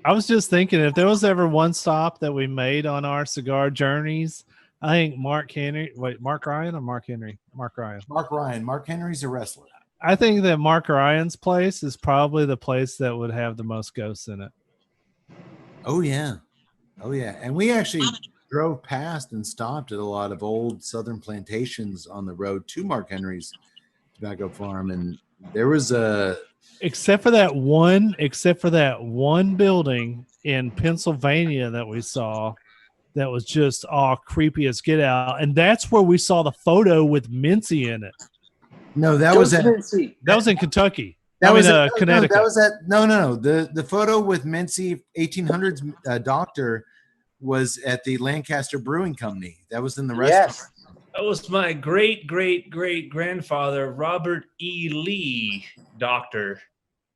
I was just thinking if there was ever one stop that we made on our cigar journeys, I think Mark Ryan. Mark Ryan. Mark Henry's a wrestler. I think that Mark Ryan's place is probably the place that would have the most ghosts in it. Oh yeah. And we actually drove past and stopped at a lot of old southern plantations on the road to Mark Henry's tobacco farm, and there was except for that one building in Pennsylvania that we saw that was just all creepy as get out, and that's where we saw the photo with Mincy in it. No, that was in Kentucky. Connecticut. That was at no. The photo with Mincy 1800s doctor was at the Lancaster Brewing Company. That was in the restaurant. Yes. That was my great grandfather, Robert E. Lee, doctor.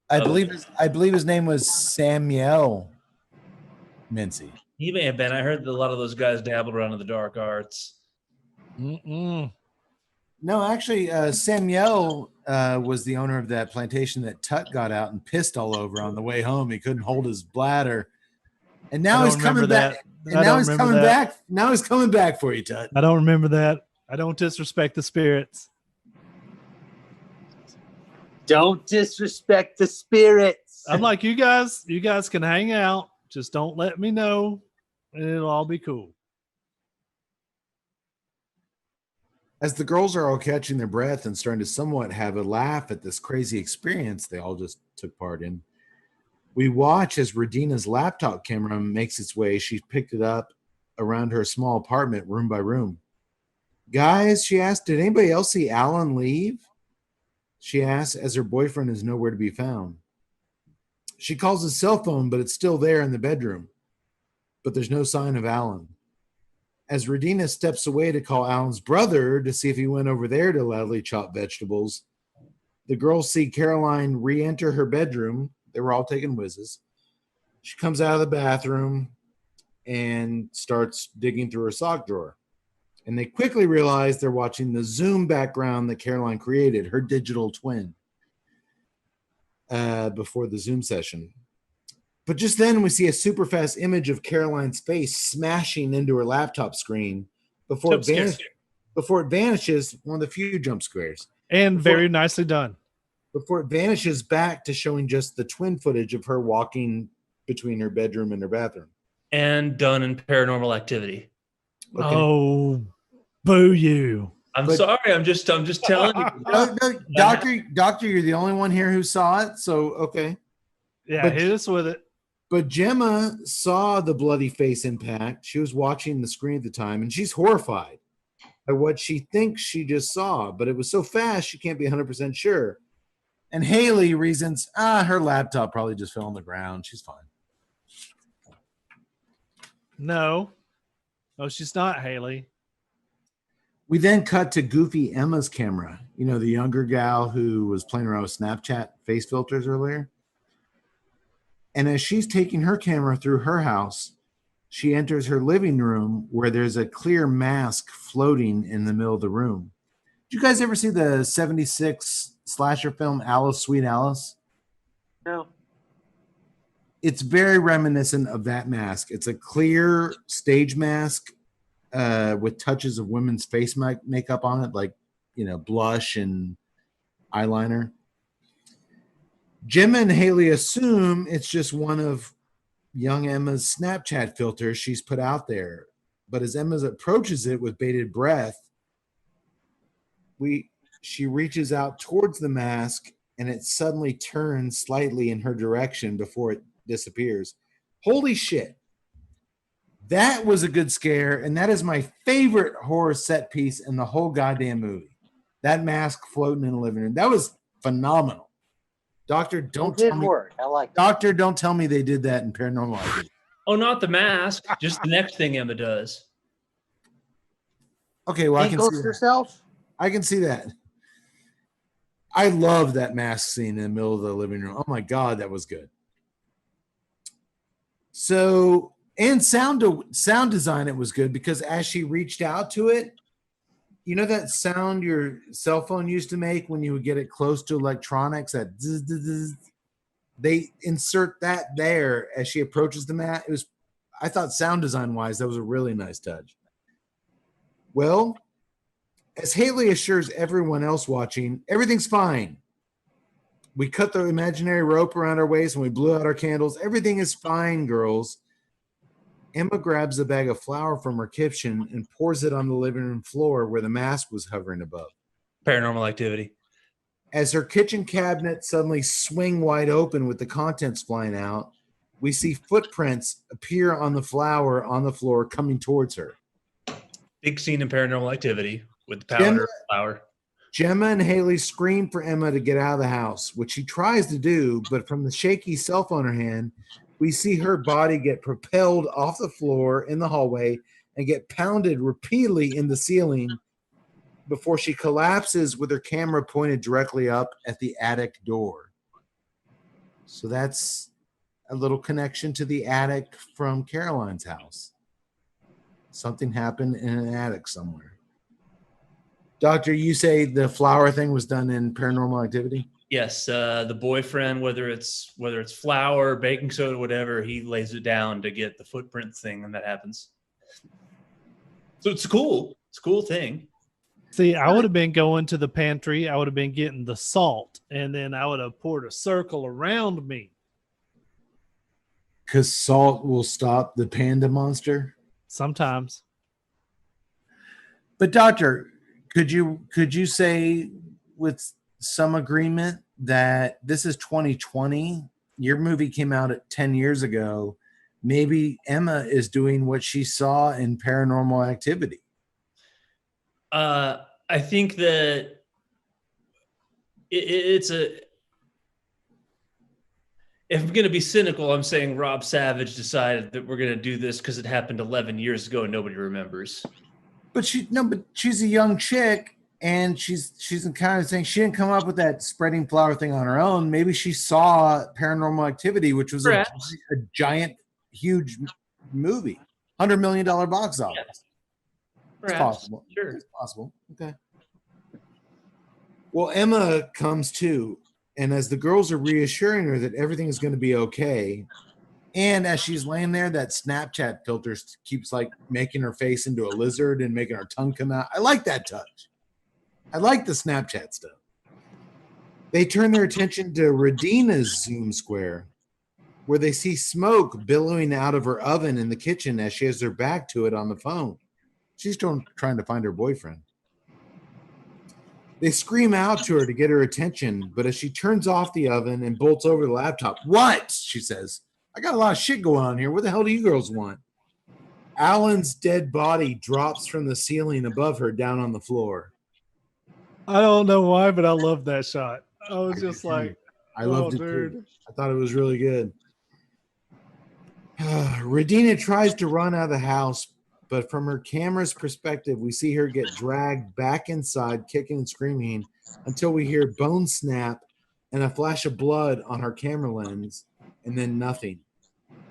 I believe his name was Samuel Mincy. He may have been. I heard that a lot of those guys dabbled around in the dark arts. No, actually, Samuel was the owner of that plantation that Tut got out and pissed all over on the way home. He couldn't hold his bladder, and now he's coming back. And now he's coming back. Now he's coming back for you, Tut. I don't remember that. I don't disrespect the spirits. Don't disrespect the spirits. I'm like, you guys can hang out. Just don't let me know, and it'll all be cool. As the girls are all catching their breath and starting to somewhat have a laugh at this crazy experience they all just took part in, we watch as Radina's laptop camera makes its way. She picked it up around her small apartment, room by room. Guys, she asked, did anybody else see Alan leave? She asks as her boyfriend is nowhere to be found. She calls his cell phone, but it's still there in the bedroom. But there's no sign of Alan. As Radina steps away to call Alan's brother to see if he went over there to loudly chop vegetables, the girls see Caroline re-enter her bedroom. They were all taking whizzes. She comes out of the bathroom and starts digging through her sock drawer. And they quickly realize they're watching the Zoom background that Caroline created, her digital twin, before the Zoom session. But just then we see a super fast image of Caroline's face smashing into her laptop screen before it vanishes, one of the few jump scares. And very nicely done. Before it vanishes back to showing just the twin footage of her walking between her bedroom and her bathroom. And done in Paranormal Activity. Okay. Oh, boo you. I'm sorry. I'm just telling you. No, doctor, you're the only one here who saw it. So, okay. Yeah, hit us with it. But Gemma saw the bloody face impact. She was watching the screen at the time, and she's horrified by what she thinks she just saw. But it was so fast, she can't be 100% sure. And Haley reasons, her laptop probably just fell on the ground. She's fine. No, she's not, Haley. We then cut to Goofy Emma's camera. You know, the younger gal who was playing around with Snapchat face filters earlier. And as she's taking her camera through her house, she enters her living room where there's a clear mask floating in the middle of the room. Did you guys ever see the 76 slasher film Alice, Sweet Alice? No. It's very reminiscent of that mask. It's a clear stage mask with touches of women's face makeup on it, like, blush and eyeliner. Jim and Haley assume it's just one of young Emma's Snapchat filters she's put out there. But as Emma approaches it with bated breath, she reaches out towards the mask and it suddenly turns slightly in her direction before it disappears. Holy shit. That was a good scare, and that is my favorite horror set piece in the whole goddamn movie. That mask floating in the living room. That was phenomenal. Doctor, don't tell me. Work. I like that. Doctor, don't tell me they did that in Paranormal Activity. Oh, not the mask. Just the next thing Emma does. Okay, well, I can see that. Herself? I can see that. I love that mask scene in the middle of the living room. Oh my God, that was good. So, and sound design, it was good because as she reached out to it, you know that sound your cell phone used to make when you would get it close to electronics, that zzz, zzz, zzz. They insert that there as she approaches the mat. It was, I thought sound design wise, that was a really nice touch. Well, as Haley assures everyone else watching, everything's fine. We cut the imaginary rope around our waist and we blew out our candles. Everything is fine, girls. Emma grabs a bag of flour from her kitchen and pours it on the living room floor where the mask was hovering above. Paranormal Activity. As her kitchen cabinet suddenly swing wide open with the contents flying out, we see footprints appear on the flour on the floor coming towards her. Big scene in Paranormal Activity with the powder flour. Gemma and Haley scream for Emma to get out of the house, which she tries to do, but from the shaky cell phone in her hand, we see her body get propelled off the floor in the hallway and get pounded repeatedly in the ceiling before she collapses with her camera pointed directly up at the attic door. So that's a little connection to the attic from Caroline's house. Something happened in an attic somewhere. Doctor, you say the flour thing was done in Paranormal Activity? Yes, the boyfriend, whether it's flour, baking soda, whatever, he lays it down to get the footprint thing, and that happens. So it's cool. It's a cool thing. See, I would have been going to the pantry. I would have been getting the salt, and then I would have poured a circle around me. Because salt will stop the panda monster? Sometimes. But doctor, could you say with some agreement that this is 2020? Your movie came out 10 years ago. Maybe Emma is doing what she saw in Paranormal Activity. I think that it's a. If I'm going to be cynical, I'm saying Rob Savage decided that we're going to do this because it happened 11 years ago and nobody remembers. But she's a young chick, and she's the kind of thing. She didn't come up with that spreading flower thing on her own. Maybe she saw Paranormal Activity, which was a giant, huge movie, $100 million box office. Yeah. It's possible. Sure. It's possible. Okay. Well, Emma comes too, and as the girls are reassuring her that everything is going to be okay, and as she's laying there, that Snapchat filter keeps like making her face into a lizard and making her tongue come out. I like that touch. I like the Snapchat stuff. They turn their attention to Radina's Zoom square, where they see smoke billowing out of her oven in the kitchen as she has her back to it on the phone. She's trying to find her boyfriend. They scream out to her to get her attention, but as she turns off the oven and bolts over the laptop, "What?" she says. "I got a lot of shit going on here. What the hell do you girls want?" Alan's dead body drops from the ceiling above her down on the floor. I don't know why, but I love that shot. I was just like, I loved it too. I thought it was really good. Radina tries to run out of the house, but from her camera's perspective, we see her get dragged back inside, kicking and screaming, until we hear bones snap and a flash of blood on her camera lens, and then nothing.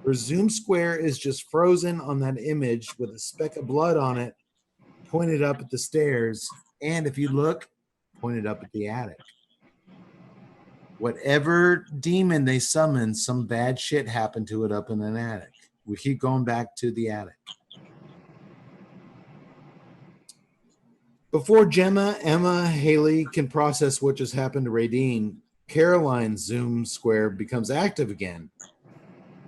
Her Zoom square is just frozen on that image with a speck of blood on it, pointed up at the stairs, and if you look, pointed up at the attic. Whatever demon they summoned, some bad shit happened to it up in an attic. We keep going back to the attic. Before Gemma, Emma, Haley can process what just happened to Radine, Caroline's Zoom square becomes active again,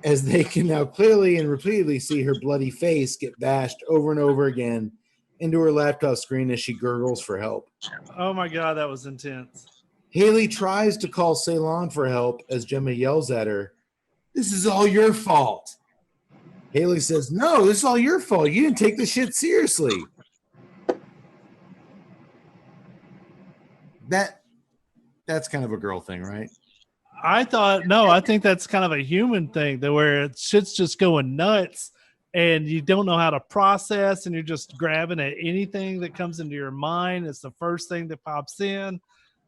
as they can now clearly and repeatedly see her bloody face get bashed over and over again into her laptop screen as she gurgles for help. Oh my God, that was intense. Haley tries to call Ceylon for help as Gemma yells at her, "This is all your fault." Haley says, "No, this is all your fault. You didn't take this shit seriously." That's kind of a girl thing, right? I think that's kind of a human thing, that where shit's just going nuts and you don't know how to process, and you're just grabbing at anything that comes into your mind. It's the first thing that pops in.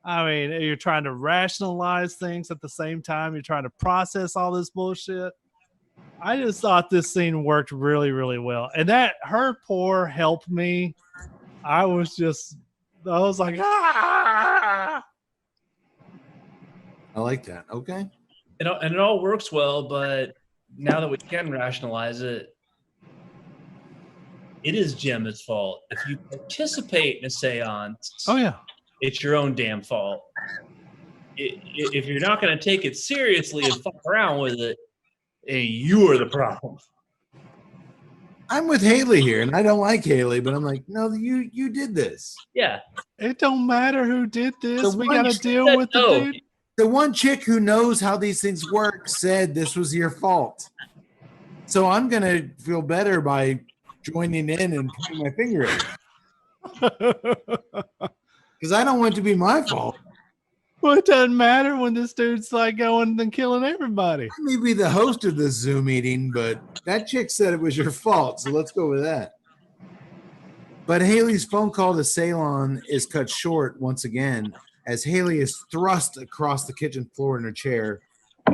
I mean, you're trying to rationalize things at the same time. You're trying to process all this bullshit. I just thought this scene worked really, really well. And that her pour helped me. I was like, ah! I like that. Okay. And it all works well, but now that we can rationalize it, it is Gemma's fault. If you participate in a seance, oh yeah, it's your own damn fault. If you're not going to take it seriously and fuck around with it, you are the problem. I'm with Haley here, and I don't like Haley, but I'm like, no, you did this. Yeah. It don't matter who did this. We got to deal with the dude. The one chick who knows how these things work said this was your fault. So I'm going to feel better by joining in and putting my finger in it. Because I don't want it to be my fault. Well, it doesn't matter when this dude's like going and killing everybody. I may be the host of this Zoom meeting, but that chick said it was your fault. So let's go with that. But Haley's phone call to Ceylon is cut short once again as Haley is thrust across the kitchen floor in her chair,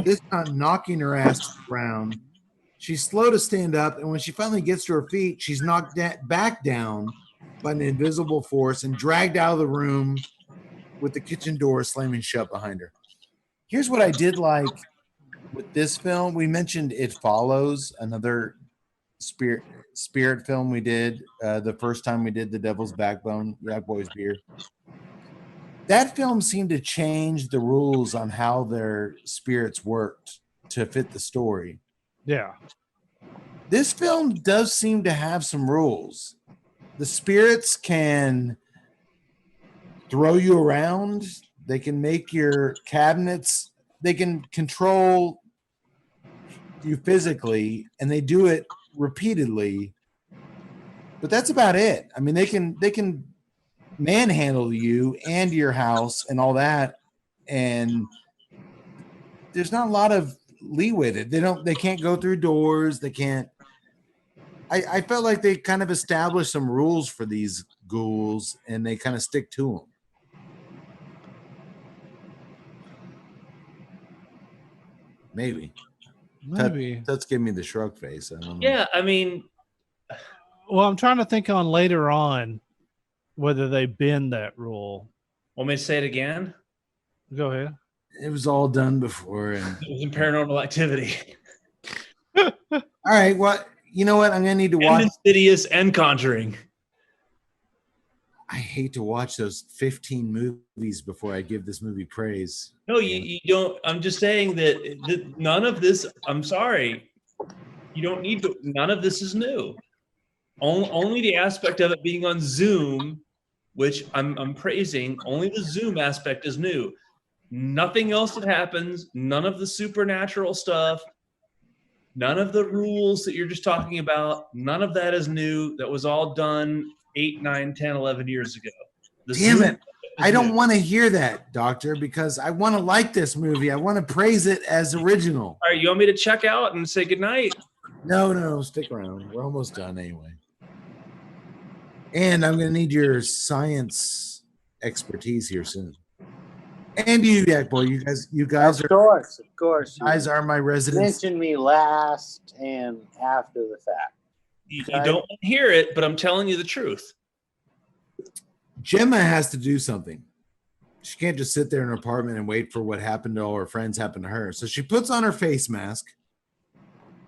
this time knocking her ass to the ground. She's slow to stand up, and when she finally gets to her feet, she's knocked back down by an invisible force and dragged out of the room with the kitchen door slamming shut behind her. Here's what I did like with this film. We mentioned It Follows, another spirit film we did the first time we did The Devil's Backbone, Yak Boy's Beer. That film seemed to change the rules on how their spirits worked to fit the story. Yeah. This film does seem to have some rules. The spirits can throw you around. They can make your cabinets. They can control you physically, and they do it repeatedly. But that's about it. I mean, they can manhandle you and your house and all that, and there's not a lot of leeway. They can't go through doors. They can't. I felt like they kind of established some rules for these ghouls, and they kind of stick to them. Maybe. That's giving me the shrug face. I don't know. Yeah, I mean, well, I'm trying to think on later on whether they bend that rule. Want me to say it again? Go ahead. It was all done before. And it was in Paranormal Activity. All right. Well, you know what? I'm going to need to watch. Insidious and Conjuring. I hate to watch those 15 movies before I give this movie praise. No, you don't. I'm just saying that none of this, I'm sorry. You don't need to. None of this is new. Only the aspect of it being on Zoom, which I'm praising, only the Zoom aspect is new. Nothing else that happens, none of the supernatural stuff, none of the rules that you're just talking about, none of that is new. That was all done 8, 9, 10, 11 years ago. Damn it. I don't want to hear that, Doctor, because I want to like this movie. I want to praise it as original. All right, you want me to check out and say goodnight? No, stick around. We're almost done anyway. And I'm going to need your science expertise here soon. And you, Yak Boy, you guys of course. You guys are my residents. Mention me last and after the fact. You don't want to hear it, but I'm telling you the truth. Gemma has to do something. She can't just sit there in her apartment and wait for what happened to all her friends happen to her. So she puts on her face mask.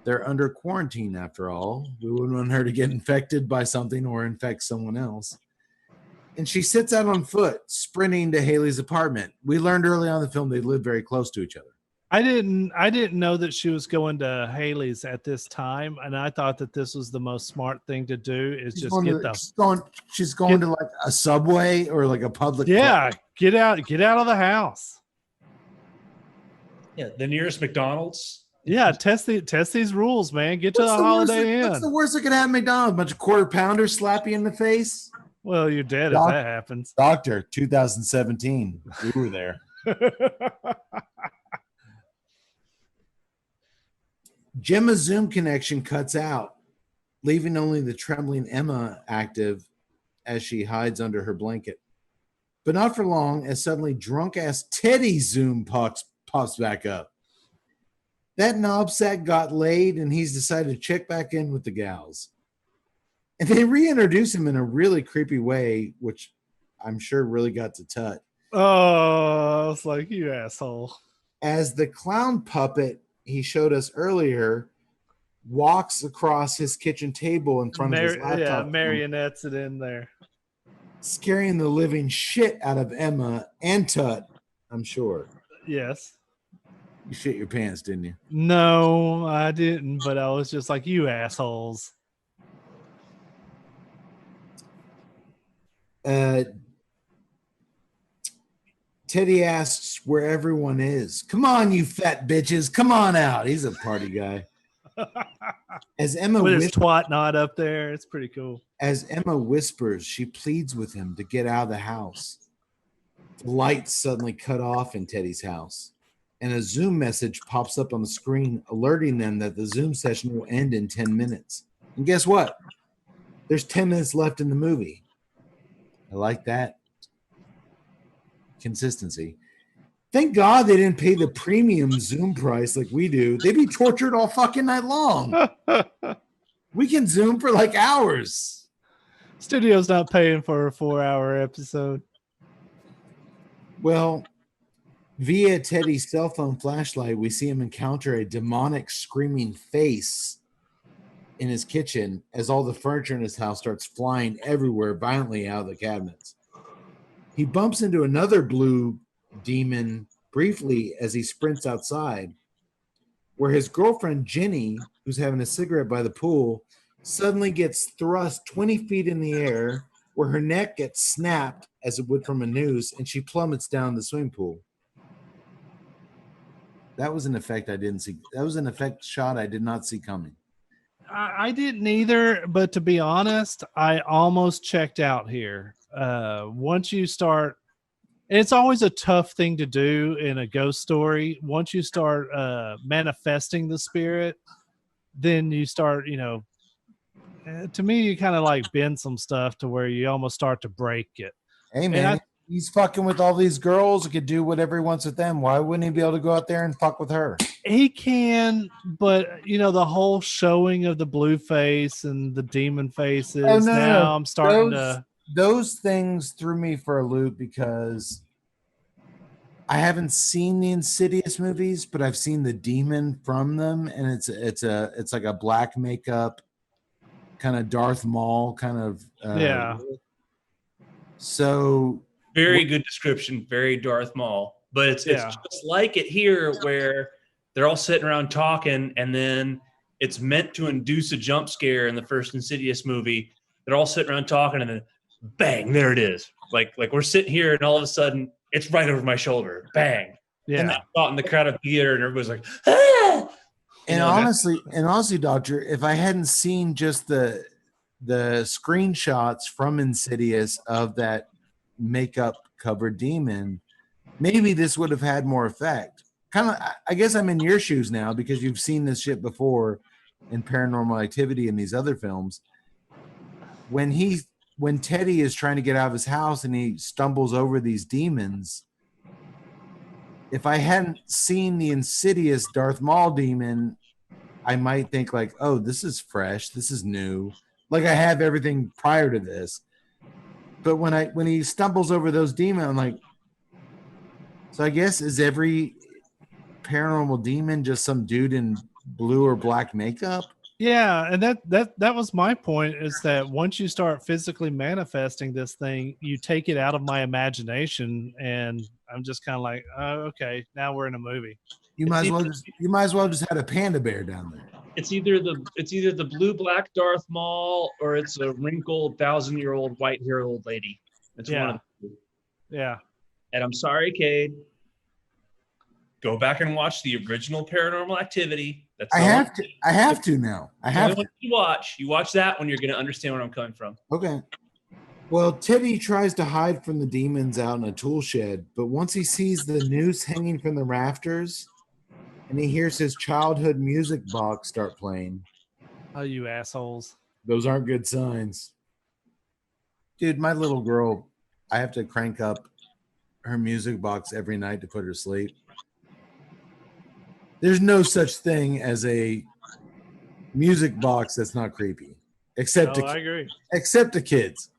They're under quarantine after all. We wouldn't want her to get infected by something or infect someone else. And she sits out on foot, sprinting to Haley's apartment. We learned early on in the film they live very close to each other. I didn't know that she was going to Haley's at this time, and I thought that this was the most smart thing to do is She's just going get to, the she's going to like a Subway or like a public. yeah, get out of the house. Yeah, the nearest McDonald's. Yeah, test these rules, man. Get to the Holiday Inn. What's the worst that could happen at McDonald's? A bunch of quarter pounders slap you in the face? Well, you're dead if that happens. Doctor, 2017. We were there. Gemma's Zoom connection cuts out, leaving only the trembling Emma active as she hides under her blanket. But not for long, as suddenly drunk-ass Teddy's Zoom pops back up. That knobsack got laid, and he's decided to check back in with the gals. And they reintroduce him in a really creepy way, which I'm sure really got to Tut. Oh, I was like, you asshole. As the clown puppet he showed us earlier walks across his kitchen table in front of his laptop. Yeah, marionettes it in there. Scaring the living shit out of Emma and Tut, I'm sure. Yes. You shit your pants, didn't you? No, I didn't, but I was just like, you assholes. Teddy asks where everyone is. Come on, you fat bitches. Come on out. He's a party guy. As Emma with his twat knot up there, it's pretty cool. As Emma whispers, she pleads with him to get out of the house. The lights suddenly cut off in Teddy's house, and a Zoom message pops up on the screen alerting them that the Zoom session will end in 10 minutes. And guess what? There's 10 minutes left in the movie. I like that. Consistency. Thank God they didn't pay the premium Zoom price like we do. They'd be tortured all fucking night long. We can Zoom for like hours. Studio's not paying for a 4-hour episode. Well, via Teddy's cell phone flashlight, we see him encounter a demonic screaming face in his kitchen as all the furniture in his house starts flying everywhere violently out of the cabinets. He bumps into another blue demon briefly as he sprints outside, where his girlfriend Jenny, who's having a cigarette by the pool, suddenly gets thrust 20 feet in the air, where her neck gets snapped as it would from a noose, and she plummets down the swimming pool. That was an effect I didn't see. That was an effect shot I did not see coming. I didn't either, but to be honest, I almost checked out here. Once you start, it's always a tough thing to do in a ghost story. Once you start manifesting the spirit, then you start, to me, you kind of like bend some stuff to where you almost start to break it. Hey, man, he's fucking with all these girls. He could do whatever he wants with them. Why wouldn't he be able to go out there and fuck with her? He can, but the whole showing of the blue face and the demon faces. No. I'm starting those things threw me for a loop because I haven't seen the Insidious movies, but I've seen the demon from them, and it's like a black makeup kind of Darth Maul kind of So very good description, very Darth Maul, but it's just like it here where they're all sitting around talking, and then it's meant to induce a jump scare in the first Insidious movie. They're all sitting around talking, and then bang, there it is. Like we're sitting here, and all of a sudden, it's right over my shoulder. Bang. Yeah. And I thought in the crowded theater, and everybody's like, ah! And honestly, Doctor, if I hadn't seen just the screenshots from Insidious of that makeup covered demon, maybe this would have had more effect. Kind of, I guess I'm in your shoes now because you've seen this shit before in Paranormal Activity and these other films. When Teddy is trying to get out of his house and he stumbles over these demons, if I hadn't seen the Insidious Darth Maul demon, I might think like, oh, this is fresh, this is new. Like I have everything prior to this. But when he stumbles over those demons, I'm like, so I guess is every paranormal demon just some dude in blue or black makeup? Yeah, and that was my point, is that once you start physically manifesting this thing, you take it out of my imagination, and I'm just kind of like, oh, okay, now we're in a movie. You might as well just had a panda bear down there. It's either the blue black Darth Maul or it's a wrinkled 1,000-year-old white-haired old lady. It's one of the two. Yeah. And I'm sorry, Cade. Go back and watch the original Paranormal Activity. I have to now. I have to. You watch that when you're going to understand where I'm coming from. Okay. Well, Teddy tries to hide from the demons out in a tool shed, but once he sees the noose hanging from the rafters and he hears his childhood music box start playing. Oh, you assholes. Those aren't good signs. Dude, my little girl, I have to crank up her music box every night to put her to sleep. There's no such thing as a music box that's not creepy, except I agree. Except to kids.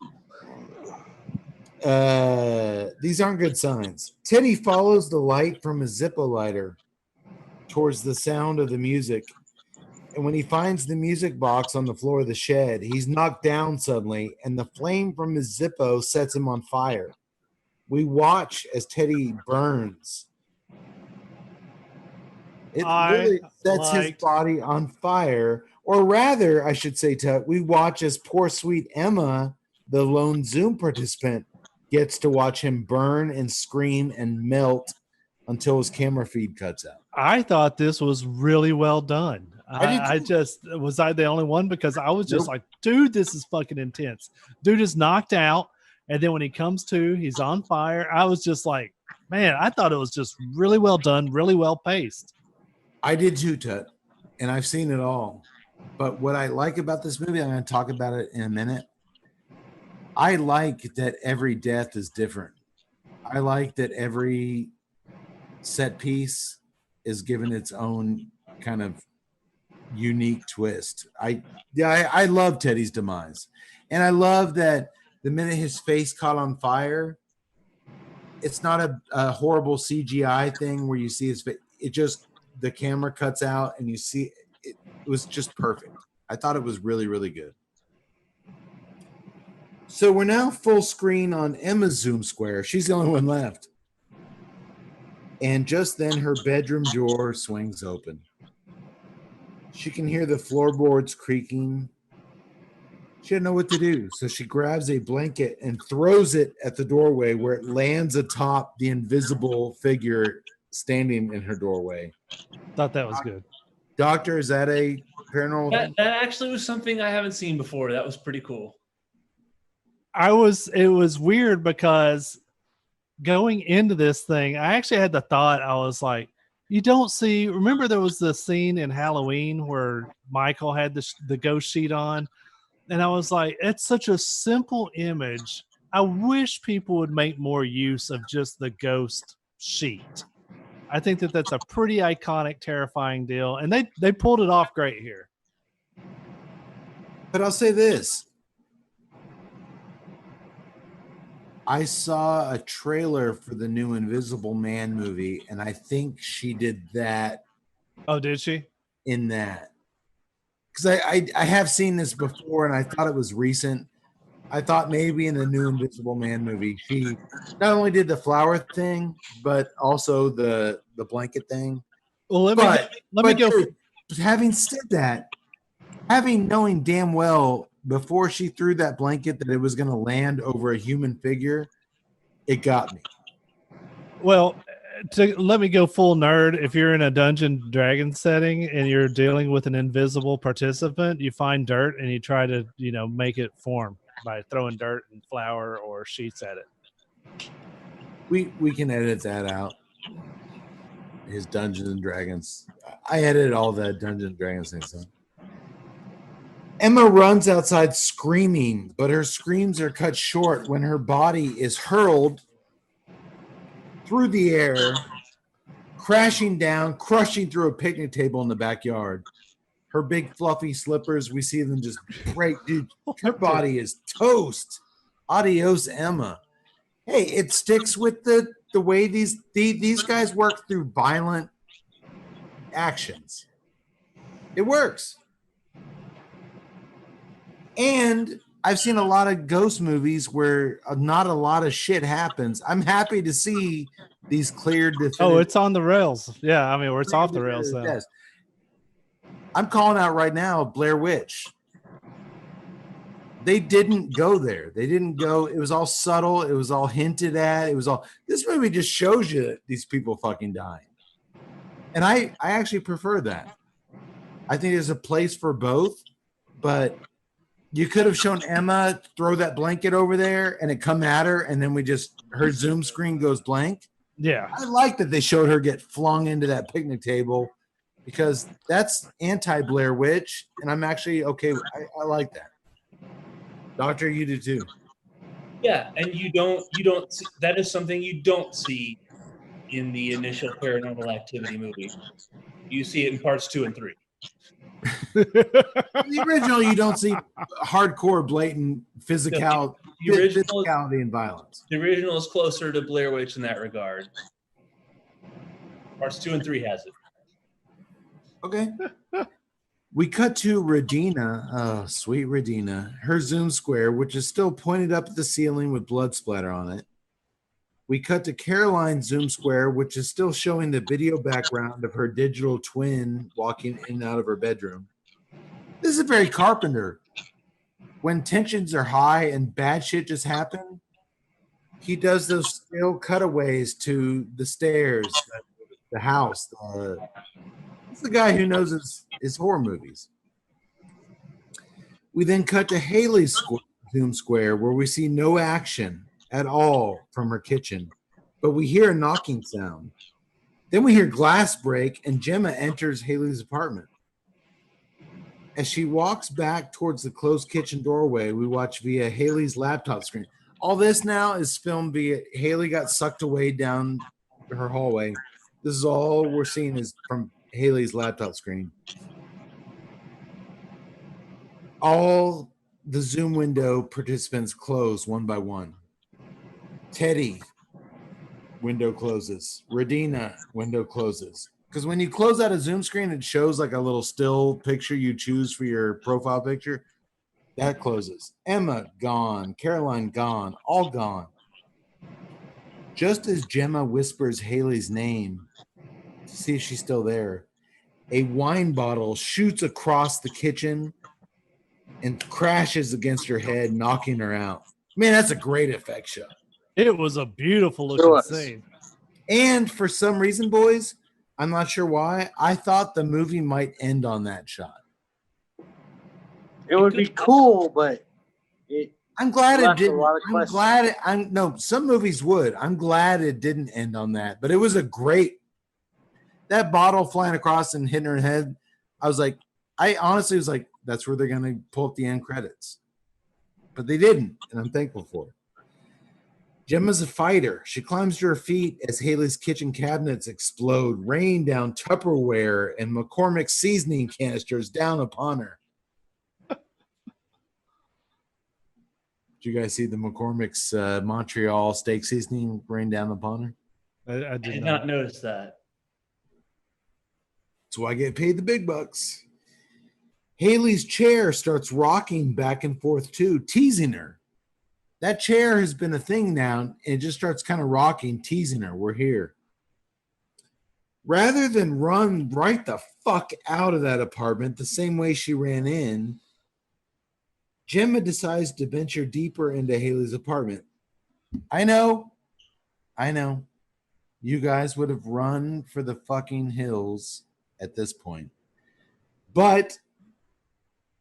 These aren't good signs. Teddy follows the light from his Zippo lighter towards the sound of the music, and when he finds the music box on the floor of the shed, he's knocked down suddenly, and the flame from his Zippo sets him on fire. We watch as Teddy burns. It really sets his body on fire, or rather, I should say, we watch as poor sweet Emma, the lone Zoom participant, gets to watch him burn and scream and melt until his camera feed cuts out. I thought this was really well done. I the only one? Because I was just like, dude, this is fucking intense. Dude is knocked out, and then when he comes to, he's on fire. I was just like, man, I thought it was just really well done, really well paced. I did too, Tut, and I've seen it all. But what I like about this movie, I'm going to talk about it in a minute. I like that every death is different. I like that every set piece is given its own kind of unique twist. I love Teddy's demise. And I love that the minute his face caught on fire, it's not a horrible CGI thing where you see his face. It just, the camera cuts out and you see it was just perfect. I thought it was really, really good. So we're now full screen on Emma's Zoom square. She's the only one left. And just then her bedroom door swings open. She can hear the floorboards creaking. She didn't know what to do, so she grabs a blanket and throws it at the doorway where it lands atop the invisible figure standing in her doorway. Thought that was good. Doctor, is that a paranormal thing? That actually was something I haven't seen before. That was pretty cool. It was weird because going into this thing, I actually had the thought, I was like, you don't see, remember there was the scene in Halloween where Michael had the ghost sheet on? And I was like, it's such a simple image. I wish people would make more use of just the ghost sheet. I think that's a pretty iconic, terrifying deal. And they pulled it off great here. But I'll say this. I saw a trailer for the new Invisible Man movie, and I think she did that. Oh, did she? In that. Because I have seen this before, and I thought it was recent. I thought maybe in the new Invisible Man movie, she not only did the flower thing, but also the blanket thing. Well, let me go. Having said that, knowing damn well before she threw that blanket that it was going to land over a human figure, it got me. Well, let me go full nerd. If you're in a Dungeon Dragon setting and you're dealing with an invisible participant, you find dirt and you try to, make it form by throwing dirt and flour or sheets at it. We can edit that out. His Dungeons and Dragons. I edited all the Dungeons and Dragons things. So. Emma runs outside screaming, but her screams are cut short when her body is hurled through the air, crashing down, crushing through a picnic table in the backyard. Her big fluffy slippers, we see them just break. Dude, her body is toast. Adios, Emma. Hey, it sticks with the way these guys work through violent actions. It works. And I've seen a lot of ghost movies where not a lot of shit happens. I'm happy to see these clear Oh, definitive. it's on the rails. Yeah, I mean, it's off the rails now. Yes. I'm calling out right now Blair Witch. They didn't go there. They didn't go. It was all subtle. It was all hinted at. It was all. This movie just shows you that these people fucking dying. And I actually prefer that. I think there's a place for both, but you could have shown Emma throw that blanket over there and it come at her, and then her Zoom screen goes blank. Yeah. I like that they showed her get flung into that picnic table because that's anti-Blair Witch, and I'm actually okay. I like that. Doctor, you do too. Yeah, and you don't see, that is something you don't see in the initial Paranormal Activity movie. You see it in parts 2 and 3. The original, you don't see hardcore, blatant physicality and violence. The original is closer to Blair Witch in that regard. Parts 2 and 3 has it. Okay. We cut to Radina, oh, sweet Radina, her Zoom square, which is still pointed up at the ceiling with blood splatter on it. We cut to Caroline's Zoom square, which is still showing the video background of her digital twin walking in and out of her bedroom. This is very Carpenter. When tensions are high and bad shit just happen, he does those still cutaways to the stairs, the house. He's the guy who knows his horror movies. We then cut to Haley's Zoom square, where we see no action at all from her kitchen, but we hear a knocking sound. Then we hear glass break, and Gemma enters Haley's apartment. As she walks back towards the closed kitchen doorway, we watch via Haley's laptop screen. All this now is filmed via Haley got sucked away down her hallway. This is all we're seeing is from Haley's laptop screen. All the Zoom window participants close one by one. Teddy, window closes. Radina, window closes. Because when you close out a Zoom screen, it shows like a little still picture you choose for your profile picture. That closes. Emma, gone. Caroline, gone. All gone. Just as Gemma whispers Haley's name to see if she's still there, a wine bottle shoots across the kitchen and crashes against her head, knocking her out. Man, that's a great effect shot. It was a beautiful looking scene. And for some reason, boys, I'm not sure why, I thought the movie might end on that shot. It would be cool, but I'm glad it didn't. Some movies would. I'm glad it didn't end on that. But it was a great. That bottle flying across and hitting her head, I honestly was like, that's where they're going to pull up the end credits. But they didn't, and I'm thankful for it. Gemma's a fighter. She climbs to her feet as Haley's kitchen cabinets explode, rain down Tupperware and McCormick seasoning canisters down upon her. Did you guys see the McCormick's Montreal steak seasoning rain down upon her? I did not notice that. That's why I get paid the big bucks. Haley's chair starts rocking back and forth too, teasing her. That chair has been a thing now, and it just starts kind of rocking, teasing her. We're here. Rather than run right the fuck out of that apartment the same way she ran in, Gemma decides to venture deeper into Haley's apartment. I know. You guys would have run for the fucking hills at this point. But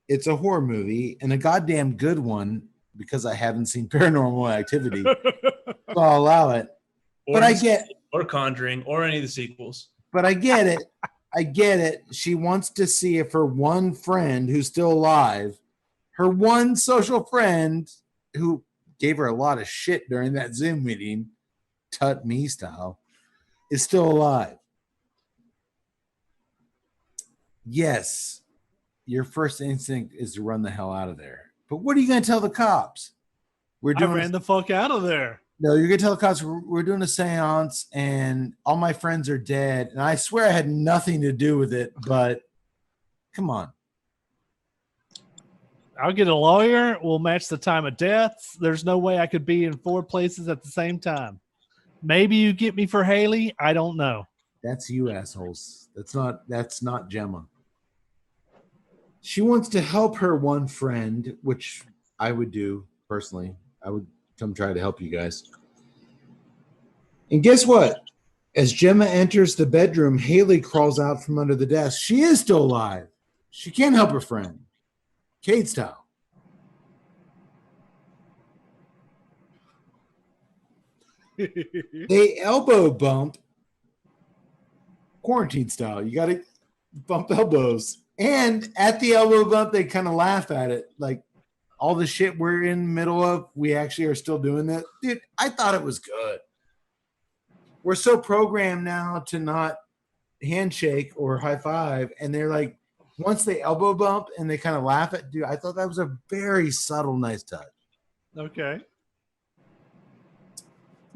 it's a horror movie, and a goddamn good one, because I haven't seen Paranormal Activity. So I'll allow it. Or Conjuring, or any of the sequels. But I get it. She wants to see if her one friend who's still alive, her one social friend who gave her a lot of shit during that Zoom meeting, tut me style, is still alive. Yes, your first instinct is to run the hell out of there. But what are you going to tell the cops? I ran the fuck out of there. No, you're going to tell the cops we're doing a seance and all my friends are dead. And I swear I had nothing to do with it, but come on. I'll get a lawyer. We'll match the time of death. There's no way I could be in 4 places at the same time. Maybe you get me for Haley. I don't know. That's you assholes. That's not Gemma. She wants to help her one friend, which I would do personally. I would come try to help you guys. And guess what? As Gemma enters the bedroom, Haley crawls out from under the desk. She is still alive. She can't help her friend. Cade style. They elbow bump quarantine style. You got to bump elbows. And at the elbow bump, they kind of laugh at it. Like, all the shit we're in the middle of, we actually are still doing that. Dude, I thought it was good. We're so programmed now to not handshake or high five. And they're like, once they elbow bump and they kind of laugh at, dude, I thought that was a very subtle, nice touch. Okay.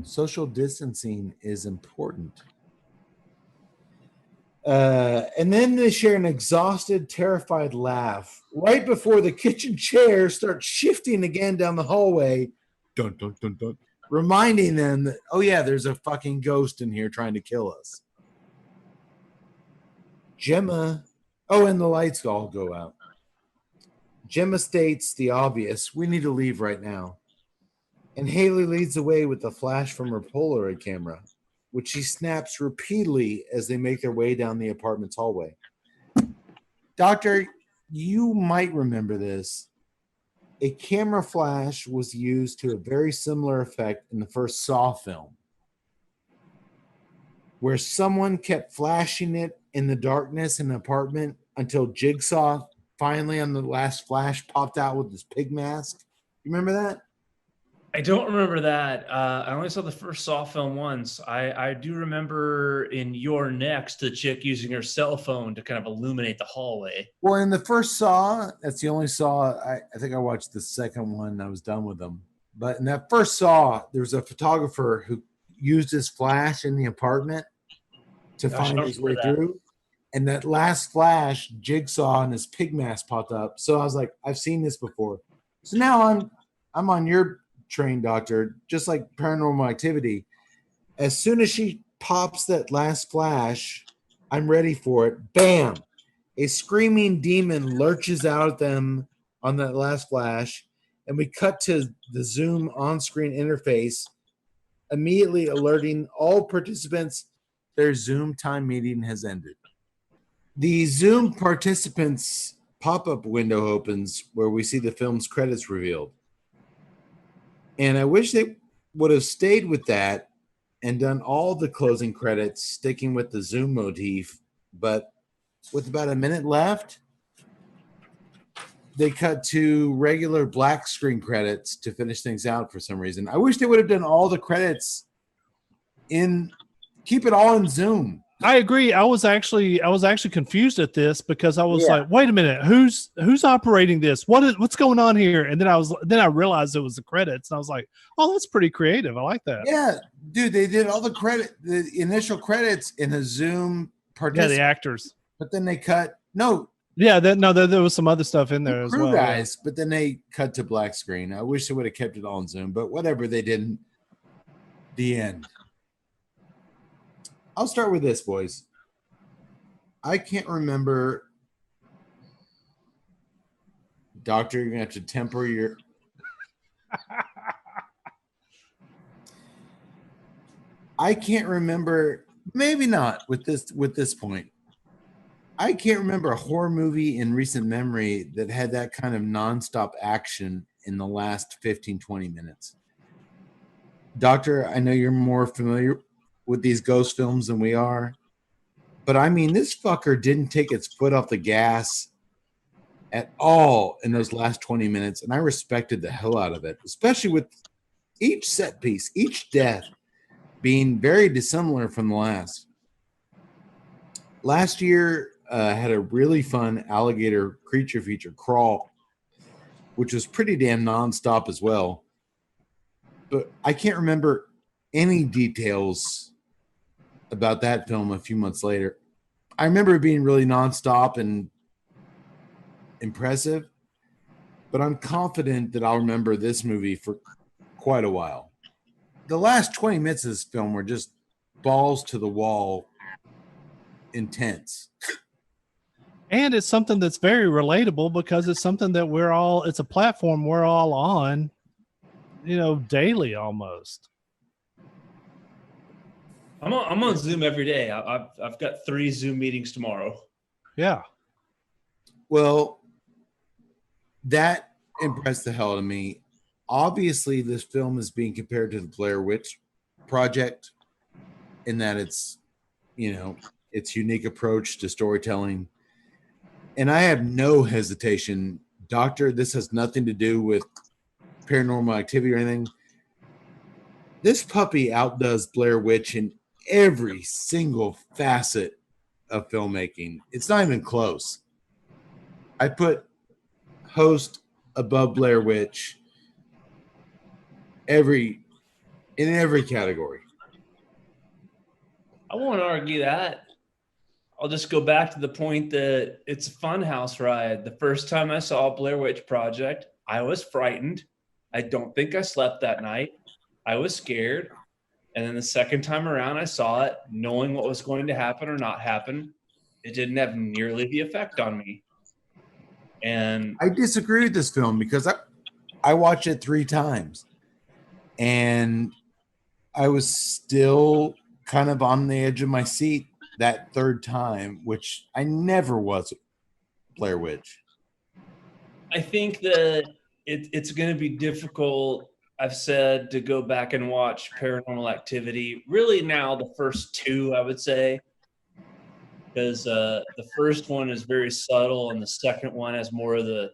Social distancing is important. And then they share an exhausted, terrified laugh right before the kitchen chair starts shifting again down the hallway. Dun, dun, dun, dun, reminding them that, oh yeah, there's a fucking ghost in here trying to kill us. Gemma, and the lights all go out. Gemma states the obvious, we need to leave right now. And Haley leads the way with the flash from her Polaroid camera, which she snaps repeatedly as they make their way down the apartment's hallway. Doctor, you might remember this. A camera flash was used to a very similar effect in the first Saw film, where someone kept flashing it in the darkness in the apartment until Jigsaw finally on the last flash popped out with his pig mask. You remember that? I don't remember that. I only saw the first Saw film once. I do remember in Your Next, the chick using her cell phone to kind of illuminate the hallway. Well, in the first Saw, that's the only Saw. I think I watched the second one. I was done with them. But in that first Saw, there was a photographer who used his flash in the apartment to find his way through. And that last flash, Jigsaw and his pig mask popped up. So I was like, I've seen this before. So now I'm on your train, Doctor, just like Paranormal Activity. As soon as she pops that last flash, I'm ready for it. Bam! A screaming demon lurches out at them on that last flash, and we cut to the Zoom on-screen interface, immediately alerting all participants their Zoom time meeting has ended. The Zoom participants pop-up window opens where we see the film's credits revealed. And I wish they would have stayed with that and done all the closing credits, sticking with the Zoom motif. But with about a minute left, they cut to regular black screen credits to finish things out for some reason. I wish they would have done all the credits keep it all in Zoom. I agree. I was actually confused at this because I was like, wait a minute, who's operating this? What's going on here? And then I realized it was the credits, and I was like, oh, that's pretty creative. I like that. Yeah, dude, they did all the initial credits in a Zoom participant. Yeah, the actors. But then they cut there was some other stuff in there as well. Guys, but then they cut to black screen. I wish they would have kept it all in Zoom, but whatever, they didn't. The end. I'll start with this, boys. I can't remember. Doctor, you're going to have to temper your... I can't remember, maybe not with this point. I can't remember a horror movie in recent memory that had that kind of nonstop action in the last 15, 20 minutes. Doctor, I know you're more familiar with these ghost films than we are, but I mean, this fucker didn't take its foot off the gas at all in those last 20 minutes, and I respected the hell out of it, especially with each set piece, each death being very dissimilar from the last. Last year had a really fun alligator creature feature, Crawl, which was pretty damn nonstop as well, but I can't remember any details about that film a few months later. I remember it being really nonstop and impressive, but I'm confident that I'll remember this movie for quite a while. the last 20 minutes of this film were just balls to the wall intense. And it's something that's very relatable because it's something that it's a platform we're all on, daily almost. I'm on Zoom every day. I've got 3 Zoom meetings tomorrow. Yeah. Well, that impressed the hell out of me. Obviously, this film is being compared to the Blair Witch Project in that it's unique approach to storytelling. And I have no hesitation, Doctor, this has nothing to do with paranormal activity or anything. This puppy outdoes Blair Witch in every single facet of filmmaking. It's not even close. I put Host above Blair Witch in every category. I won't argue that. I'll just go back to the point that it's a funhouse ride. The first time I saw Blair Witch Project, I was frightened. I don't think I slept that night. I was scared. And then the second time around, I saw it, knowing what was going to happen or not happen. It didn't have nearly the effect on me. And I disagree with this film because I watched it 3 times. And I was still kind of on the edge of my seat that third time, which I never was Blair Witch. I think that it's going to be difficult, I've said, to go back and watch Paranormal Activity. Really now the first 2, I would say. Because the first one is very subtle and the second one has more of the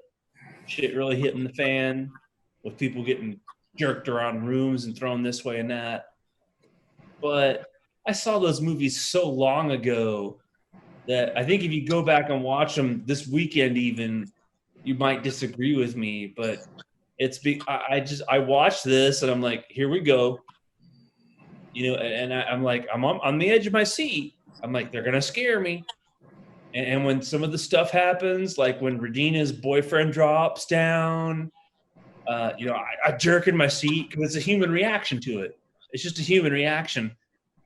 shit really hitting the fan with people getting jerked around rooms and thrown this way and that. But I saw those movies so long ago that I think if you go back and watch them this weekend even, you might disagree with me. But I watched this and I'm like, here we go. And I'm like, I'm on the edge of my seat. I'm like, they're going to scare me. And when some of the stuff happens, like when Regina's boyfriend drops down, I jerk in my seat because it's a human reaction to it. It's just a human reaction.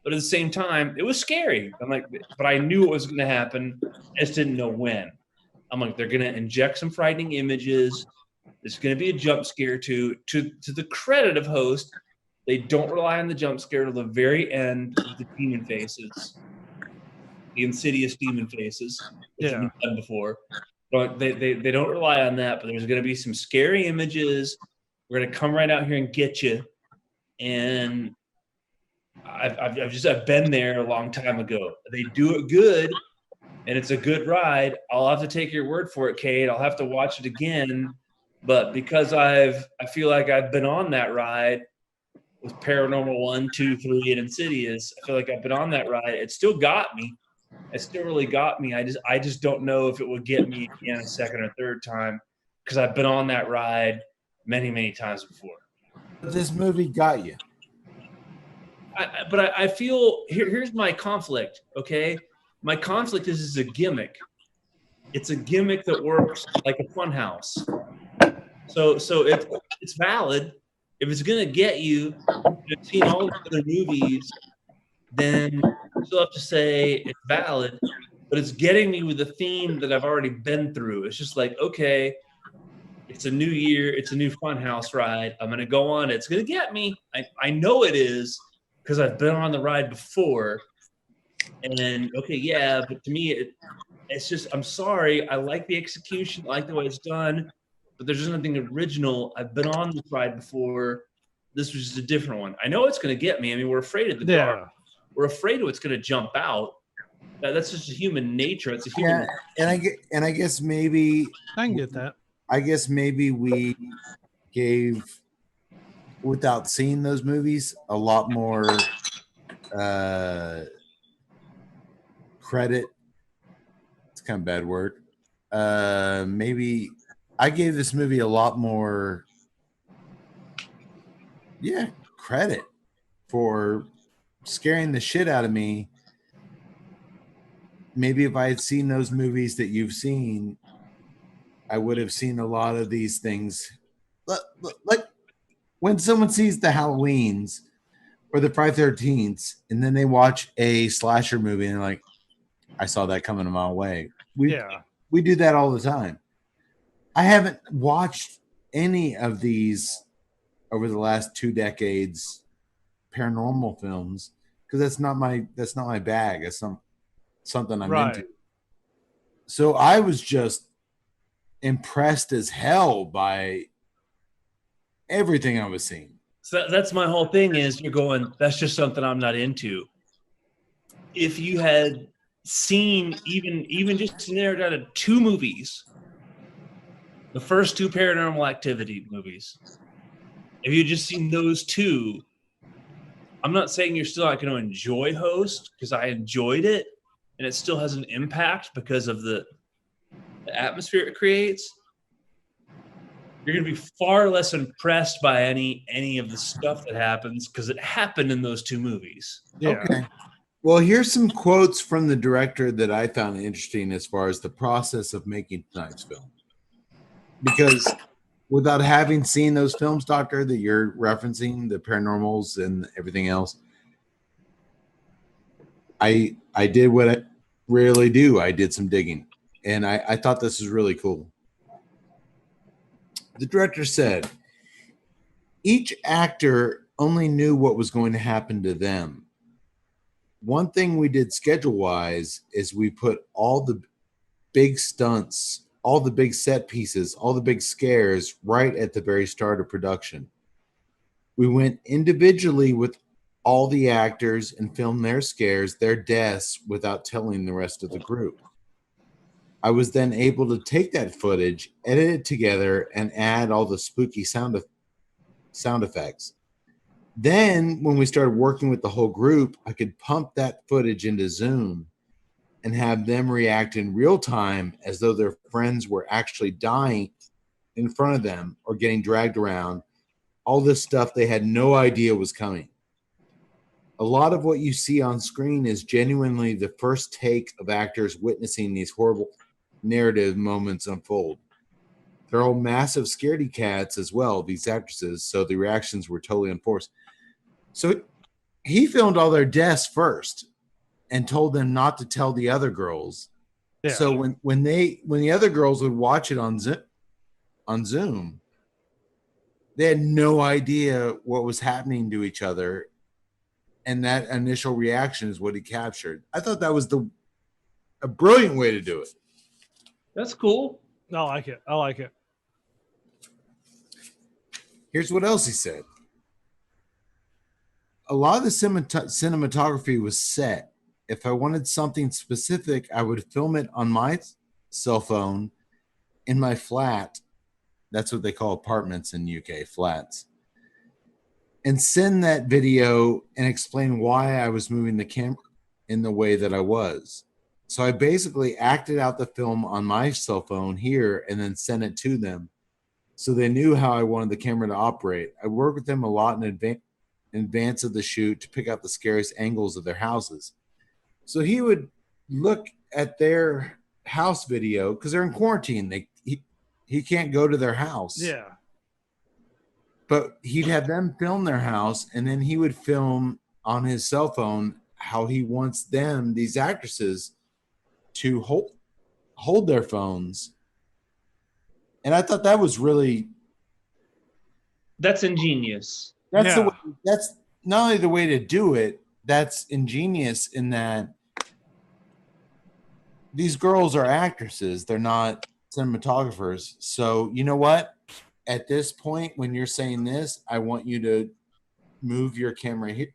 But at the same time, it was scary. I'm like, but I knew it was going to happen. I just didn't know when. I'm like, they're going to inject some frightening images. There's going to be a jump scare too. To the credit of Host, they don't rely on the jump scare till the very end with the demon faces. The insidious demon faces, which have been done before. But they don't rely on that, but there's going to be some scary images. We're going to come right out here and get you. And I've been there a long time ago. They do it good, and it's a good ride. I'll have to take your word for it, Kate. I'll have to watch it again. But because I feel like I've been on that ride with Paranormal 1, 2, 3, and Insidious. I feel like I've been on that ride. It still got me. It still really got me. I just don't know if it would get me again a second or third time because I've been on that ride many, many times before. But this movie got you. But I feel here's my conflict. Okay, my conflict is it's a gimmick. It's a gimmick that works like a funhouse. So it's valid. If it's gonna get you, you've seen all the other movies, then you still have to say it's valid. But it's getting me with a theme that I've already been through. It's just like, okay, it's a new year, it's a new funhouse ride. I'm gonna go on. It's gonna get me. I know it is because I've been on the ride before. And okay, yeah, but to me, it's just, I'm sorry. I like the execution, I like the way it's done, but there's just nothing original. I've been on this ride before. This was just a different one. I know it's going to get me. I mean, we're afraid of the dark. We're afraid of what's going to jump out. That's just a human nature. It's a human. Yeah, and I guess maybe I can get that. I guess maybe we gave, without seeing those movies, a lot more credit. It's kind of a bad word. Maybe I gave this movie a lot more credit for scaring the shit out of me. Maybe if I had seen those movies that you've seen, I would have seen a lot of these things. Like when someone sees the Halloweens, or the Friday 13th, and then they watch a slasher movie and they're like, I saw that coming a mile away. We do that all the time. I haven't watched any of these over the last 2 decades paranormal films because that's not my bag. It's something I'm into. So I was just impressed as hell by everything I was seeing. So that's my whole thing is you're going, that's just something I'm not into. If you had seen even just narrowed down to 2 movies, the first 2 Paranormal Activity movies, if you just seen those 2, I'm not saying you're still not going to enjoy Host, because I enjoyed it and it still has an impact because of the atmosphere it creates. You're going to be far less impressed by any of the stuff that happens because it happened in those 2 movies. Yeah. Okay. Well, here's some quotes from the director that I found interesting as far as the process of making tonight's film. Because without having seen those films, Doctor, that you're referencing, the paranormals and everything else, I did what I rarely do. I did some digging, and I thought this was really cool. The director said, each actor only knew what was going to happen to them. One thing we did schedule-wise is we put all the big stunts, all the big set pieces, all the big scares right at the very start of production. We went individually with all the actors and filmed their scares, their deaths, without telling the rest of the group. I was then able to take that footage, edit it together, and add all the spooky sound effects. Then, when we started working with the whole group, I could pump that footage into Zoom and have them react in real time as though their friends were actually dying in front of them or getting dragged around. All this stuff they had no idea was coming. A lot of what you see on screen is genuinely the first take of actors witnessing these horrible narrative moments unfold. They're all massive scaredy cats as well, these actresses, so the reactions were totally unforced. So he filmed all their deaths first and told them not to tell the other girls. Yeah. So when the other girls would watch it on Zoom, they had no idea what was happening to each other, and that initial reaction is what he captured. I thought that was a brilliant way to do it. That's cool. I like it. Here's what else he said. A lot of the cinematography was set. If I wanted something specific, I would film it on my cell phone in my flat. That's what they call apartments in UK, flats. And send that video and explain why I was moving the camera in the way that I was. So I basically acted out the film on my cell phone here and then sent it to them. So they knew how I wanted the camera to operate. I worked with them a lot in advance of the shoot to pick out the scariest angles of their houses. So he would look at their house video because they're in quarantine. He can't go to their house. Yeah. But he'd have them film their house, and then he would film on his cell phone how he wants them, these actresses, to hold their phones. And I thought that was really... That's ingenious. That's not only the way to do it, that's ingenious in that these girls are actresses. They're not cinematographers. So you know what? At this point, when you're saying this, I want you to move your camera here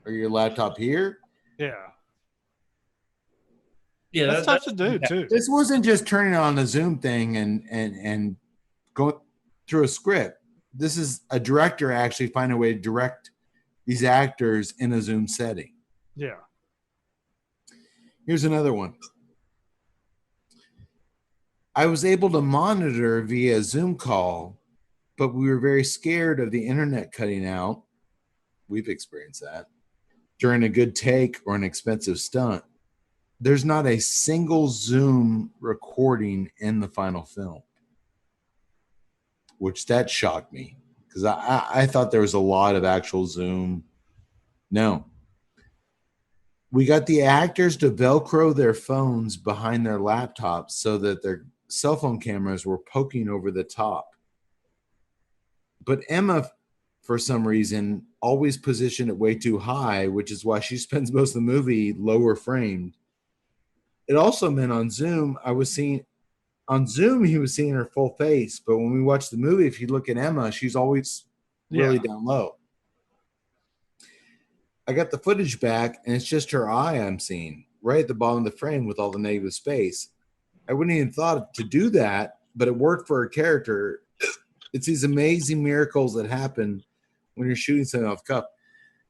or your laptop here. Yeah. Yeah, that's tough to do too. This wasn't just turning on the Zoom thing and going through a script. This is a director actually finding a way to direct these actors in a Zoom setting. Yeah. Here's another one. I was able to monitor via Zoom call, but we were very scared of the internet cutting out. We've experienced that during a good take or an expensive stunt. There's not a single Zoom recording in the final film, which that shocked me because I thought there was a lot of actual Zoom No. We got the actors to Velcro their phones behind their laptops so that their cell phone cameras were poking over the top. But Emma, for some reason, always positioned it way too high, which is why she spends most of the movie lower framed. It also meant on Zoom, he was seeing her full face. But when we watch the movie, if you look at Emma, she's always really down low. I got the footage back, and it's just her eye I'm seeing right at the bottom of the frame with all the negative space. I wouldn't even thought to do that, but it worked for her character. It's these amazing miracles that happen when you're shooting something off cuff.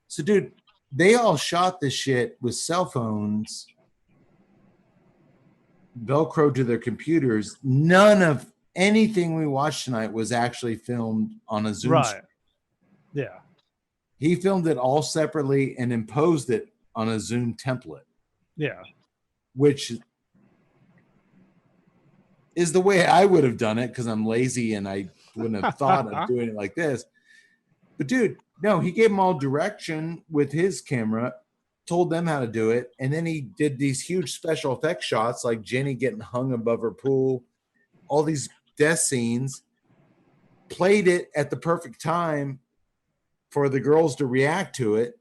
So, dude, they all shot this shit with cell phones Velcro to their computers. None of anything we watched tonight was actually filmed on a Zoom. Right. Yeah. He filmed it all separately and imposed it on a Zoom template. Yeah. Which is the way I would have done it because I'm lazy and I wouldn't have thought of doing it like this. But dude, no, he gave them all direction with his camera, told them how to do it, and then he did these huge special effects shots like Jenny getting hung above her pool, all these death scenes, played it at the perfect time for the girls to react to it.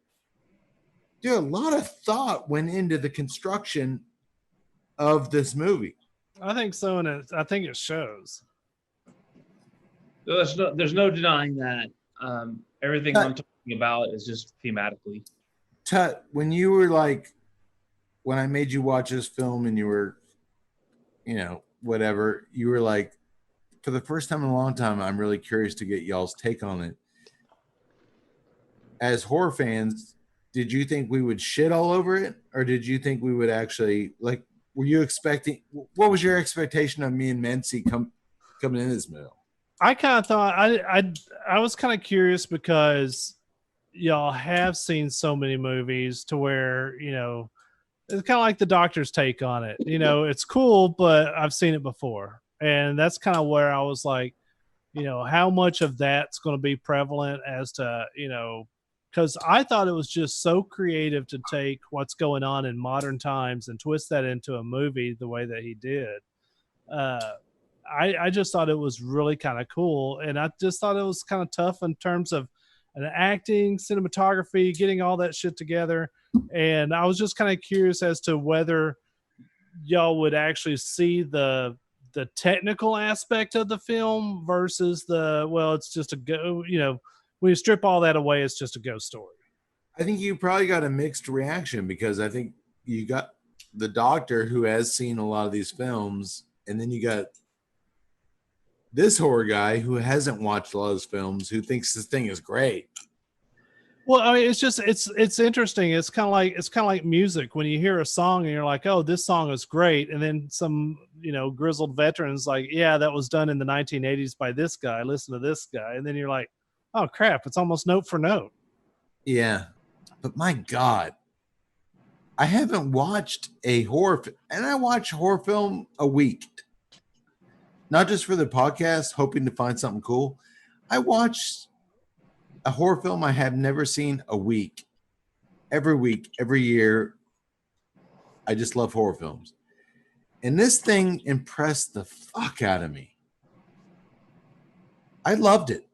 Dude, a lot of thought went into the construction of this movie. I think so, and I think it shows. There's no denying that. Everything I'm talking about is just thematically. Tut, when you were like, when I made you watch this film and you were, whatever, you were like, for the first time in a long time, I'm really curious to get y'all's take on it. As horror fans, did you think we would shit all over it? Or did you think we would actually, like, were you expecting, what was your expectation of me and Mency coming in this movie? I kind of thought, I was kind of curious because y'all have seen so many movies to where, it's kind of like the Doctor's take on it. It's cool, but I've seen it before. And that's kind of where I was like, how much of that's going to be prevalent as to, because I thought it was just so creative to take what's going on in modern times and twist that into a movie the way that he did. I just thought it was really kind of cool. And I just thought it was kind of tough in terms of an acting, cinematography, getting all that shit together. And I was just kind of curious as to whether y'all would actually see the technical aspect of the film versus it's just a go, when you strip all that away, it's just a ghost story. I think you probably got a mixed reaction because I think you got the doctor who has seen a lot of these films, and then you got this horror guy who hasn't watched a lot of those films who thinks this thing is great. Well, I mean, it's just it's interesting. It's kind of like music. When you hear a song and you're like, "Oh, this song is great," and then some grizzled veterans like, "Yeah, that was done in the 1980s by this guy. Listen to this guy," and then you're like, "Oh crap, it's almost note for note." Yeah, but my God, I haven't watched a horror, and I watch horror film a week, not just for the podcast, hoping to find something cool. I watched a horror film I have never seen a week. Every week, every year. I just love horror films. And this thing impressed the fuck out of me. I loved it.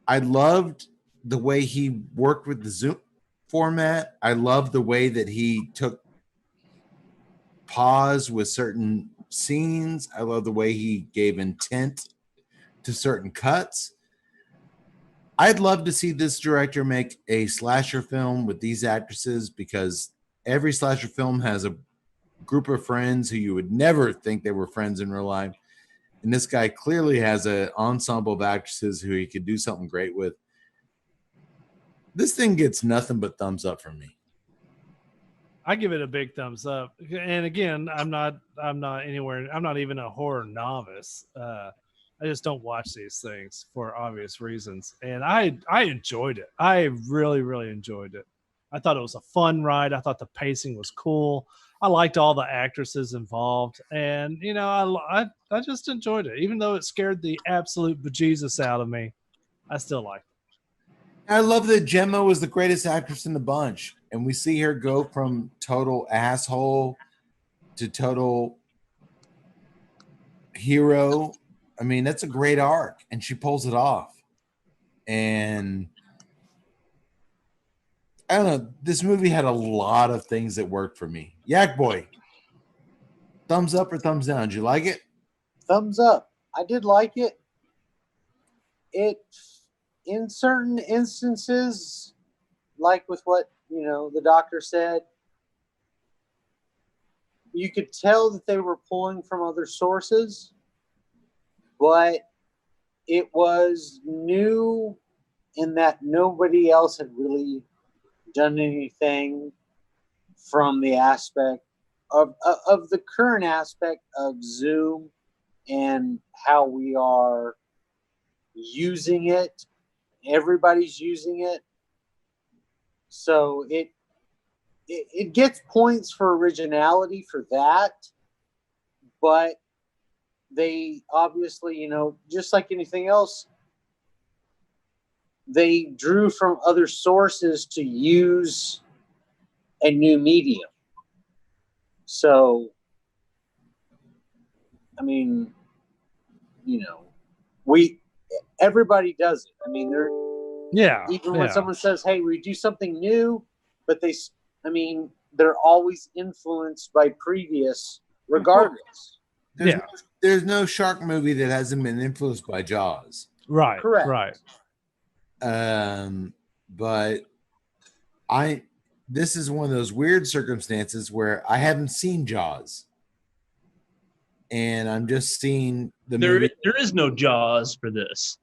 I loved the way he worked with the Zoom format. I loved the way that he took pause with certain scenes. I love the way he gave intent to certain cuts. I'd love to see this director make a slasher film with these actresses because every slasher film has a group of friends who you would never think they were friends in real life. And this guy clearly has an ensemble of actresses who he could do something great with. This thing gets nothing but thumbs up from me. I give it a big thumbs up. And again, I'm not anywhere. I'm not even a horror novice. I just don't watch these things for obvious reasons. And I enjoyed it. I really, really enjoyed it. I thought it was a fun ride. I thought the pacing was cool. I liked all the actresses involved. And, I just enjoyed it. Even though it scared the absolute bejesus out of me, I still liked it. I love that Gemma was the greatest actress in the bunch, and we see her go from total asshole to total hero. I mean, that's a great arc, and she pulls it off. And I don't know, this movie had a lot of things that worked for me. Yak Boy, thumbs up or thumbs down? Did you like it? Thumbs up. I did like it. It, in certain instances, like with what the doctor said, you could tell that they were pulling from other sources, but it was new in that nobody else had really done anything from the aspect of the current aspect of Zoom and how we are using it. Everybody's using it. So it gets points for originality for that, but they obviously, just like anything else, they drew from other sources to use a new medium. So, I mean, everybody does it. I mean, even when someone says, "Hey, we do something new," but they're always influenced by previous, regardless. There's no shark movie that hasn't been influenced by Jaws. Right. Correct. Right. But this is one of those weird circumstances where I haven't seen Jaws, and I'm just seeing the movie. There is no Jaws for this.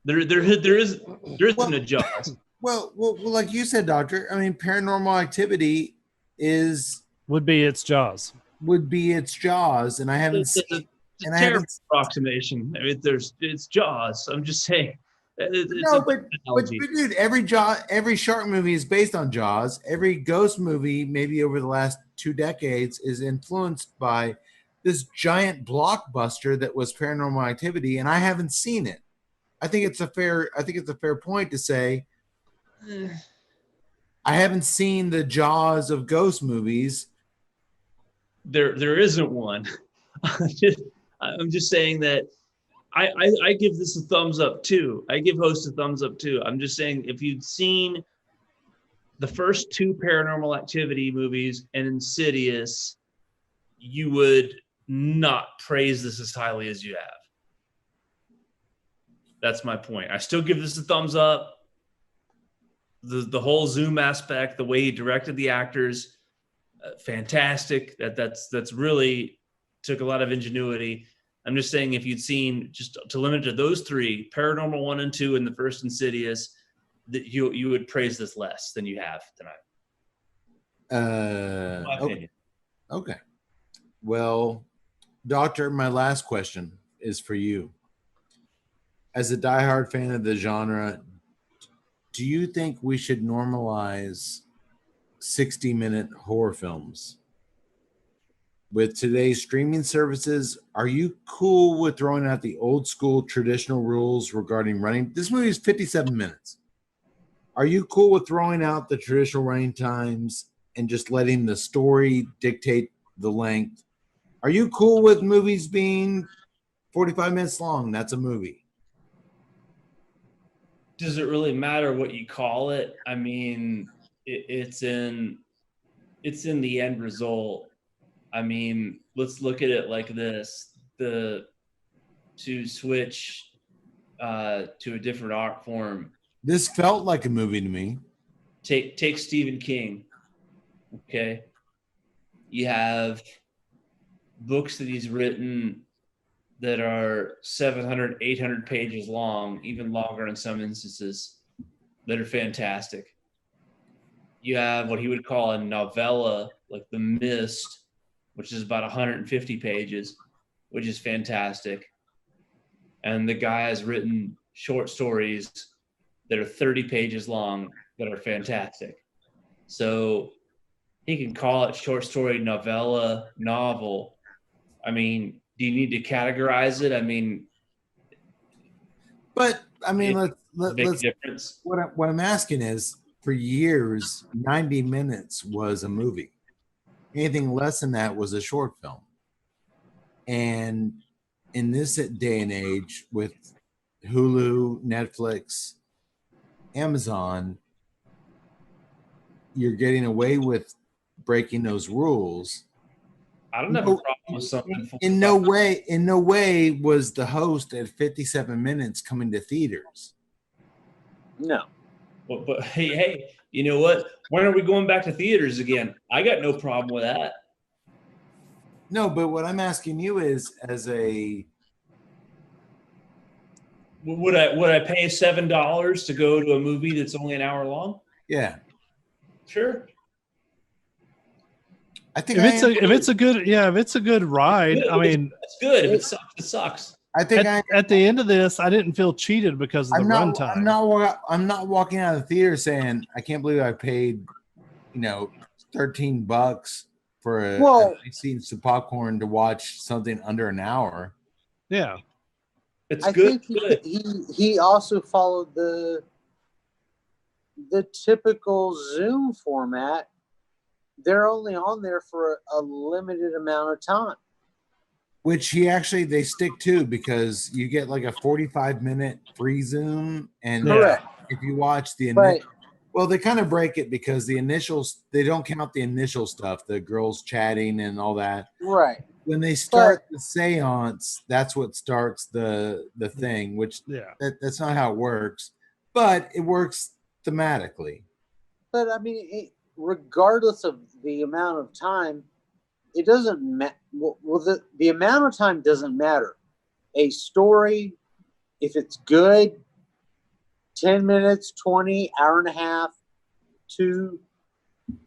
There isn't a Jaws. Well, like you said, Doctor. I mean, Paranormal Activity would be its Jaws, and I haven't seen. It's a terrible approximation. I mean, it's Jaws. I'm just saying. But dude, every shark movie is based on Jaws. Every ghost movie, maybe over the last 2 decades, is influenced by this giant blockbuster that was Paranormal Activity, and I haven't seen it. I think it's a fair point to say I haven't seen the Jaws of ghost movies. There isn't one. I'm just saying that I give this a thumbs up too. I give Host a thumbs up too. I'm just saying, if you'd seen the first 2 Paranormal Activity movies and Insidious, you would not praise this as highly as you have. That's my point. I still give this a thumbs up. The whole Zoom aspect, the way he directed the actors, fantastic. That's really took a lot of ingenuity. I'm just saying, if you'd seen, just to limit it to those 3, Paranormal 1 and 2 and the first Insidious, that you would praise this less than you have tonight. My opinion. Okay. Well, Doctor, my last question is for you. As a diehard fan of the genre, do you think we should normalize 60-minute horror films? With today's streaming services, are you cool with throwing out the old school traditional rules regarding running? This movie is 57 minutes. Are you cool with throwing out the traditional running times and just letting the story dictate the length? Are you cool with movies being 45 minutes long? That's a movie. Does it really matter what you call it? I mean, it's in the end result. I mean, let's look at it like this: to switch to a different art form. This felt like a movie to me. Take Stephen King. Okay, you have books that he's written that are 700, 800 pages long, even longer in some instances, that are fantastic. You have what he would call a novella, like The Mist, which is about 150 pages, which is fantastic. And the guy has written short stories that are 30 pages long that are fantastic. So he can call it short story, novella, novel. I mean, do you need to categorize it? I mean, but I mean, Big let's. difference. What I'm asking is, for years, 90 minutes was a movie. Anything less than that was a short film. And in this day and age, with Hulu, Netflix, Amazon, you're getting away with breaking those rules. I don't have a problem with something. In no way was the host at 57 minutes coming to theaters. No. But hey, you know what? When are we going back to theaters again? I got no problem with that. No, but what I'm asking you is, would I pay $7 to go to a movie that's only an hour long? Yeah, sure. I think if it's a good ride, I mean, it's good. If it sucks, it sucks. I think at the end of this, I didn't feel cheated because of the runtime. I'm not walking out of the theater saying I can't believe I paid, $13 for a seat some popcorn to watch something under an hour. Yeah, it's good. I think he also followed the typical Zoom format. They're only on there for a limited amount of time. Which they stick to, because you get like a 45-minute free Zoom. And if you watch they kind of break it because the initials, they don't count the initial stuff, the girls chatting and all that. Right. When they start the seance, that's what starts the thing, which that's not how it works, but it works thematically. But I mean, regardless of the amount of time, it doesn't matter. Well, the amount of time doesn't matter. A story, if it's good, 10 minutes, 20, hour and a half, 2,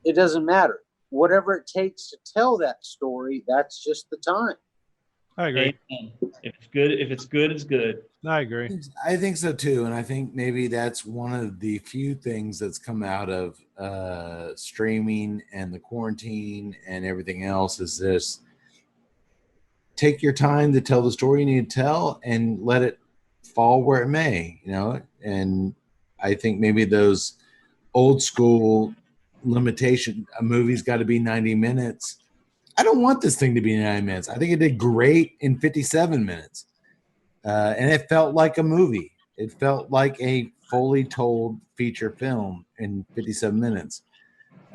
it doesn't matter. Whatever it takes to tell that story, that's just the time. I agree. If it's good, it's good. I agree. I think so too, and I think maybe that's one of the few things that's come out of streaming and the quarantine and everything else is this: take your time to tell the story you need to tell and let it fall where it may, And I think maybe those old school limitation, a movie's got to be 90 minutes. I don't want this thing to be 90 minutes. I think it did great in 57 minutes. And it felt like a movie. It felt like a fully told feature film in 57 minutes.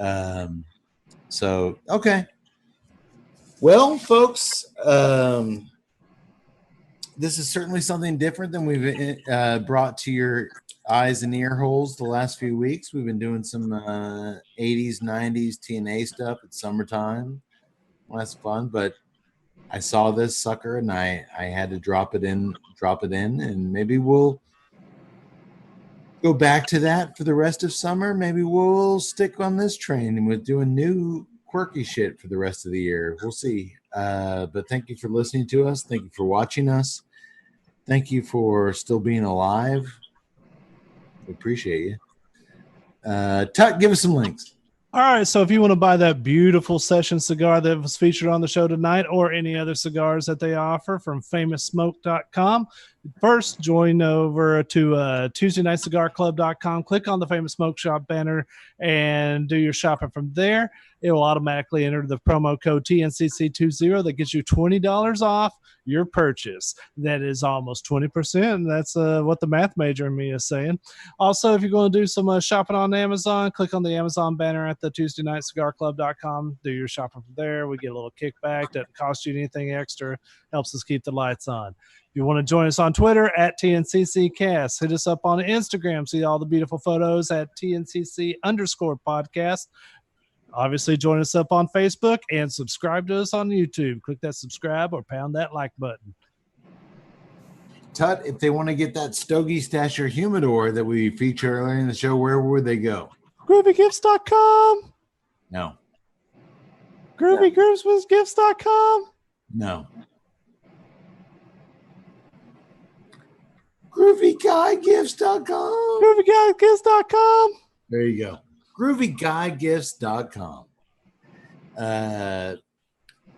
Okay. Well, folks, this is certainly something different than we've brought to your eyes and ear holes the last few weeks. We've been doing some 80s, 90s TNA stuff. It's summertime. Well, that's fun, but I saw this sucker and I had to drop it in, and maybe we'll go back to that for the rest of summer. Maybe we'll stick on this train and we're doing new quirky shit for the rest of the year. We'll see. But thank you for listening to us. Thank you for watching us. Thank you for still being alive. We appreciate you. Tut, give us some links. All right, so if you want to buy that beautiful session cigar that was featured on the show tonight, or any other cigars that they offer from FamousSmoke.com, first join over to TuesdayNightCigarClub.com. Click on the Famous Smoke Shop banner and do your shopping from there. It will automatically enter the promo code TNCC20 that gets you $20 off your purchase. That is almost 20%. That's what the math major in me is saying. Also, if you're going to do some shopping on Amazon, click on the Amazon banner at the TuesdayNightCigarClub.com. Do your shopping from there. We get a little kickback. Doesn't cost you anything extra. Helps us keep the lights on. If you want to join us on Twitter at TNCCcast, hit us up on Instagram. See all the beautiful photos at TNCC_podcast. Obviously, join us up on Facebook and subscribe to us on YouTube. Click that subscribe or pound that like button. Tut, if they want to get that Stogie Stasher humidor that we feature earlier in the show, where would they go? GroovyGifts.com. No. GroovyGroovesGifts.com. No. GroovyGuyGifts.com. GroovyGuyGifts.com. There you go. GroovyGuyGifts.com.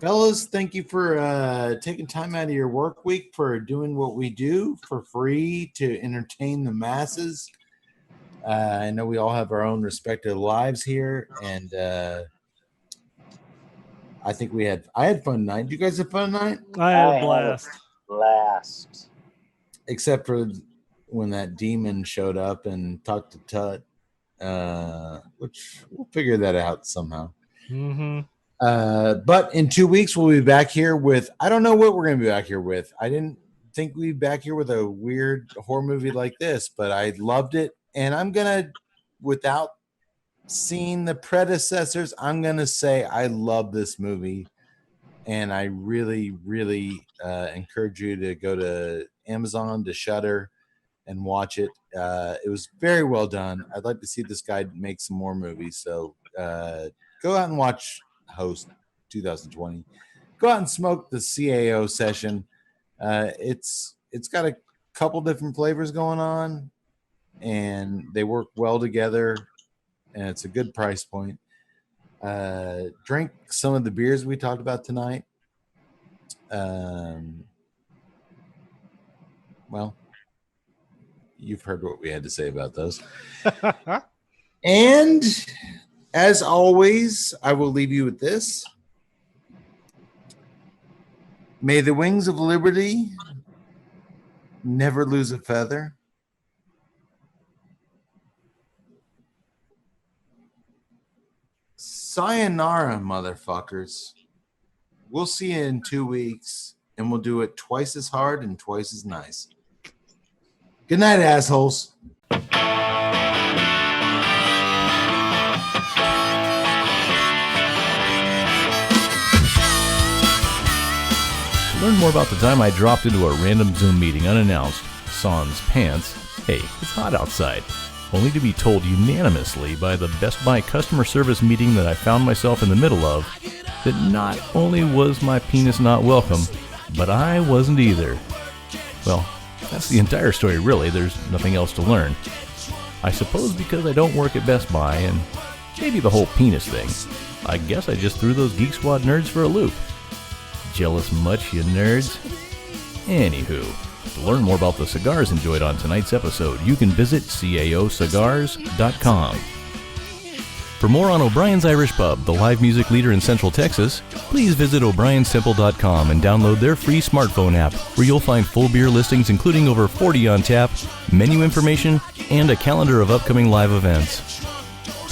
Fellas, thank you for taking time out of your work week for doing what we do for free to entertain the masses. I know we all have our own respective lives here, and I think I had fun tonight. Did you guys have fun tonight? I had a blast. Blast. Except for when that demon showed up and talked to Tut, which we'll figure that out somehow. Mm-hmm. But in 2 weeks, we'll be back here with, I don't know what we're going to be back here with. I didn't think we'd be back here with a weird horror movie like this, but I loved it. And I'm going to, without seeing the predecessors, I'm going to say I love this movie. And I really, really encourage you to go to Amazon, to Shudder, and watch it. It was very well done. I'd like to see this guy make some more movies. So go out and watch Host 2020. Go out and smoke the CAO Session. It's got a couple different flavors going on, and they work well together, and it's a good price point. Drink some of the beers we talked about tonight. Well, you've heard what we had to say about those. And as always, I will leave you with this. May the wings of liberty never lose a feather. Sayonara, motherfuckers. We'll see you in 2 weeks, and we'll do it twice as hard and twice as nice. Good night, assholes. To learn more about the time I dropped into a random Zoom meeting unannounced, sans pants, hey, it's hot outside, only to be told unanimously by the Best Buy customer service meeting that I found myself in the middle of, that not only was my penis not welcome, but I wasn't either. Well, that's the entire story really, there's nothing else to learn. I suppose because I don't work at Best Buy, and maybe the whole penis thing, I guess I just threw those Geek Squad nerds for a loop. Jealous much, you nerds? Anywho, to learn more about the cigars enjoyed on tonight's episode, you can visit caocigars.com. For more on O'Brien's Irish Pub, the live music leader in Central Texas, please visit o'brienstemple.com and download their free smartphone app, where you'll find full beer listings including over 40 on tap, menu information, and a calendar of upcoming live events.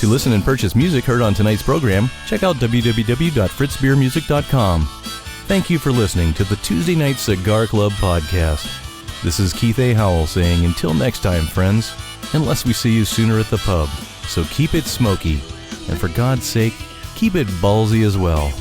To listen and purchase music heard on tonight's program, check out www.fritzbeermusic.com. Thank you for listening to the Tuesday Night Cigar Club podcast. This is Keith A. Howell saying until next time, friends, unless we see you sooner at the pub. So keep it smoky, and for God's sake, keep it ballsy as well.